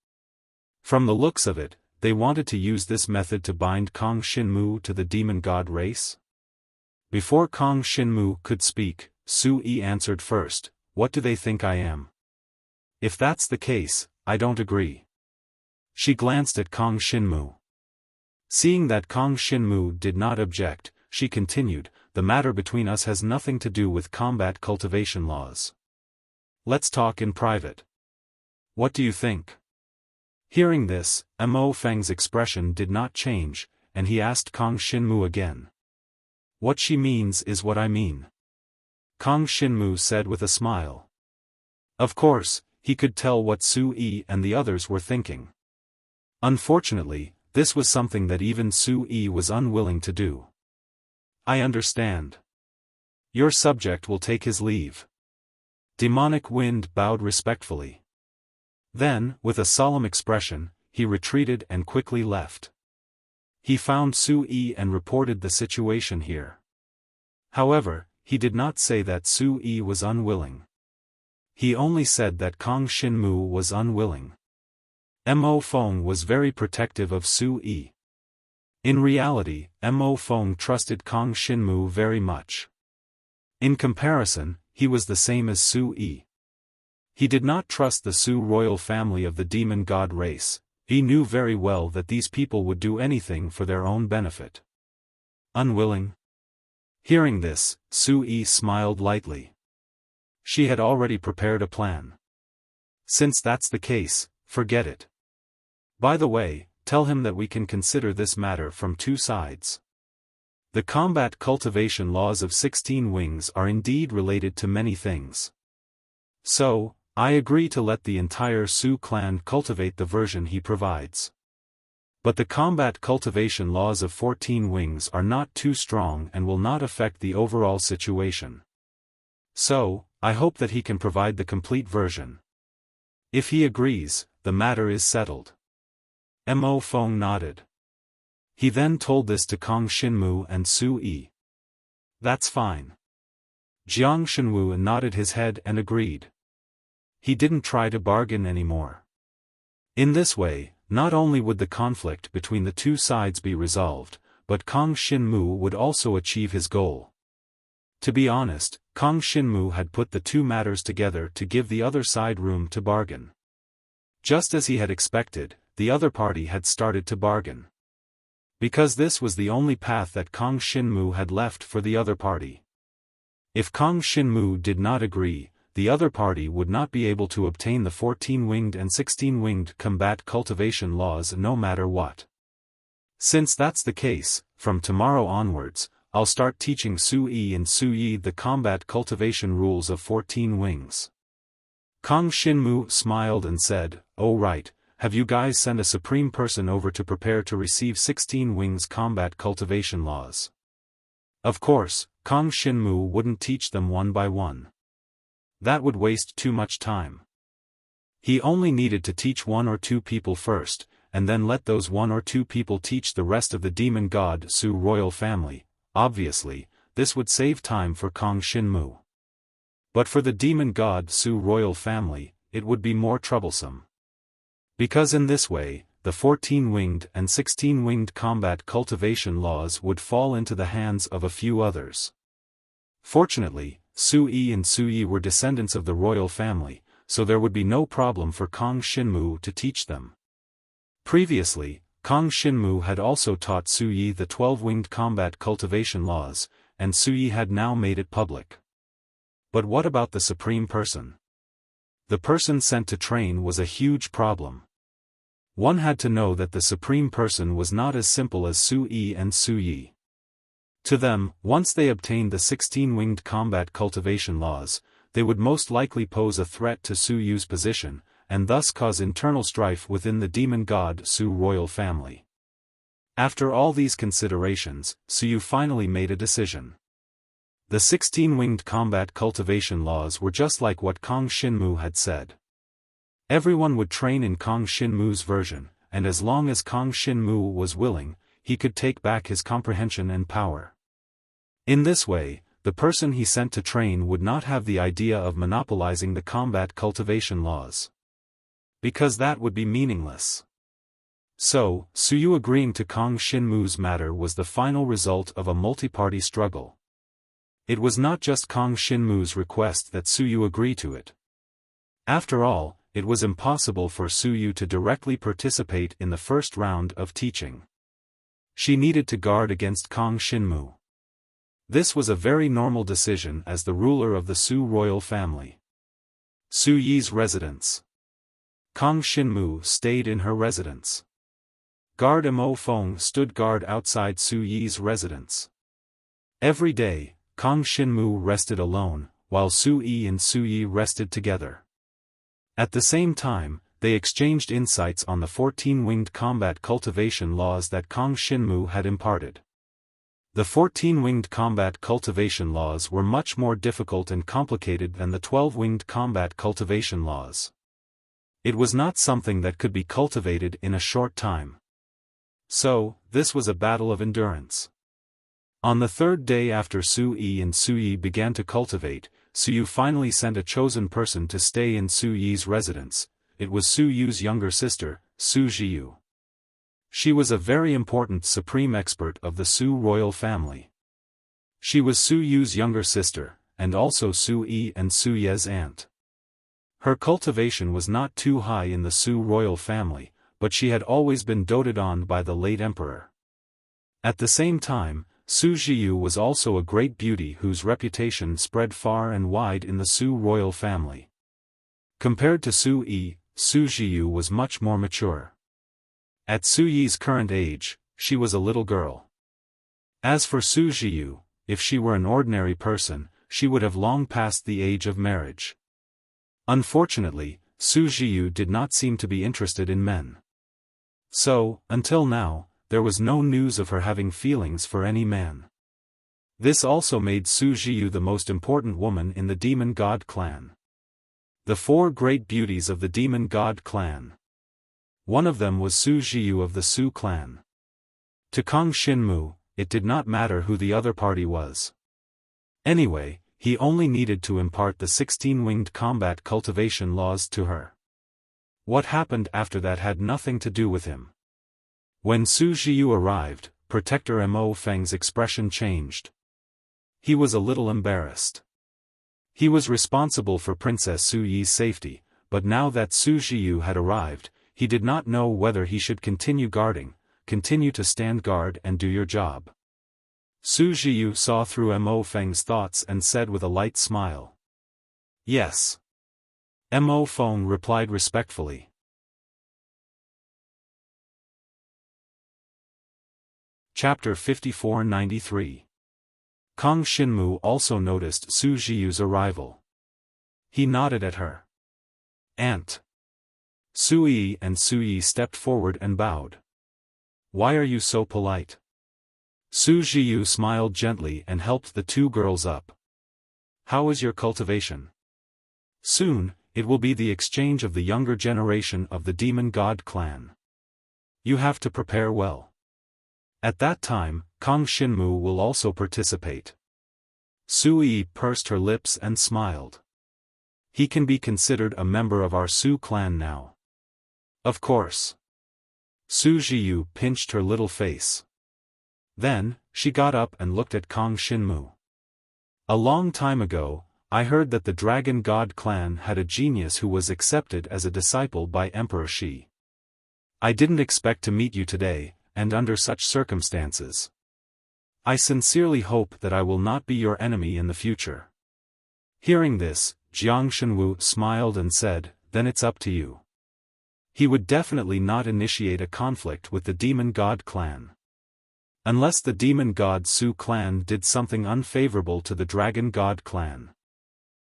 From the looks of it, they wanted to use this method to bind Kong Shinmu to the demon god race. Before Kong Shinmu could speak, Su answered first, "What do they think I am? If that's the case, I don't agree." She glanced at Kong Shinmu. Seeing that Kong Shinmu did not object, she continued, "The matter between us has nothing to do with combat cultivation laws. Let's talk in private. What do you think?" Hearing this, Mo Feng's expression did not change, and he asked Kang Xinmu again. What she means is what I mean. Kang Xinmu said with a smile. Of course, he could tell what Su Yi and the others were thinking. Unfortunately, this was something that even Su Yi was unwilling to do. I understand. Your subject will take his leave. Demonic Wind bowed respectfully. Then, with a solemn expression, he retreated and quickly left. He found Su Yi and reported the situation here. However, he did not say that Su Yi was unwilling. He only said that Kang Xinmu was unwilling. Mo Feng was very protective of Su Yi. In reality, Mo Feng trusted Kang Xinmu very much. In comparison, he was the same as Su Yi. He did not trust the Su royal family of the demon god race. He knew very well that these people would do anything for their own benefit. Unwilling? Hearing this, Su Yi smiled lightly. She had already prepared a plan. Since that's the case, forget it. By the way, tell him that we can consider this matter from two sides. The combat cultivation laws of 16 wings are indeed related to many things. So, I agree to let the entire Su clan cultivate the version he provides. But the combat cultivation laws of 14 wings are not too strong and will not affect the overall situation. So, I hope that he can provide the complete version. If he agrees, the matter is settled. Mo Feng nodded. He then told this to Kang Xinmu and Su Yi. That's fine. Jiang Shenwu nodded his head and agreed. He didn't try to bargain anymore. In this way, not only would the conflict between the two sides be resolved, but Kang Xinmu would also achieve his goal. To be honest, Kang Xinmu had put the two matters together to give the other side room to bargain. Just as he had expected, the other party had started to bargain. Because this was the only path that Kang Xinmu had left for the other party. If Kang Xinmu did not agree, the other party would not be able to obtain the 14-winged and 16-winged combat cultivation laws no matter what. Since that's the case, from tomorrow onwards, I'll start teaching Su Yi and Su Yi the combat cultivation rules of 14 wings. Kang Xinmu smiled and said, "Oh right, have you guys sent a supreme person over to prepare to receive 16 wings combat cultivation laws?" Of course, Kang Xinmu wouldn't teach them one by one. That would waste too much time. He only needed to teach one or two people first, and then let those one or two people teach the rest of the demon god Su royal family. Obviously, this would save time for Kang Xinmu. But for the demon god Su royal family, it would be more troublesome. Because in this way, the 14-winged and 16-winged combat cultivation laws would fall into the hands of a few others. Fortunately, Su Yi and Su Yi were descendants of the royal family, so there would be no problem for Kang Xinmu to teach them. Previously, Kang Xinmu had also taught Su Yi the 12-winged combat cultivation laws, and Su Yi had now made it public. But what about the supreme person? The person sent to train was a huge problem. One had to know that the supreme person was not as simple as Su Yi and Su Yi. To them, once they obtained the 16-winged combat cultivation laws, they would most likely pose a threat to Su Yu's position, and thus cause internal strife within the demon god Su royal family. After all these considerations, Su Yu finally made a decision. The 16-winged combat cultivation laws were just like what Kang Xinmu had said. Everyone would train in Kang Xinmu's version, and as long as Kang Xinmu was willing, he could take back his comprehension and power. In this way, the person he sent to train would not have the idea of monopolizing the combat cultivation laws. Because that would be meaningless. So, Su Yu agreeing to Kang Xinmu's matter was the final result of a multi-party struggle. It was not just Kang Xinmu's request that Su Yu agree to it. After all, it was impossible for Su Yu to directly participate in the first round of teaching. She needed to guard against Kang Xinmu. This was a very normal decision as the ruler of the Su royal family. Su Yi's residence. Kang Xinmu stayed in her residence. Guard Mo Feng stood guard outside Su Yi's residence. Every day, Kang Xinmu rested alone, while Su Yi and Su Yi rested together. At the same time, they exchanged insights on the 14-winged combat cultivation laws that Kang Xinmu had imparted. The 14-winged combat cultivation laws were much more difficult and complicated than the 12-winged combat cultivation laws. It was not something that could be cultivated in a short time. So, this was a battle of endurance. On the third day after Su Yi and Su Yi began to cultivate, Su Yu finally sent a chosen person to stay in Su Yi's residence. It was Su Yu's younger sister, Su Zhiyu. She was a very important supreme expert of the Su royal family. She was Su Yu's younger sister, and also Su Yi and Su Ye's aunt. Her cultivation was not too high in the Su royal family, but she had always been doted on by the late emperor. At the same time, Su Zhiyu was also a great beauty whose reputation spread far and wide in the Su royal family. Compared to Su Yi, Su Zhiyu was much more mature. At Su Yi's current age, she was a little girl. As for Su Zhiyu, if she were an ordinary person, she would have long passed the age of marriage. Unfortunately, Su Zhiyu did not seem to be interested in men. So, until now, there was no news of her having feelings for any man. This also made Su Zhiyu the most important woman in the demon god clan. The four great beauties of the demon god clan. One of them was Su Zhiyu of the Su clan. To Kang Xinmu, it did not matter who the other party was. Anyway, he only needed to impart the 16-winged combat cultivation laws to her. What happened after that had nothing to do with him. When Su Zhiyu arrived, Protector Mo Feng's expression changed. He was a little embarrassed. He was responsible for Princess Su Yi's safety, but now that Su Zhiyu had arrived, he did not know whether he should continue to stand guard and do your job. Su Zhiyu saw through Mo Feng's thoughts and said with a light smile. Yes. Mo Feng replied respectfully. Chapter 5493. Kang Xinmu also noticed Su Zhiyu's arrival. He nodded at her. Aunt. Su Yi and Su Yi stepped forward and bowed. Why are you so polite? Su Zhiyu smiled gently and helped the two girls up. How is your cultivation? Soon, it will be the exchange of the younger generation of the demon god clan. You have to prepare well. At that time, Kang Xinmu will also participate. Su Yi pursed her lips and smiled. He can be considered a member of our Su clan now. Of course. Su Zhiyu pinched her little face. Then, she got up and looked at Kang Xinmu. A long time ago, I heard that the Dragon God clan had a genius who was accepted as a disciple by Emperor Shi. I didn't expect to meet you today, and under such circumstances. I sincerely hope that I will not be your enemy in the future. Hearing this, Jiang Shenwu smiled and said, then it's up to you. He would definitely not initiate a conflict with the Demon God clan. Unless the Demon God Su clan did something unfavorable to the Dragon God clan.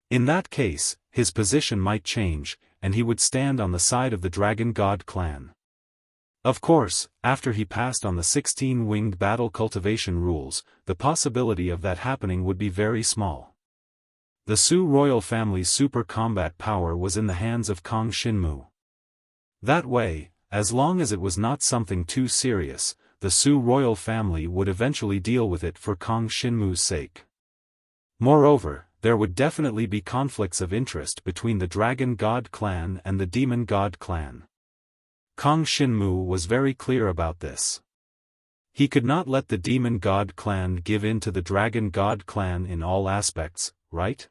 In that case, his position might change, and he would stand on the side of the Dragon God clan. Of course, after he passed on the 16-winged battle cultivation rules, the possibility of that happening would be very small. The Su royal family's super combat power was in the hands of Kang Xinmu. That way, as long as it was not something too serious, the Su royal family would eventually deal with it for Kang Xinmu's sake. Moreover, there would definitely be conflicts of interest between the Dragon God clan and the Demon God clan. Kang Xinmu was very clear about this. He could not let the Demon God clan give in to the Dragon God clan in all aspects, right?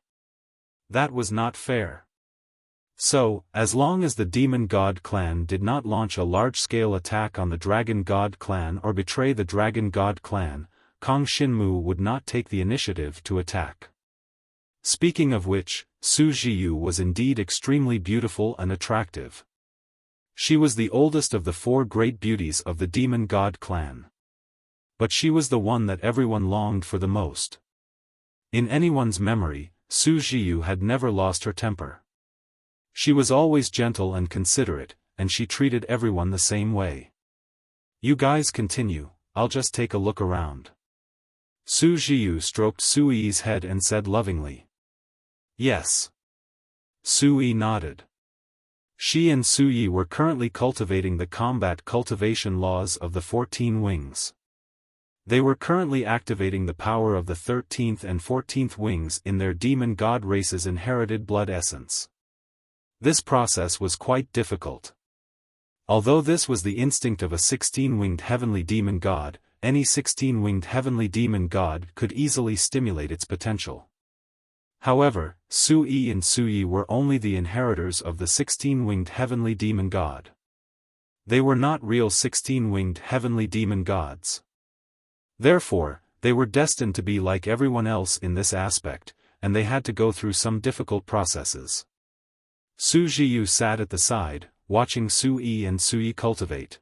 That was not fair. So, as long as the Demon God clan did not launch a large-scale attack on the Dragon God clan or betray the Dragon God clan, Kang Xinmu would not take the initiative to attack. Speaking of which, Su Zhiyu was indeed extremely beautiful and attractive. She was the oldest of the 4 great beauties of the demon god clan. But she was the one that everyone longed for the most. In anyone's memory, Su Jiyu had never lost her temper. She was always gentle and considerate, and she treated everyone the same way. You guys continue, I'll just take a look around. Su Jiyu stroked Su Yi's head and said lovingly. Yes. Su Yi nodded. She and Su Yi were currently cultivating the combat cultivation laws of the 14 wings. They were currently activating the power of the 13th and 14th wings in their demon god race's inherited blood essence. This process was quite difficult. Although this was the instinct of a 16-winged heavenly demon god, any 16-winged heavenly demon god could easily stimulate its potential. However, Su Yi and Su Yi were only the inheritors of the 16-winged heavenly demon god. They were not real 16-winged heavenly demon gods. Therefore, they were destined to be like everyone else in this aspect, and they had to go through some difficult processes. Su Jiyu sat at the side, watching Su Yi and Su Yi cultivate.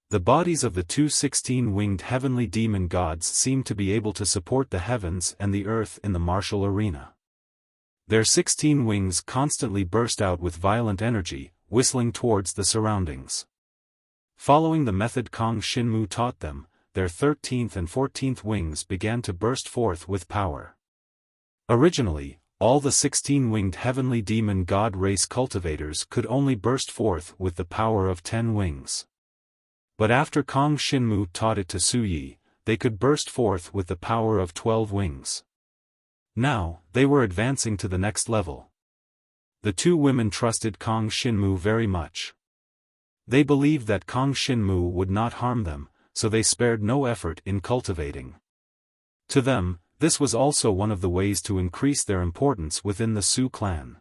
The bodies of the 2 16-winged heavenly demon gods seemed to be able to support the heavens and the earth in the martial arena. Their 16 wings constantly burst out with violent energy, whistling towards the surroundings. Following the method Kong Shinmu taught them, their 13th and 14th wings began to burst forth with power. Originally, all the 16-winged heavenly demon god race cultivators could only burst forth with the power of 10 wings. But after Kong Shinmu taught it to Su Yi, they could burst forth with the power of 12 wings. Now, they were advancing to the next level. The 2 women trusted Kong Shinmu very much. They believed that Kong Shinmu would not harm them, so they spared no effort in cultivating. To them, this was also one of the ways to increase their importance within the Su clan.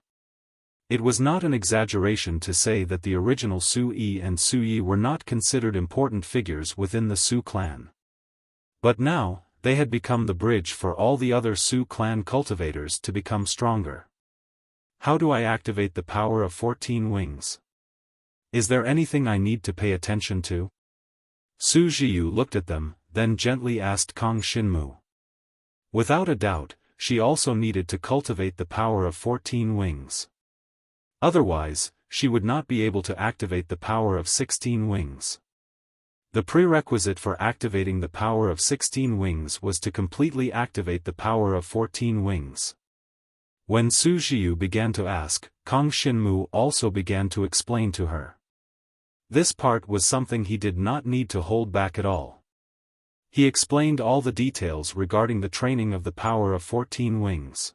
It was not an exaggeration to say that the original Su Yi and Su Yi were not considered important figures within the Su clan. But now, they had become the bridge for all the other Su clan cultivators to become stronger. How do I activate the power of 14 wings? Is there anything I need to pay attention to? Su Jiyu looked at them, then gently asked Kong Shinmu. Without a doubt, she also needed to cultivate the power of 14 wings. Otherwise, she would not be able to activate the power of 16 wings. The prerequisite for activating the power of 16 wings was to completely activate the power of 14 wings. When Su Jiyu began to ask, Kong Shinmu also began to explain to her. This part was something he did not need to hold back at all. He explained all the details regarding the training of the power of 14 wings.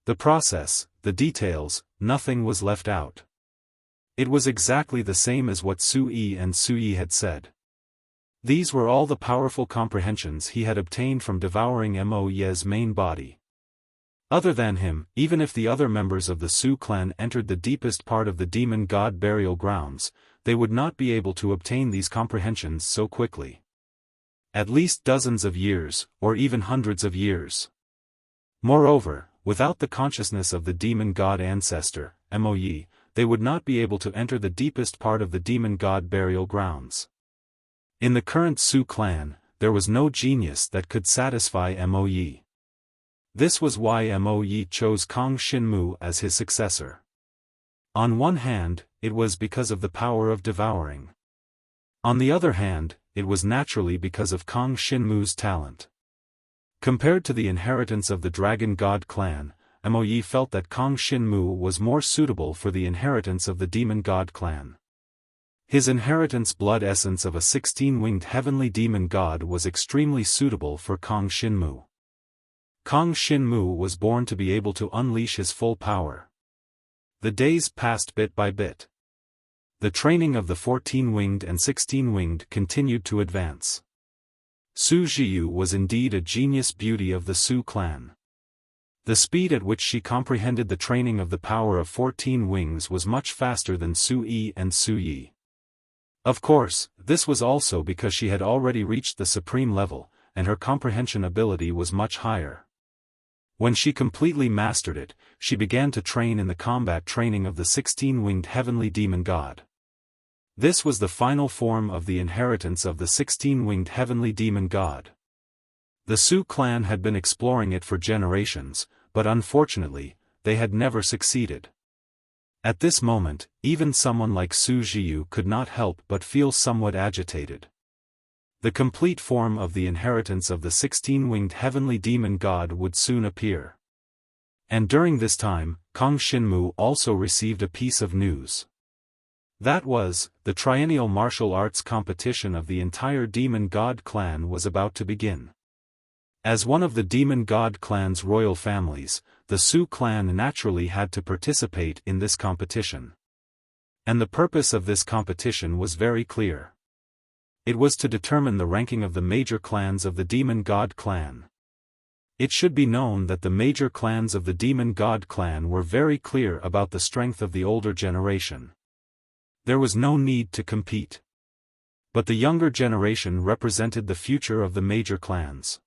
The process, the details, nothing was left out. It was exactly the same as what Su Yi and Su Yi had said. These were all the powerful comprehensions he had obtained from devouring Mo Ye's main body. Other than him, even if the other members of the Su clan entered the deepest part of the demon god burial grounds, they would not be able to obtain these comprehensions so quickly. At least dozens of years, or even hundreds of years. Moreover, without the consciousness of the demon god ancestor, Mo Ye, they would not be able to enter the deepest part of the demon god burial grounds. In the current Su clan, there was no genius that could satisfy Mo Ye. This was why Mo Ye chose Kong Shinmu as his successor. On one hand, it was because of the power of devouring. On the other hand, it was naturally because of Kong Shinmu's talent. Compared to the inheritance of the Dragon God clan, Mo Ye felt that Kong Shinmu was more suitable for the inheritance of the Demon God clan. His inheritance blood essence of a 16-winged heavenly demon god was extremely suitable for Kong Shinmu. Kong Shinmu was born to be able to unleash his full power. The days passed bit by bit. The training of the 14-winged and 16-winged continued to advance. Su Jiyu was indeed a genius beauty of the Su clan. The speed at which she comprehended the training of the power of 14 wings was much faster than Su Yi and Su Yi. Of course, this was also because she had already reached the supreme level, and her comprehension ability was much higher. When she completely mastered it, she began to train in the combat training of the 16-winged heavenly demon god. This was the final form of the inheritance of the 16-winged heavenly demon god. The Su clan had been exploring it for generations, but unfortunately, they had never succeeded. At this moment, even someone like Su Zhiyu could not help but feel somewhat agitated. The complete form of the inheritance of the 16-winged heavenly demon god would soon appear. And during this time, Kong Xinmu also received a piece of news. That was, the triennial martial arts competition of the entire demon god clan was about to begin. As one of the demon god clan's royal families, the Su clan naturally had to participate in this competition. And the purpose of this competition was very clear. It was to determine the ranking of the major clans of the demon god clan. It should be known that the major clans of the demon god clan were very clear about the strength of the older generation. There was no need to compete. But the younger generation represented the future of the major clans.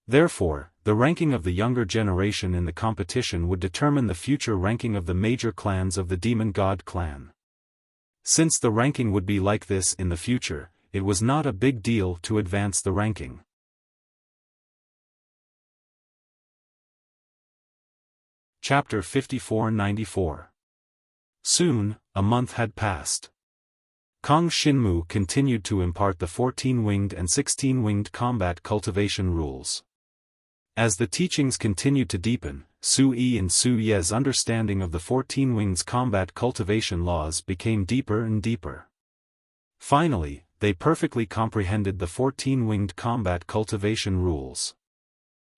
Therefore, the ranking of the younger generation in the competition would determine the future ranking of the major clans of the demon god clan. Since the ranking would be like this in the future, it was not a big deal to advance the ranking. Chapter 5494. Soon, a month had passed. Kong Xinmu continued to impart the 14-winged and 16-winged combat cultivation rules. As the teachings continued to deepen, Su Yi and Su Ye's understanding of the 14 wings combat cultivation laws became deeper and deeper. Finally, they perfectly comprehended the 14-winged combat cultivation rules.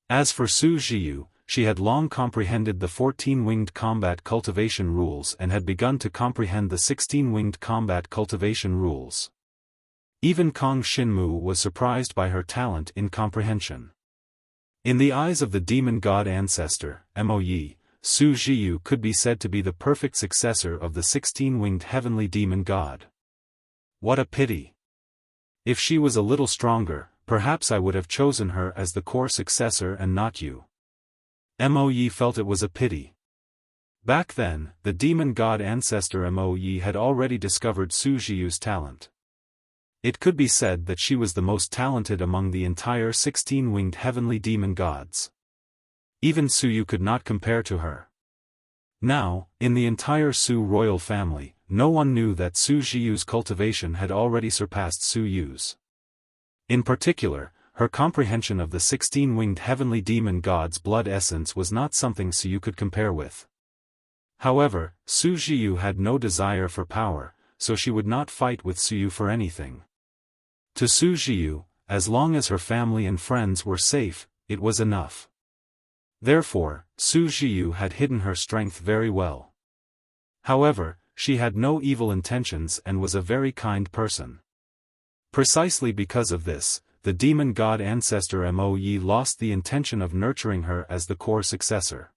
As for Su Zhiyu, she had long comprehended the 14-winged combat cultivation rules and had begun to comprehend the 16-winged combat cultivation rules. Even Kong Xinmu was surprised by her talent in comprehension. In the eyes of the demon god ancestor, Moyi, Su Zhiyu could be said to be the perfect successor of the 16-winged heavenly demon god. What a pity! If she was a little stronger, perhaps I would have chosen her as the core successor and not you. Moyi felt it was a pity. Back then, the demon god ancestor Moyi had already discovered Su Zhiyu's talent. It could be said that she was the most talented among the entire 16-winged heavenly demon gods. Even Suyu could not compare to her. Now, in the entire Su royal family, no one knew that Su Zhiyu's cultivation had already surpassed Su Yu's. In particular, her comprehension of the 16-winged heavenly demon god's blood essence was not something Suyu could compare with. However, Su Zhiyu had no desire for power, so she would not fight with Suyu for anything. To Su Zhiyu, as long as her family and friends were safe, it was enough. Therefore, Su Zhiyu had hidden her strength very well. However, she had no evil intentions and was a very kind person. Precisely because of this, the demon god ancestor Mo Yi lost the intention of nurturing her as the core successor.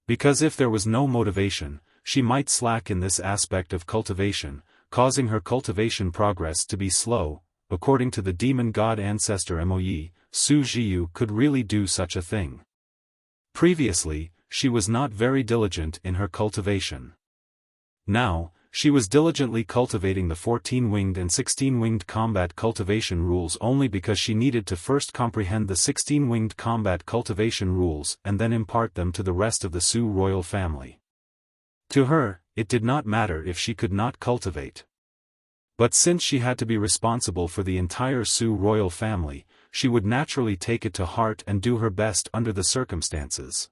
Because if there was no motivation, she might slack in this aspect of cultivation, causing her cultivation progress to be slow. According to the demon god ancestor Mo Yi, Su Zhiyu could really do such a thing. Previously, she was not very diligent in her cultivation. Now, she was diligently cultivating the 14-winged and 16-winged combat cultivation rules only because she needed to first comprehend the 16-winged combat cultivation rules and then impart them to the rest of the Su royal family. To her, it did not matter if she could not cultivate. But since she had to be responsible for the entire Su royal family, she would naturally take it to heart and do her best under the circumstances.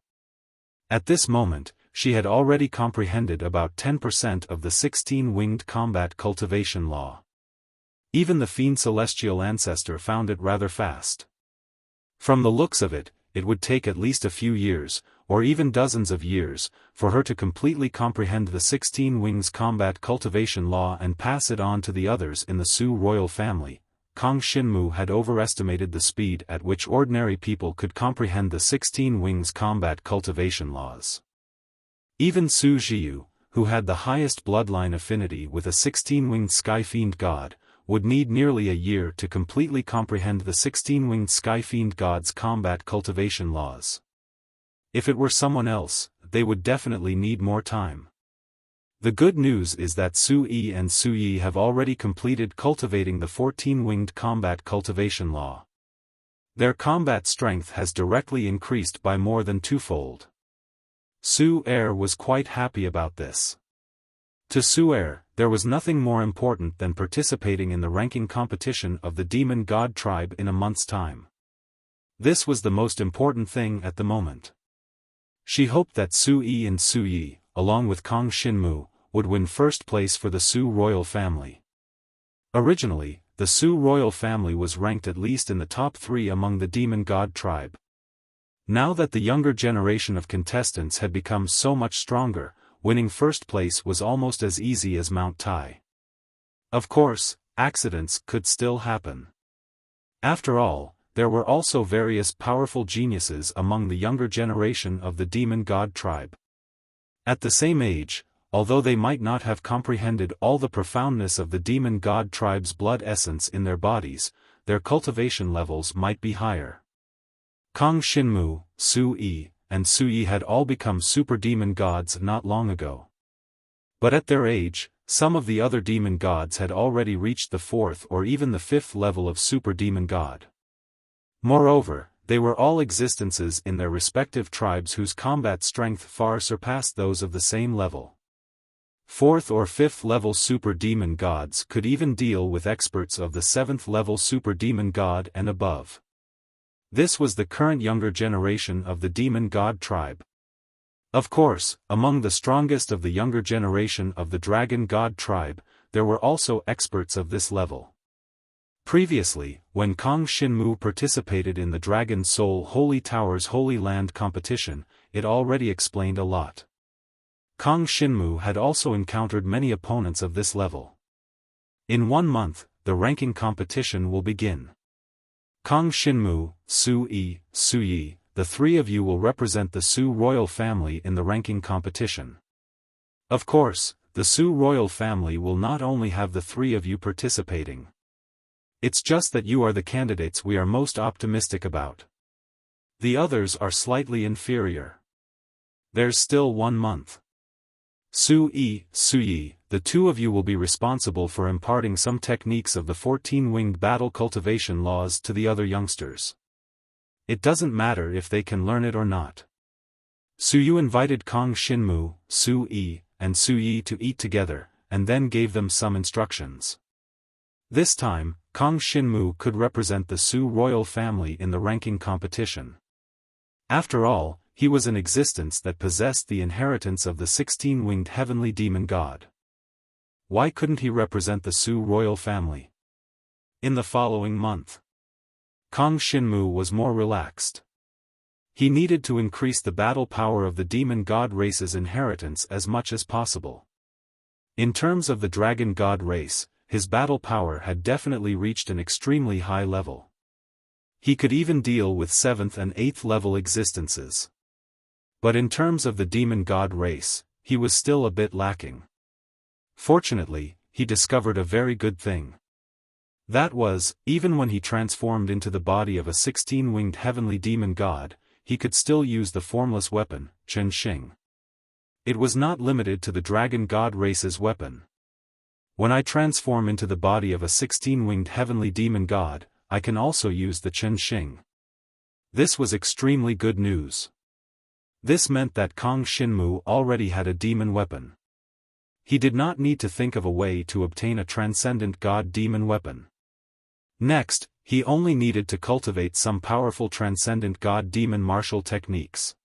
At this moment, she had already comprehended about 10% of the 16-winged combat cultivation law. Even the fiend celestial ancestor found it rather fast. From the looks of it, it would take at least a few years, or even dozens of years, for her to completely comprehend the 16 wings combat cultivation law and pass it on to the others in the Su royal family. Kong Xinmu had overestimated the speed at which ordinary people could comprehend the 16 wings combat cultivation laws. Even Su Zhiyu, who had the highest bloodline affinity with a 16-winged sky fiend god, would need nearly a year to completely comprehend the 16-winged sky fiend god's combat cultivation laws. If it were someone else, they would definitely need more time. The good news is that Su Yi and Su Yi have already completed cultivating the 14-winged combat cultivation law. Their combat strength has directly increased by more than twofold. Su Er was quite happy about this. To Su Er, there was nothing more important than participating in the ranking competition of the demon god tribe in a month's time. This was the most important thing at the moment. She hoped that Su Yi and Su Yi, along with Kang Xinmu, would win first place for the Su royal family. Originally, the Su royal family was ranked at least in the top 3 among the demon god tribe. Now that the younger generation of contestants had become so much stronger, winning first place was almost as easy as Mount Tai. Of course, accidents could still happen. After all, there were also various powerful geniuses among the younger generation of the demon god tribe. At the same age, although they might not have comprehended all the profoundness of the demon god tribe's blood essence in their bodies, their cultivation levels might be higher. Kang Xinmu, Su Yi, and Su Yi had all become super demon gods not long ago. But at their age, some of the other demon gods had already reached the 4th or even the 5th level of super demon god. Moreover, they were all existences in their respective tribes whose combat strength far surpassed those of the same level. 4th or 5th level super demon gods could even deal with experts of the 7th level super demon god and above. This was the current younger generation of the demon god tribe. Of course, among the strongest of the younger generation of the dragon god tribe, there were also experts of this level. Previously, when Kang Xinmu participated in the Dragon Soul Holy Tower's Holy Land competition, it already explained a lot. Kang Xinmu had also encountered many opponents of this level. In 1 month, the ranking competition will begin. Kang Xinmu, Su Yi, the 3 of you will represent the Su royal family in the ranking competition. Of course, the Su royal family will not only have the 3 of you participating. It's just that you are the candidates we are most optimistic about. The others are slightly inferior. There's still 1 month. Su Yi, the 2 of you will be responsible for imparting some techniques of the 14-winged battle cultivation laws to the other youngsters. It doesn't matter if they can learn it or not. Su Yu invited Kang Xinmu, Su Yi, and Su Yi to eat together, and then gave them some instructions. This time, Kang Xinmu could represent the Su royal family in the ranking competition. After all, he was an existence that possessed the inheritance of the 16-winged heavenly demon god. Why couldn't he represent the Su royal family? In the following month, Kang Xinmu was more relaxed. He needed to increase the battle power of the demon god race's inheritance as much as possible. In terms of the dragon god race, his battle power had definitely reached an extremely high level. He could even deal with 7th and 8th level existences. But in terms of the demon god race, he was still a bit lacking. Fortunately, he discovered a very good thing. That was, even when he transformed into the body of a 16-winged heavenly demon god, he could still use the formless weapon, Chen Xing. It was not limited to the dragon god race's weapon. When I transform into the body of a 16-winged heavenly demon god, I can also use the Chen Xing. This was extremely good news. This meant that Kang Xinmu already had a demon weapon. He did not need to think of a way to obtain a transcendent god demon weapon. Next, he only needed to cultivate some powerful transcendent god demon martial techniques.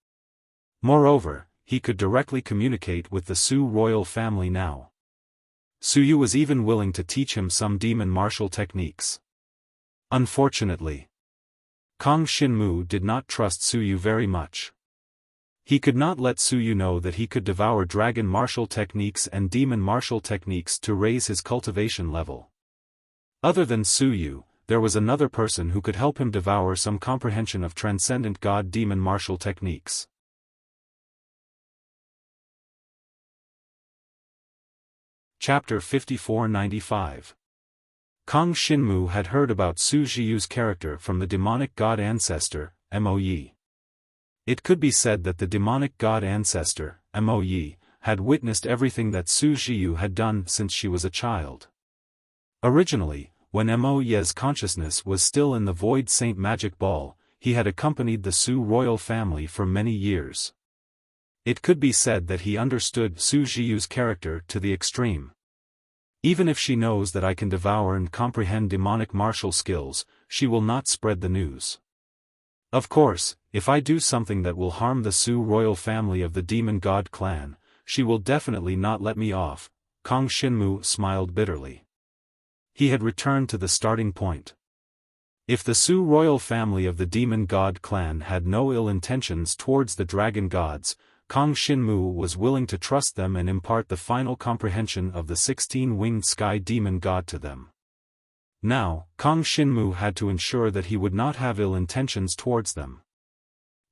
Moreover, he could directly communicate with the Su royal family now. Su Yu was even willing to teach him some demon martial techniques. Unfortunately, Kang Xinmu did not trust Su Yu very much. He could not let Su Yu know that he could devour dragon martial techniques and demon martial techniques to raise his cultivation level. Other than Su Yu, there was another person who could help him devour some comprehension of transcendent god demon martial techniques. Chapter 5495. Kang Xinmu had heard about Su Zhiyu's character from the demonic god ancestor, Mo Yi. It could be said that the demonic god ancestor, Mo Yi, had witnessed everything that Su Zhiyu had done since she was a child. Originally, when Mo Ye's consciousness was still in the Void Saint Magic Ball, he had accompanied the Su royal family for many years. It could be said that he understood Su Zhiyu's character to the extreme. Even if she knows that I can devour and comprehend demonic martial skills, she will not spread the news. Of course, if I do something that will harm the Su royal family of the Demon God clan, she will definitely not let me off. Kang Xinmu smiled bitterly. He had returned to the starting point. If the Su royal family of the Demon God clan had no ill intentions towards the dragon gods, Kang Xinmu was willing to trust them and impart the final comprehension of the 16-winged sky demon god to them. Now, Kang Xinmu had to ensure that he would not have ill intentions towards them.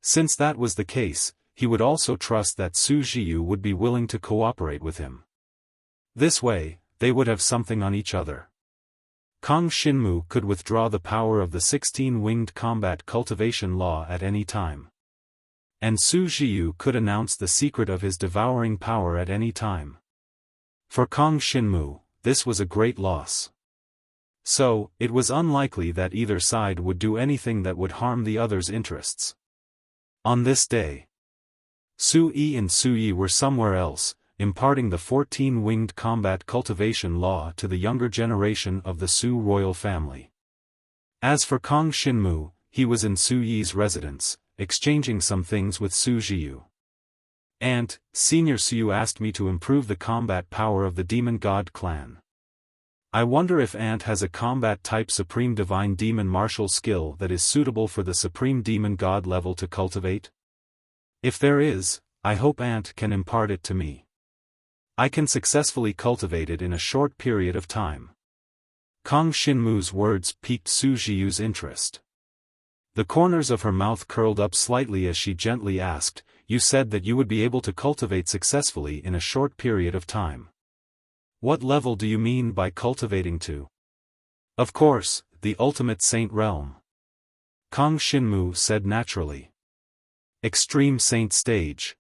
Since that was the case, he would also trust that Su Zhiyu would be willing to cooperate with him. This way, they would have something on each other. Kang Xinmu could withdraw the power of the 16-winged combat cultivation law at any time. And Su Zhiyu could announce the secret of his devouring power at any time. For Kang Xinmu, this was a great loss. So, it was unlikely that either side would do anything that would harm the other's interests. On this day, Su Yi and Su Yi were somewhere else, imparting the 14-winged combat cultivation law to the younger generation of the Su royal family. As for Kang Xinmu, he was in Su Yi's residence, exchanging some things with Su Zhiyu. Aunt, Senior Su asked me to improve the combat power of the Demon God clan. I wonder if Aunt has a combat-type Supreme Divine Demon martial skill that is suitable for the Supreme Demon God level to cultivate? If there is, I hope Aunt can impart it to me. I can successfully cultivate it in a short period of time. Kang Xinmu's words piqued Su Zhiyu's interest. The corners of her mouth curled up slightly as she gently asked, "You said that you would be able to cultivate successfully in a short period of time. What level do you mean by cultivating to?" "Of course, the ultimate saint realm," Kang Xinmu said naturally. "Extreme saint stage."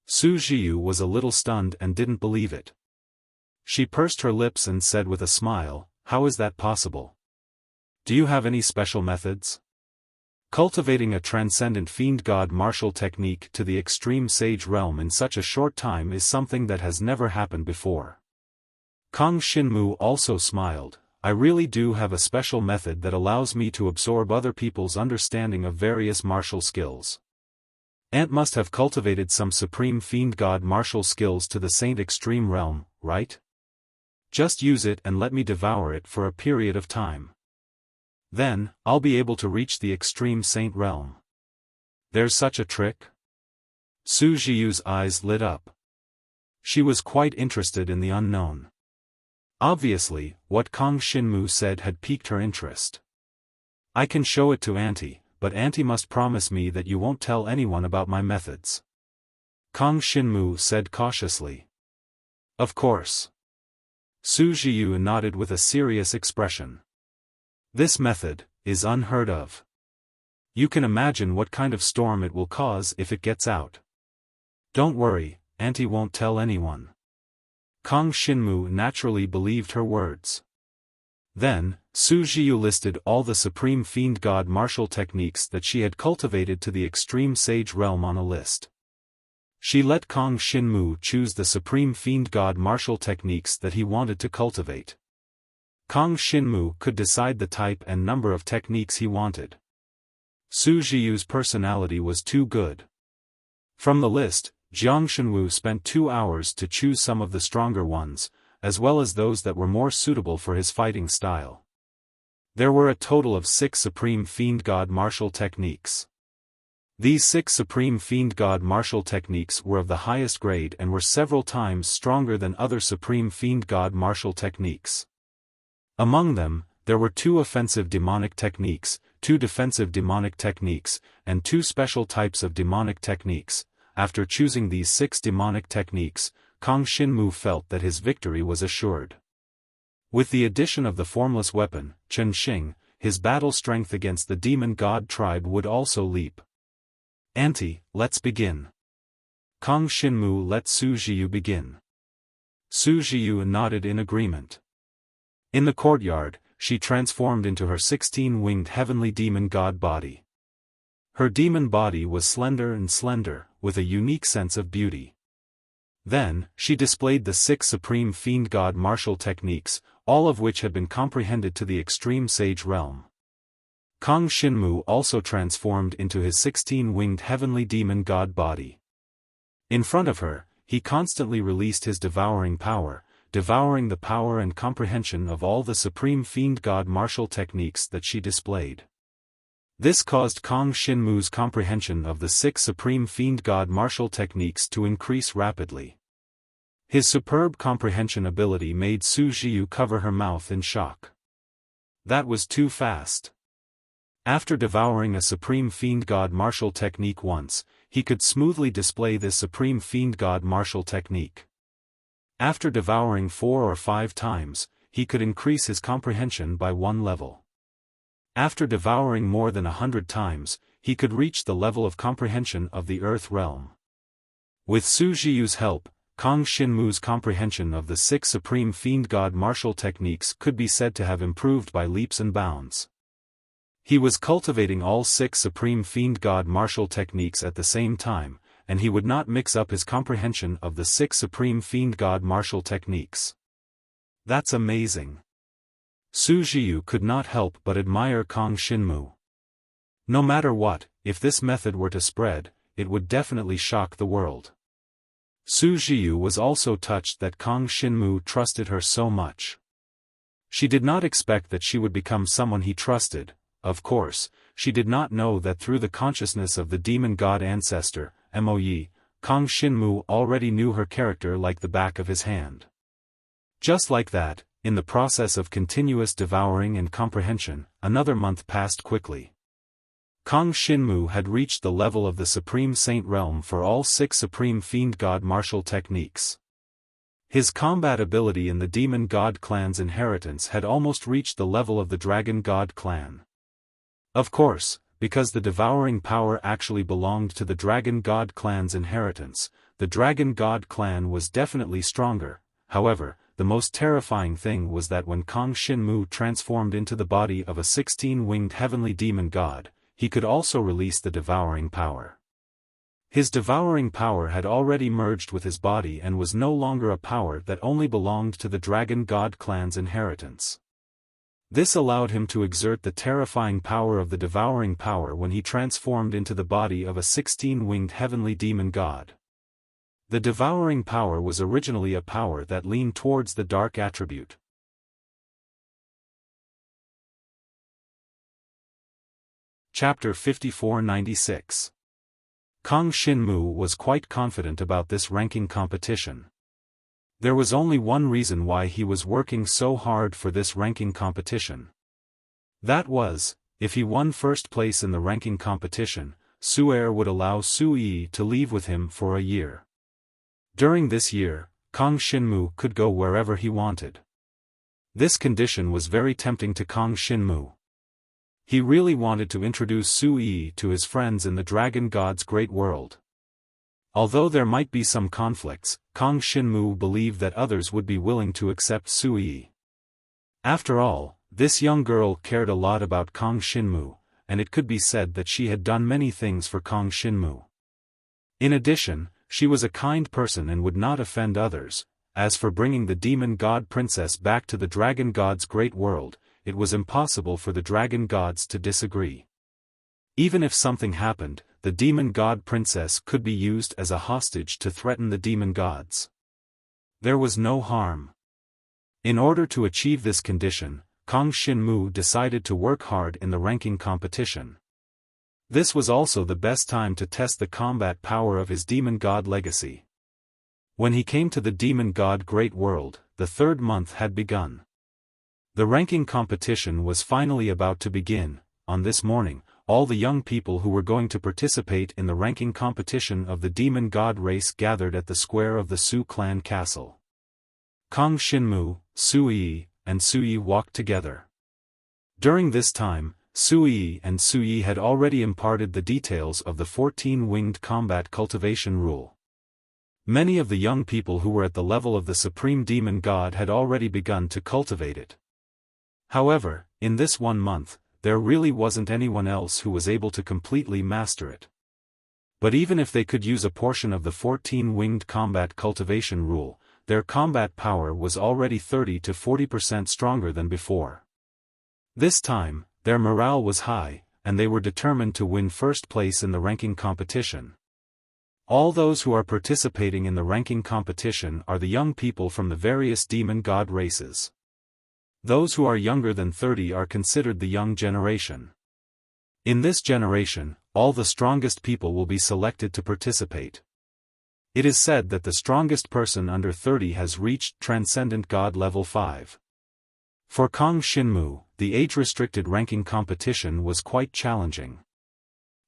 Su Zhiyu was a little stunned and didn't believe it. She pursed her lips and said with a smile, "How is that possible? Do you have any special methods?" Cultivating a transcendent fiend god martial technique to the extreme sage realm in such a short time is something that has never happened before. Kang Xinmu also smiled. "I really do have a special method that allows me to absorb other people's understanding of various martial skills. Aunt must have cultivated some supreme fiend god martial skills to the saint extreme realm, right? Just use it and let me devour it for a period of time. Then, I'll be able to reach the extreme saint realm." "There's such a trick?" Su Zhiyu's eyes lit up. She was quite interested in the unknown. Obviously, what Kang Xinmu said had piqued her interest. "I can show it to Auntie, but Auntie must promise me that you won't tell anyone about my methods," Kang Xinmu said cautiously. "Of course." Su Zhiyu nodded with a serious expression. "This method is unheard of. You can imagine what kind of storm it will cause if it gets out." "Don't worry, Auntie won't tell anyone." Kang Xinmu naturally believed her words. Then, Su Zhiyu listed all the supreme fiend god martial techniques that she had cultivated to the extreme sage realm on a list. She let Kang Xinmu choose the supreme fiend god martial techniques that he wanted to cultivate. Kang Xinmu could decide the type and number of techniques he wanted. Su Zhiyu's personality was too good. From the list, Jiang Shenwu spent 2 hours to choose some of the stronger ones, as well as those that were more suitable for his fighting style. There were a total of 6 supreme fiend god martial techniques. These 6 supreme fiend god martial techniques were of the highest grade and were several times stronger than other supreme fiend god martial techniques. Among them, there were 2 offensive demonic techniques, 2 defensive demonic techniques, and 2 special types of demonic techniques. After choosing these 6 demonic techniques, Kang Xinmu felt that his victory was assured. With the addition of the formless weapon, Chen Xing, his battle strength against the demon god tribe would also leap. "Auntie, let's begin." Kang Xinmu let Su Jiu begin. Su Jiu nodded in agreement. In the courtyard, she transformed into her 16-winged heavenly demon god body. Her demon body was slender, with a unique sense of beauty. Then, she displayed the 6 supreme fiend god martial techniques, all of which had been comprehended to the extreme sage realm. Kang Xinmu also transformed into his 16-winged heavenly demon god body. In front of her, he constantly released his devouring power, devouring the power and comprehension of all the supreme fiend god martial techniques that she displayed. This caused Kang Xinmu's comprehension of the 6 supreme fiend god martial techniques to increase rapidly. His superb comprehension ability made Su Jiu cover her mouth in shock. That was too fast. After devouring a supreme fiend god martial technique once, he could smoothly display this supreme fiend god martial technique. After devouring 4 or 5 times, he could increase his comprehension by 1 level. After devouring more than 100 times, he could reach the level of comprehension of the earth realm. With Su Jiu's help, Kang Xinmu's comprehension of the 6 supreme fiend god martial techniques could be said to have improved by leaps and bounds. He was cultivating all 6 supreme fiend god martial techniques at the same time, and he would not mix up his comprehension of the 6 supreme fiend god martial techniques. That's amazing. Su Jiu could not help but admire Kang Xinmu. No matter what, if this method were to spread, it would definitely shock the world. Su Jiu was also touched that Kang Xinmu trusted her so much. She did not expect that she would become someone he trusted. Of course, she did not know that through the consciousness of the demon god ancestor, Moyi, Kang Xinmu already knew her character like the back of his hand. Just like that, in the process of continuous devouring and comprehension, another month passed quickly. Kang Xinmu had reached the level of the Supreme Saint realm for all 6 Supreme Fiend God martial techniques. His combat ability in the Demon God clan's inheritance had almost reached the level of the Dragon God clan. Of course, because the devouring power actually belonged to the Dragon God clan's inheritance, the Dragon God clan was definitely stronger. However, the most terrifying thing was that when Kang Xinmu transformed into the body of a 16-winged heavenly demon god, he could also release the devouring power. His devouring power had already merged with his body and was no longer a power that only belonged to the Dragon God clan's inheritance. This allowed him to exert the terrifying power of the devouring power when he transformed into the body of a 16-winged heavenly demon god. The devouring power was originally a power that leaned towards the dark attribute. Chapter 5496. Kang Xinmu was quite confident about this ranking competition. There was only one reason why he was working so hard for this ranking competition. That was, if he won first place in the ranking competition, Su'er would allow Su-yi to leave with him for a year. During this year, Kang Xinmu could go wherever he wanted. This condition was very tempting to Kang Xinmu. He really wanted to introduce Su-yi to his friends in the Dragon God's great world. Although there might be some conflicts, Kang Xinmu believed that others would be willing to accept Su-yi. After all, this young girl cared a lot about Kang Xinmu, and it could be said that she had done many things for Kang Xinmu. In addition, she was a kind person and would not offend others. As for bringing the demon god princess back to the Dragon God's great world, it was impossible for the Dragon Gods to disagree. Even if something happened, the demon god princess could be used as a hostage to threaten the demon gods. There was no harm. In order to achieve this condition, Kang Xinmu decided to work hard in the ranking competition. This was also the best time to test the combat power of his demon god legacy. When he came to the demon god great world, the 3rd month had begun. The ranking competition was finally about to begin. On this morning, all the young people who were going to participate in the ranking competition of the demon god race gathered at the square of the Su clan castle. Kang Xinmu, Su-yi, and Su-yi walked together. During this time, Su-yi and Su-yi had already imparted the details of the 14-winged combat cultivation rule. Many of the young people who were at the level of the supreme demon god had already begun to cultivate it. However, in this 1 month, there really wasn't anyone else who was able to completely master it. But even if they could use a portion of the 14-winged combat cultivation rule, their combat power was already 30 to 40% stronger than before. This time, their morale was high, and they were determined to win first place in the ranking competition. All those who are participating in the ranking competition are the young people from the various demon god races. Those who are younger than 30 are considered the young generation. In this generation, all the strongest people will be selected to participate. It is said that the strongest person under 30 has reached Transcendent God level 5. For Kong Shinmu, the age-restricted ranking competition was quite challenging.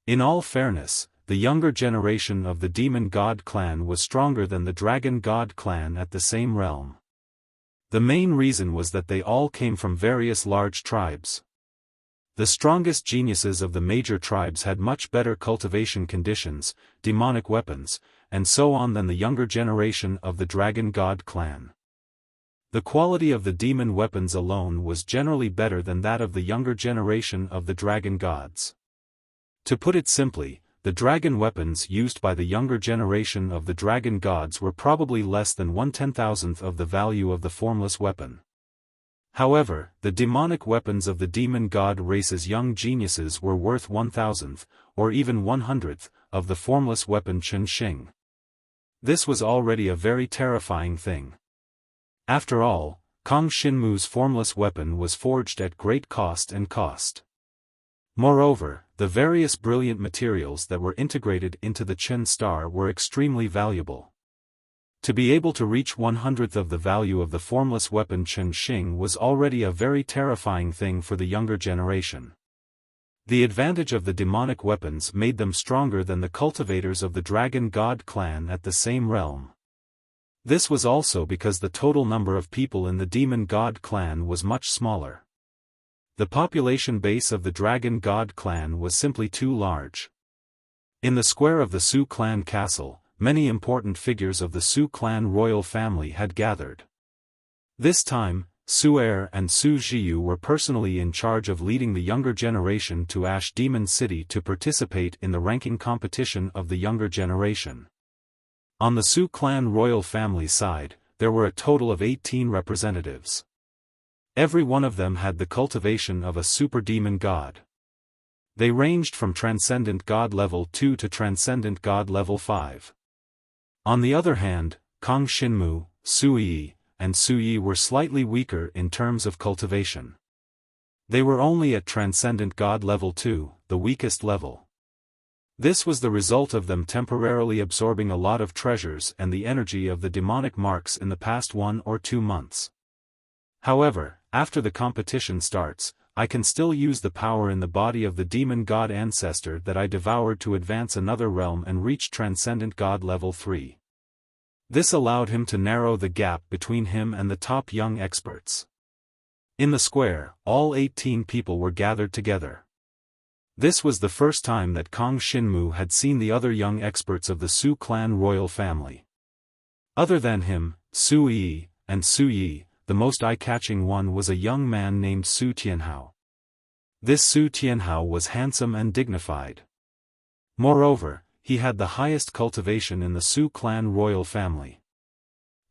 In all fairness, the younger generation of the Demon God clan was stronger than the Dragon God clan at the same realm. The main reason was that they all came from various large tribes. The strongest geniuses of the major tribes had much better cultivation conditions, demonic weapons, and so on than the younger generation of the Dragon God clan. The quality of the demon weapons alone was generally better than that of the younger generation of the Dragon Gods. To put it simply, the dragon weapons used by the younger generation of the Dragon Gods were probably less than 1/10,000th of the value of the formless weapon. However, the demonic weapons of the demon god race's young geniuses were worth 1,000th, or even 100th, of the formless weapon Chen Xing. This was already a very terrifying thing. After all, Kong Shinmu's formless weapon was forged at great cost and cost. Moreover, the various brilliant materials that were integrated into the Chen star were extremely valuable. To be able to reach 100th of the value of the formless weapon Chen Xing was already a very terrifying thing for the younger generation. The advantage of the demonic weapons made them stronger than the cultivators of the Dragon God clan at the same realm. This was also because the total number of people in the Demon God clan was much smaller. The population base of the Dragon God clan was simply too large. In the square of the Su clan castle, many important figures of the Su clan royal family had gathered. This time, Su Er and Su Jiyu were personally in charge of leading the younger generation to Ash Demon City to participate in the ranking competition of the younger generation. On the Su clan royal family side, there were a total of 18 representatives. Every one of them had the cultivation of a super demon god. They ranged from Transcendent God level 2 to Transcendent God level 5. On the other hand, Kong Shinmu, Su Yi, and Su Yi were slightly weaker in terms of cultivation. They were only at Transcendent God level 2, the weakest level. This was the result of them temporarily absorbing a lot of treasures and the energy of the demonic marks in the past 1 or 2 months. However, after the competition starts, I can still use the power in the body of the demon god ancestor that I devoured to advance another realm and reach Transcendent God level 3. This allowed him to narrow the gap between him and the top young experts. In the square, all 18 people were gathered together. This was the first time that Kong Shinmu had seen the other young experts of the Su clan royal family. Other than him, Su Yi, and Su Yi, the most eye-catching one was a young man named Su Tianhao. This Su Tianhao was handsome and dignified. Moreover, he had the highest cultivation in the Su clan royal family.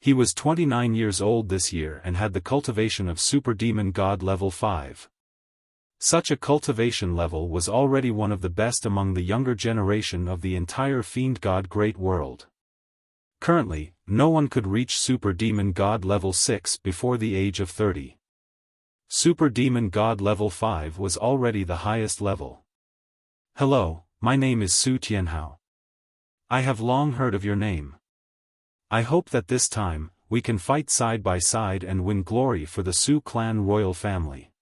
He was 29 years old this year and had the cultivation of Super Demon God level 5. Such a cultivation level was already one of the best among the younger generation of the entire Fiend God Great World. Currently, no one could reach Super Demon God level 6 before the age of 30. Super Demon God level 5 was already the highest level. Hello, my name is Su Tianhao. I have long heard of your name. I hope that this time, we can fight side by side and win glory for the Su clan royal family.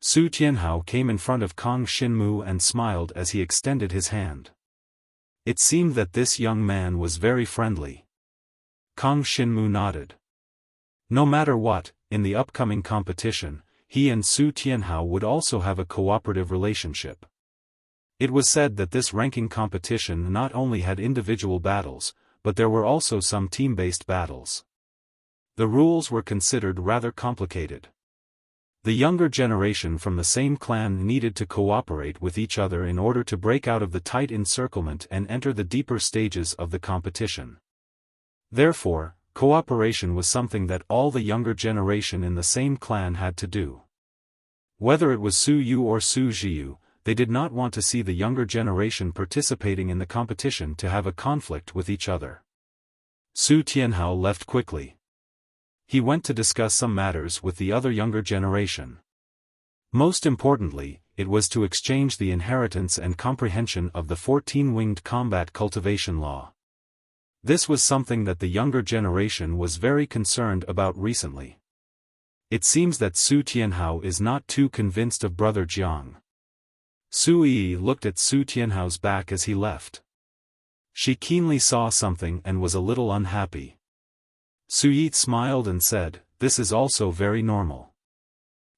Su Tianhao came in front of Kong Shinmu and smiled as he extended his hand. It seemed that this young man was very friendly. Kong Shinmu nodded. No matter what, in the upcoming competition, he and Su Tianhao would also have a cooperative relationship. It was said that this ranking competition not only had individual battles, but there were also some team-based battles. The rules were considered rather complicated. The younger generation from the same clan needed to cooperate with each other in order to break out of the tight encirclement and enter the deeper stages of the competition. Therefore, cooperation was something that all the younger generation in the same clan had to do. Whether it was Su Yu or Su Jiu, they did not want to see the younger generation participating in the competition to have a conflict with each other. Su Tianhao left quickly. He went to discuss some matters with the other younger generation. Most importantly, it was to exchange the inheritance and comprehension of the 14-winged combat cultivation law. This was something that the younger generation was very concerned about recently. It seems that Su Tianhao is not too convinced of Brother Jiang. Su Yi looked at Su Tianhao's back as he left. She keenly saw something and was a little unhappy. Su Yi smiled and said, "This is also very normal.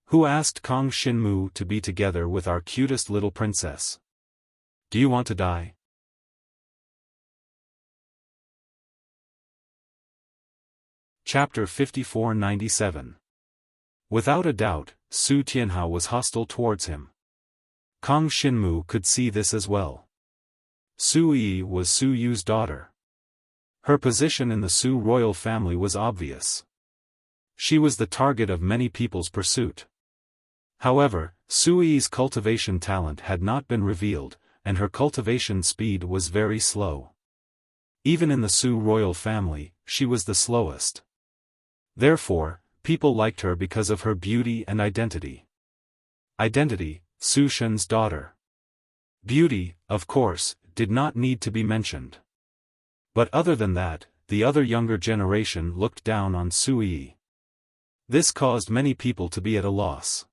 Who asked Kong Xinmu to be together with our cutest little princess? Do you want to die?" Chapter 5497. Without a doubt, Su Tianhao was hostile towards him. Kong Xinmu could see this as well. Su Yi was Su Yu's daughter. Her position in the Su royal family was obvious. She was the target of many people's pursuit. However, Su Yi's cultivation talent had not been revealed, and her cultivation speed was very slow. Even in the Su royal family, she was the slowest. Therefore, people liked her because of her beauty and identity. Identity, Su Shen's daughter. Beauty, of course, did not need to be mentioned. But other than that, the other younger generation looked down on Su Yi. This caused many people to be at a loss.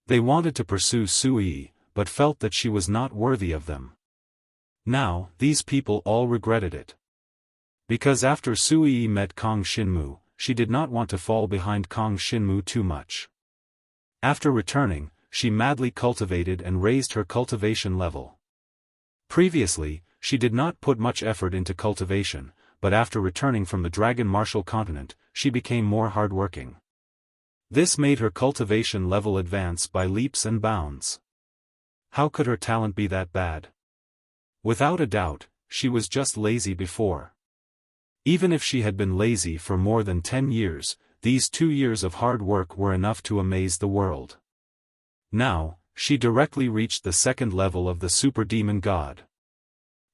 They wanted to pursue Su Yi, but felt that she was not worthy of them. Now, these people all regretted it. Because after Su Yi met Kong Xinmu, she did not want to fall behind Kong Xinmu too much. After returning, she madly cultivated and raised her cultivation level. Previously, she did not put much effort into cultivation, but after returning from the Dragon Martial Continent, she became more hardworking. This made her cultivation level advance by leaps and bounds. How could her talent be that bad? Without a doubt, she was just lazy before. Even if she had been lazy for more than 10 years, these 2 years of hard work were enough to amaze the world. Now, she directly reached the second level of the Super Demon God.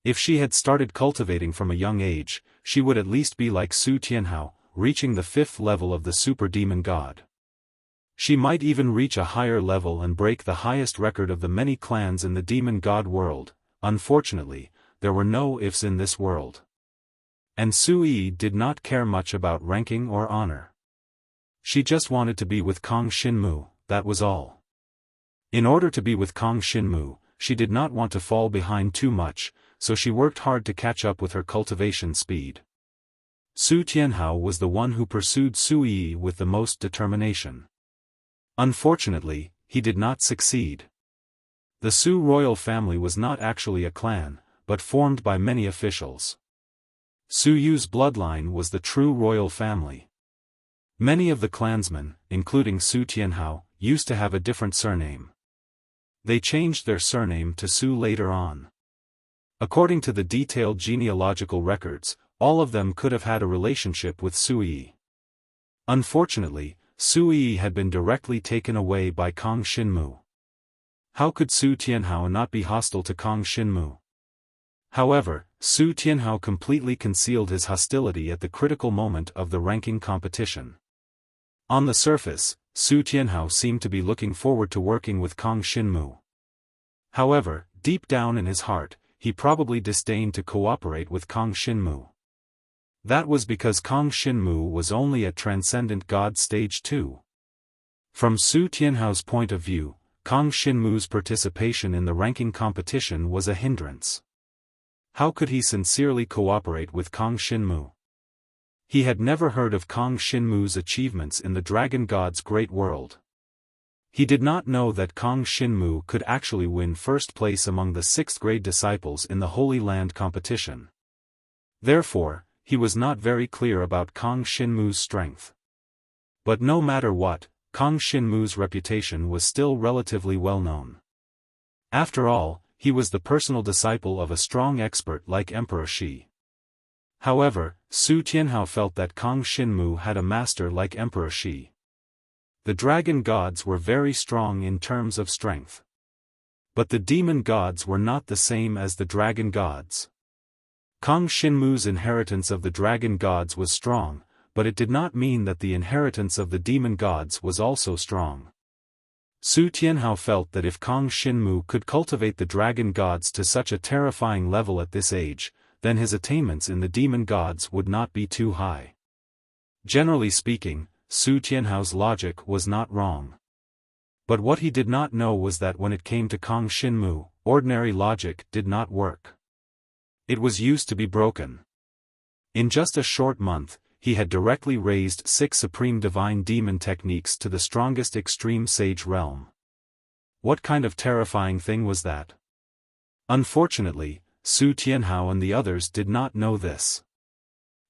If she had started cultivating from a young age, she would at least be like Su Tianhao, reaching the 5th level of the Super Demon God. She might even reach a higher level and break the highest record of the many clans in the Demon God world. Unfortunately, there were no ifs in this world. And Su Yi did not care much about ranking or honor. She just wanted to be with Kong Xinmu, that was all. In order to be with Kong Xinmu, she did not want to fall behind too much, so she worked hard to catch up with her cultivation speed. Su Tianhao was the one who pursued Su Yi with the most determination. Unfortunately, he did not succeed. The Su royal family was not actually a clan, but formed by many officials. Su Yu's bloodline was the true royal family. Many of the clansmen, including Su Tianhao, used to have a different surname. They changed their surname to Su later on. According to the detailed genealogical records, all of them could have had a relationship with Su Yi. Unfortunately, Su Yi had been directly taken away by Kong Xinmu. How could Su Tianhao not be hostile to Kong Xinmu? However, Su Tianhao completely concealed his hostility at the critical moment of the ranking competition. On the surface, Su Tianhao seemed to be looking forward to working with Kong Xinmu. However, deep down in his heart, he probably disdained to cooperate with Kong Xinmu. That was because Kong Xinmu was only at Transcendent God Stage 2. From Su Tianhao's point of view, Kong Xinmu's participation in the ranking competition was a hindrance. How could he sincerely cooperate with Kong Xinmu? He had never heard of Kong Xinmu's achievements in the Dragon God's great world. He did not know that Kong Xinmu could actually win first place among the 6th grade disciples in the Holy Land competition. Therefore, he was not very clear about Kang Xinmu's strength. But no matter what, Kang Xinmu's reputation was still relatively well known. After all, he was the personal disciple of a strong expert like Emperor Shi. However, Su Tianhao felt that Kang Xinmu had a master like Emperor Shi. The dragon gods were very strong in terms of strength. But the demon gods were not the same as the dragon gods. Kang Xinmu's inheritance of the dragon gods was strong, but it did not mean that the inheritance of the demon gods was also strong. Su Tianhao felt that if Kang Xinmu could cultivate the dragon gods to such a terrifying level at this age, then his attainments in the demon gods would not be too high. Generally speaking, Su Tianhao's logic was not wrong. But what he did not know was that when it came to Kang Xinmu, ordinary logic did not work. It was used to be broken. In just a short month, he had directly raised 6 supreme divine demon techniques to the strongest extreme sage realm. What kind of terrifying thing was that? Unfortunately, Su Tianhao and the others did not know this.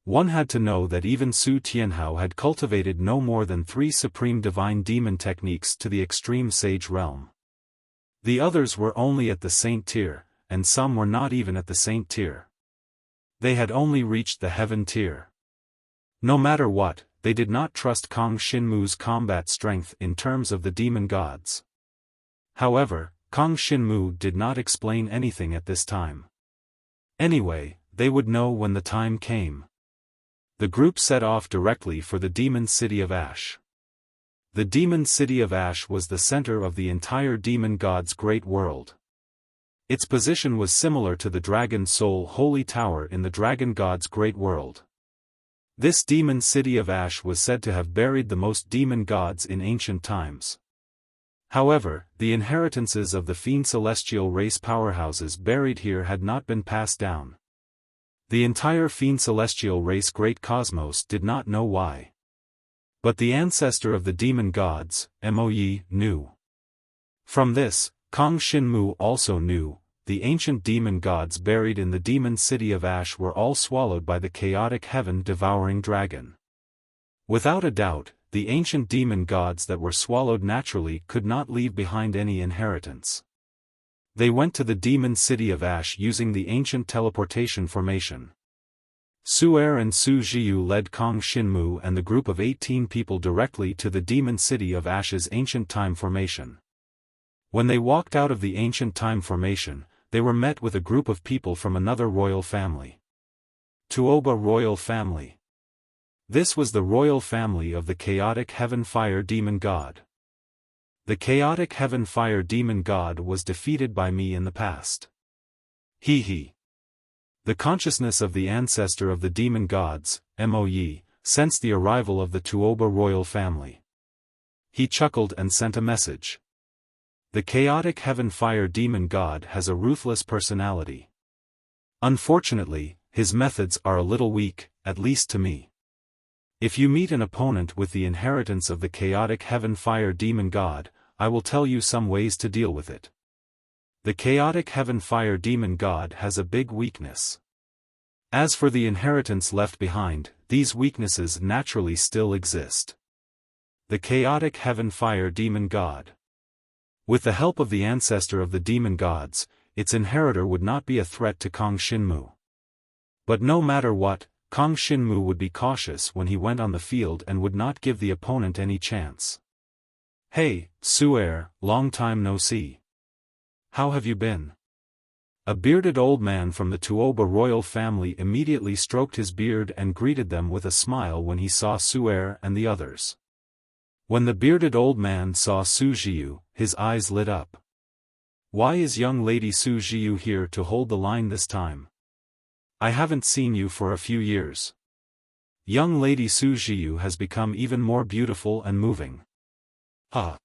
One had to know that even Su Tianhao had cultivated no more than 3 supreme divine demon techniques to the extreme sage realm. The others were only at the saint tier, and some were not even at the saint tier. They had only reached the heaven tier. No matter what, they did not trust Kang Xinmu's combat strength in terms of the demon gods. However, Kang Xinmu did not explain anything at this time. Anyway, they would know when the time came. The group set off directly for the demon city of Ash. The demon city of Ash was the center of the entire demon god's great world. Its position was similar to the Dragon Soul Holy Tower in the Dragon God's great world. This demon city of Ash was said to have buried the most demon gods in ancient times. However, the inheritances of the fiend celestial race powerhouses buried here had not been passed down. The entire fiend celestial race great cosmos did not know why. But the ancestor of the demon gods, Moyi, knew. From this, Kang Xinmu also knew, the ancient demon gods buried in the demon city of Ash were all swallowed by the chaotic heaven-devouring dragon. Without a doubt, the ancient demon gods that were swallowed naturally could not leave behind any inheritance. They went to the demon city of Ash using the ancient teleportation formation. Su'er and Su Jiu led Kang Xinmu and the group of 18 people directly to the demon city of Ash's ancient time formation. When they walked out of the ancient time formation, they were met with a group of people from another royal family. Tuoba royal family. This was the royal family of the chaotic heaven-fire demon god. The chaotic heaven-fire demon god was defeated by me in the past. He. The consciousness of the ancestor of the demon gods, Moyi, sensed the arrival of the Tuoba royal family. He chuckled and sent a message. The chaotic heaven-fire demon god has a ruthless personality. Unfortunately, his methods are a little weak, at least to me. If you meet an opponent with the inheritance of the chaotic heaven-fire demon god, I will tell you some ways to deal with it. The chaotic heaven-fire demon god has a big weakness. As for the inheritance left behind, these weaknesses naturally still exist. The chaotic heaven-fire demon god. With the help of the ancestor of the demon gods, its inheritor would not be a threat to Kang Xinmu. But no matter what, Kang Xinmu would be cautious when he went on the field and would not give the opponent any chance. Hey, Su'er, long time no see. How have you been? A bearded old man from the Tuoba royal family immediately stroked his beard and greeted them with a smile when he saw Su'er and the others. When the bearded old man saw Su Jiu, his eyes lit up. Why is young lady Su Jiu here to hold the line this time? I haven't seen you for a few years. Young lady Su Jiu has become even more beautiful and moving. Ah.